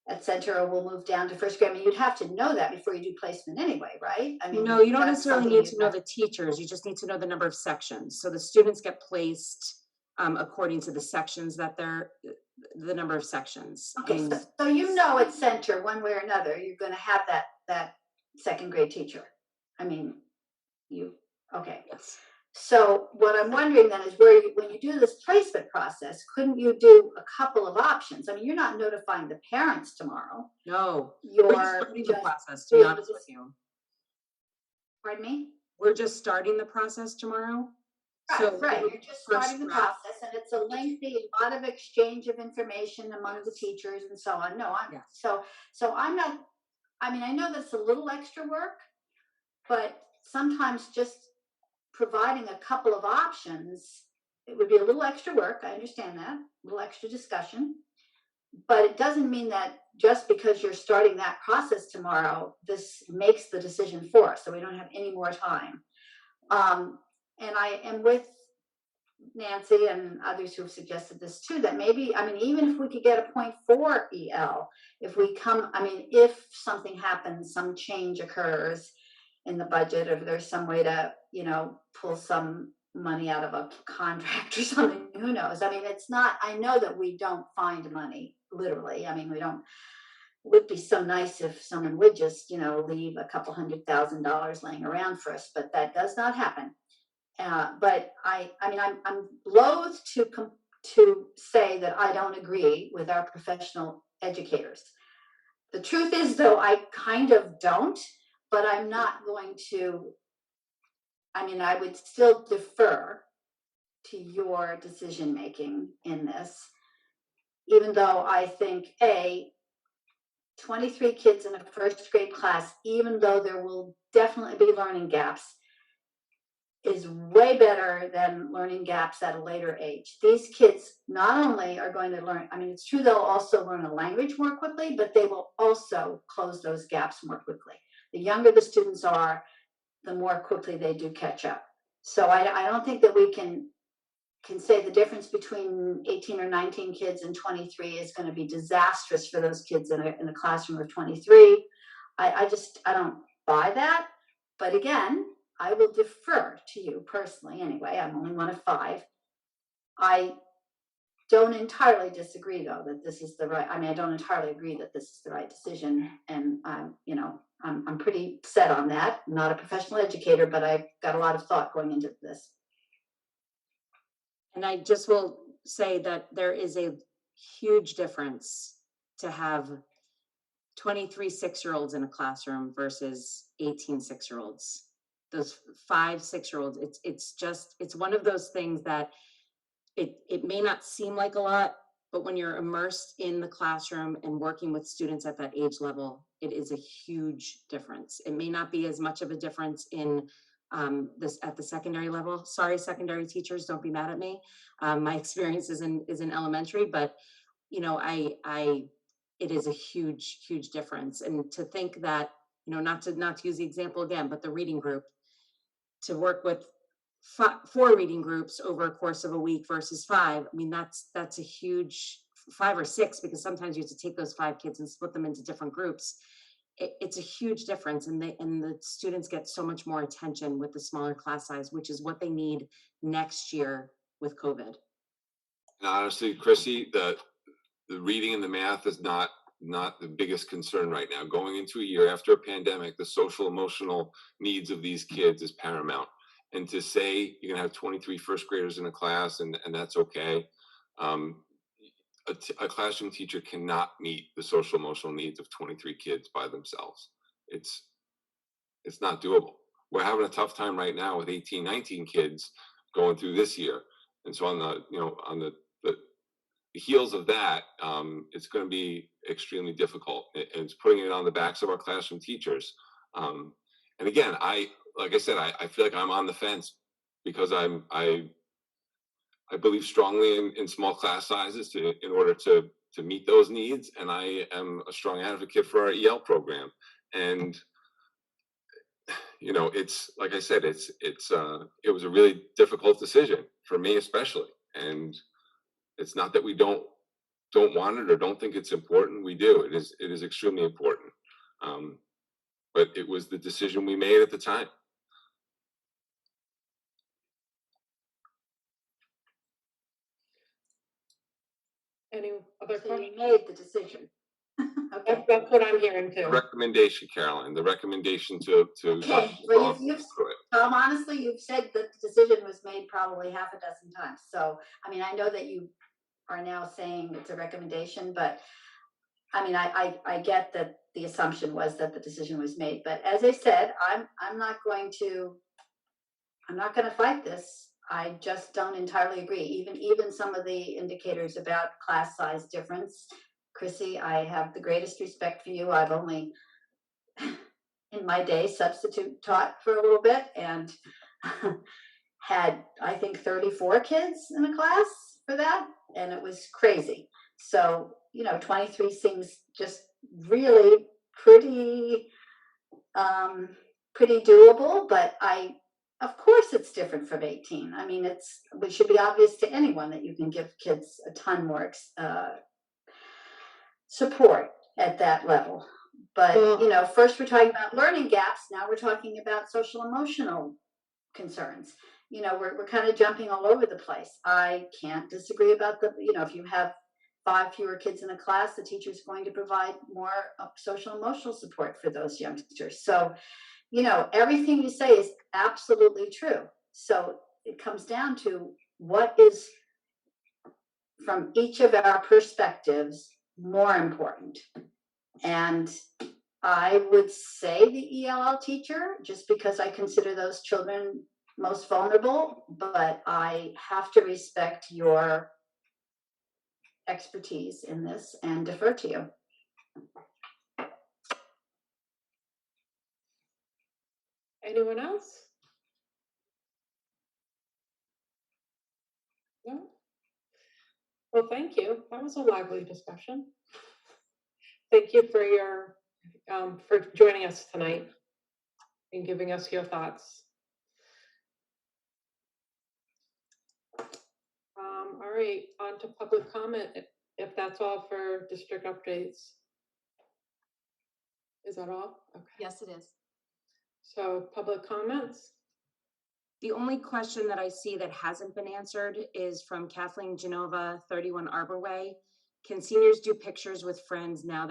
at Center or will move down to first grade? I mean, you'd have to know that before you do placement anyway, right? I mean, No, you don't that's necessarily something need to know the teachers. You just need to know the number of sections. So the students get placed according to the sections that the number of sections. Okay, And so at Center, one way or another, you're going to have that second grade teacher. I mean, okay. yes. So what I'm wondering then is when you do this placement process, couldn't you do a couple of options? I mean, you're not notifying the parents tomorrow. No, You're we're just starting the just process, to be honest with you. Pardon me? We're just starting the process tomorrow. Right, you're just starting the draft. process, and it's a lengthy, a lot of exchange of information among the teachers and so on. No, Yes. so I'm not, I mean, I know that's a little extra work, but sometimes just providing a couple of options, it would be a little extra work. I understand that, a little extra discussion, but it doesn't mean that just because you're starting that process tomorrow, this makes the decision for us, so we don't have any more time. And I am with Nancy and others who have suggested this too, that maybe, I mean, even if we could get a 0.4 EL, if something happens, some change occurs in the budget, or if there's some way to, pull some money out of a contract or something, who knows? I mean, I know that we don't find money, literally. I mean, it would be so nice if someone would just, leave a couple $100,000 laying around for us, but that does not happen. But I'm loath to say that I don't agree with our professional educators. The truth is, though, I kind of don't, but I'm not going to. I mean, I would still defer to your decision making in this, even though I think 23 kids in a first grade class, even though there will definitely be learning gaps, is way better than learning gaps at a later age. These kids not only are going to learn, I mean, it's true they'll also learn a language more quickly, but they will also close those gaps more quickly. The younger the students are, the more quickly they do catch up. So I don't think that we can say the difference between 18 or 19 kids and 23 is going to be disastrous for those kids in a classroom of 23. I don't buy that. But again, I will defer to you personally anyway. I'm only one of 5. I don't entirely disagree, though, that this is the right, I don't entirely agree that this is the right decision. And, I'm pretty set on that. I'm not a professional educator, but I've got a lot of thought going into this. And I just will say that there is a huge difference to have 23 6-year-olds in a classroom versus 18 6-year-olds. Those 5 6-year-olds, it's one of those things that it may not seem like a lot, but when you're immersed in the classroom and working with students at that age level, it is a huge difference. It may not be as much of a difference in this at the secondary level. Sorry, secondary teachers, don't be mad at me. My experience is in elementary, but it is a huge difference. And to think that, not to use the example again, but the reading group, to work with 4 reading groups over a course of a week versus 5. I mean, that's a huge 5 or 6, because sometimes you have to take those 5 kids and split them into different groups. It's a huge difference, and the students get so much more attention with the smaller class size, which is what they need next year with COVID. And honestly, Chrissy, the reading and the math is not not the biggest concern right now. Going into a year after a pandemic, the social emotional needs of these kids is paramount. And to say you're gonna have 23 first graders in a class and that's okay. A classroom teacher cannot meet the social emotional needs of 23 kids by themselves. It's not doable. We're having a tough time right now with 18, 19 kids going through this year. And so on the heels of that, it's going to be extremely difficult. It's putting it on the backs of our classroom teachers. And again, like I said, I feel like I'm on the fence because I believe strongly in small class sizes in order to meet those needs. And I am a strong advocate for our EL program. And it's like I said, it was a really difficult decision for me, especially. And it's not that we don't want it or don't think it's important. We do. It is extremely important. But it was the decision we made at the time. Any other So questions? you made the decision. Okay. That's what I'm hearing The too. recommendation, Caroline, the recommendation to Okay, well, honestly, you've said that the decision was made probably half a dozen times. So, I mean, I know that you are now saying it's a recommendation, but I mean, I get that the assumption was that the decision was made. But as I said, I'm not going to fight this. I just don't entirely agree. Even some of the indicators about class size difference. Chrissy, I have the greatest respect for you. I've only in my day substitute taught for a little bit and had, I think, 34 kids in a class for that, and it was crazy. So, 23 seems just really pretty doable, but of course it's different from 18. I mean, it should be obvious to anyone that you can give kids a ton more support at that level. But, first we're talking about learning gaps. Now we're talking about social emotional concerns. We're kind of jumping all over the place. I can't disagree about if you have 5 fewer kids in a class, the teacher's going to provide more social emotional support for those youngsters. So, everything you say is absolutely true. So it comes down to what is, from each of our perspectives, more important. And I would say the ELL teacher, just because I consider those children most vulnerable, but I have to respect your expertise in this and defer to you. Anyone else? No? Well, thank you. That was a lively discussion. Thank you for for joining us tonight and giving us your thoughts. All right, on to public comment, if that's all for district updates. Is that all? Okay. Yes, it is. So public comments? The only question that I see that hasn't been answered is from Kathleen Genova, 31 Arbor Way. Can seniors do pictures with friends now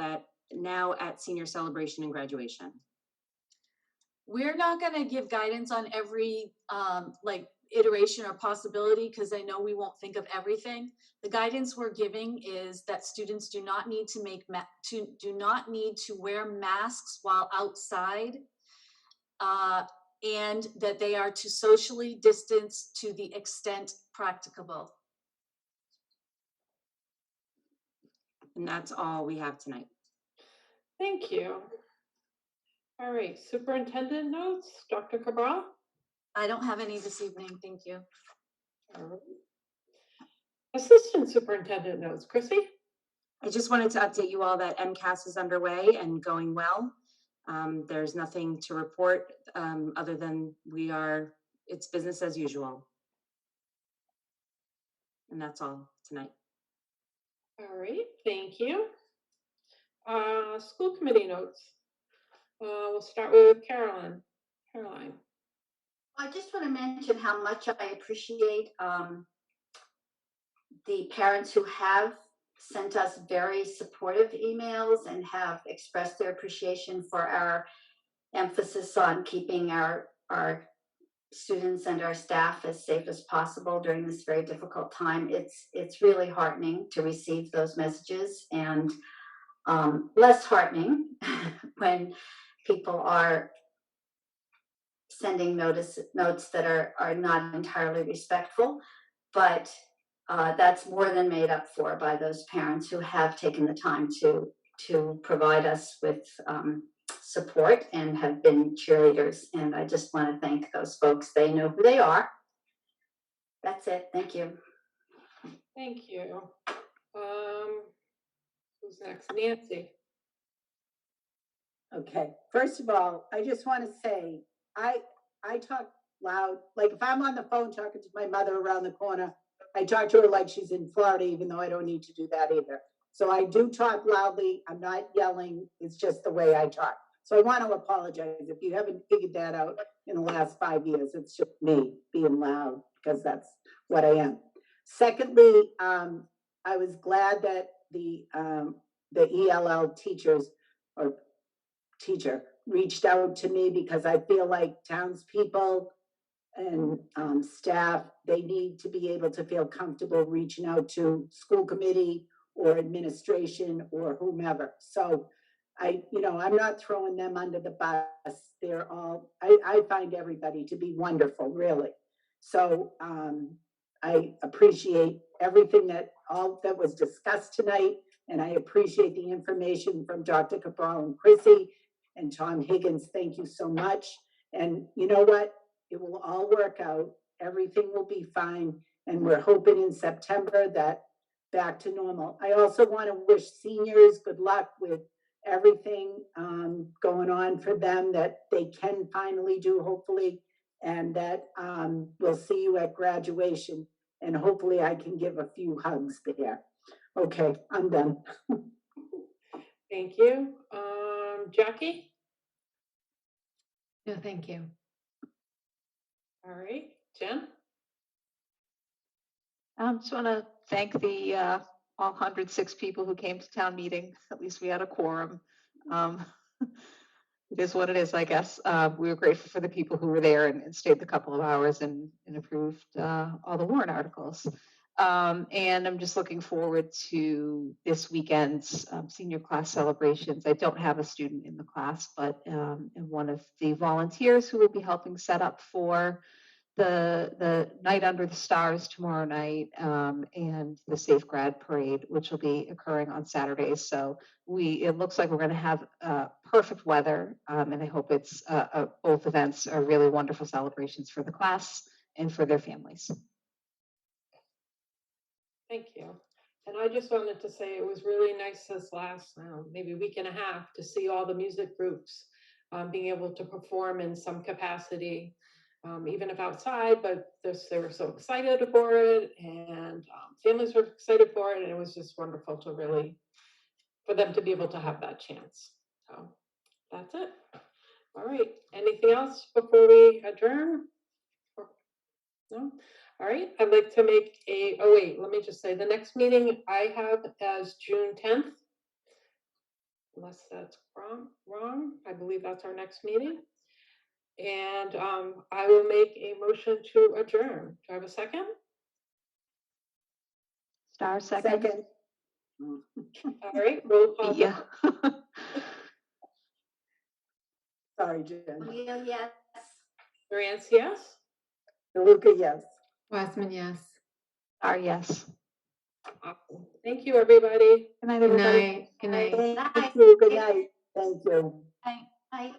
at senior celebration and graduation? We're not going to give guidance on every iteration or possibility because I know we won't think of everything. The guidance we're giving is that students do not need to wear masks while outside, and that they are to socially distance to the extent practicable. And that's all we have tonight. Thank you. All right, superintendent notes, Dr. Cabral? I don't have any this evening, thank you. All right. Assistant superintendent notes, Chrissy? I just wanted to update you all that MCAS is underway and going well. There's nothing to report other than it's business as usual. And that's all tonight. All right, thank you. School committee notes. We'll start with Caroline. Caroline. I just want to mention how much I appreciate the parents who have sent us very supportive emails and have expressed their appreciation for our emphasis on keeping our students and our staff as safe as possible during this very difficult time. It's really heartening to receive those messages, and less heartening when people are sending notes that are not entirely respectful. But that's more than made up for by those parents who have taken the time to provide us with support and have been cheerleaders. And I just want to thank those folks. They know who they are. That's it. Thank you. Thank you. Who's next? Nancy. Okay, first of all, I just want to say, I talk loud, like if I'm on the phone talking to my mother around the corner, I talk to her like she's in Florida, even though I don't need to do that either. So I do talk loudly, I'm not yelling, it's just the way I talk. So I want to apologize if you haven't figured that out in the last 5 years. It's just me being loud, because that's what I am. Secondly, I was glad that the ELL teachers or teacher reached out to me, because I feel like townspeople and staff, they need to be able to feel comfortable reaching out to school committee or administration or whomever. So I'm not throwing them under the bus. They're all, I find everybody to be wonderful, really. So I appreciate everything that was discussed tonight, and I appreciate the information from Dr. Cabral and Chrissy and Tom Higgins. Thank you so much. And you know what? It will all work out. Everything will be fine. And we're hoping in September that back to normal. I also want to wish seniors good luck with everything going on for them, that they can finally do, hopefully, and that we'll see you at graduation. And hopefully I can give a few hugs there. Okay, I'm done. Thank you. Jackie? No, thank you. All right. Jen? Just want to thank the all 106 people who came to town meeting. At least we had a quorum. It is what it is, I guess. We were grateful for the people who were there and stayed the couple of hours and approved all the warrant articles. And I'm just looking forward to this weekend's senior class celebrations. I don't have a student in the class, but am one of the volunteers who will be helping set up for the night under the stars tomorrow night, and the Safe Grad Parade, which will be occurring on Saturdays. So it looks like we're going to have perfect weather, and I hope it's both events are really wonderful celebrations for the class and for their families. Thank you. And I just wanted to say it was really nice this last maybe week and a half to see all the music groups being able to perform in some capacity, even if outside, but they were so excited for it, and families were excited for it, and it was just wonderful for them to be able to have that chance. So that's it. All right. Anything else before we adjourn? No? All right, I'd like to make let me just say, the next meeting I have as June 10th. Unless that's wrong. I believe that's our next meeting. And I will make a motion to adjourn. Do I have a second? Star second. All right, roll call. Yeah. Sorry, Jen. Yes. Durance, yes? DeLuca, yes. Wiseman, yes. Star, yes. Awesome. Thank you, everybody. Good night, Good everybody. night. Good night. Thank you. Good night. Thank you. Night.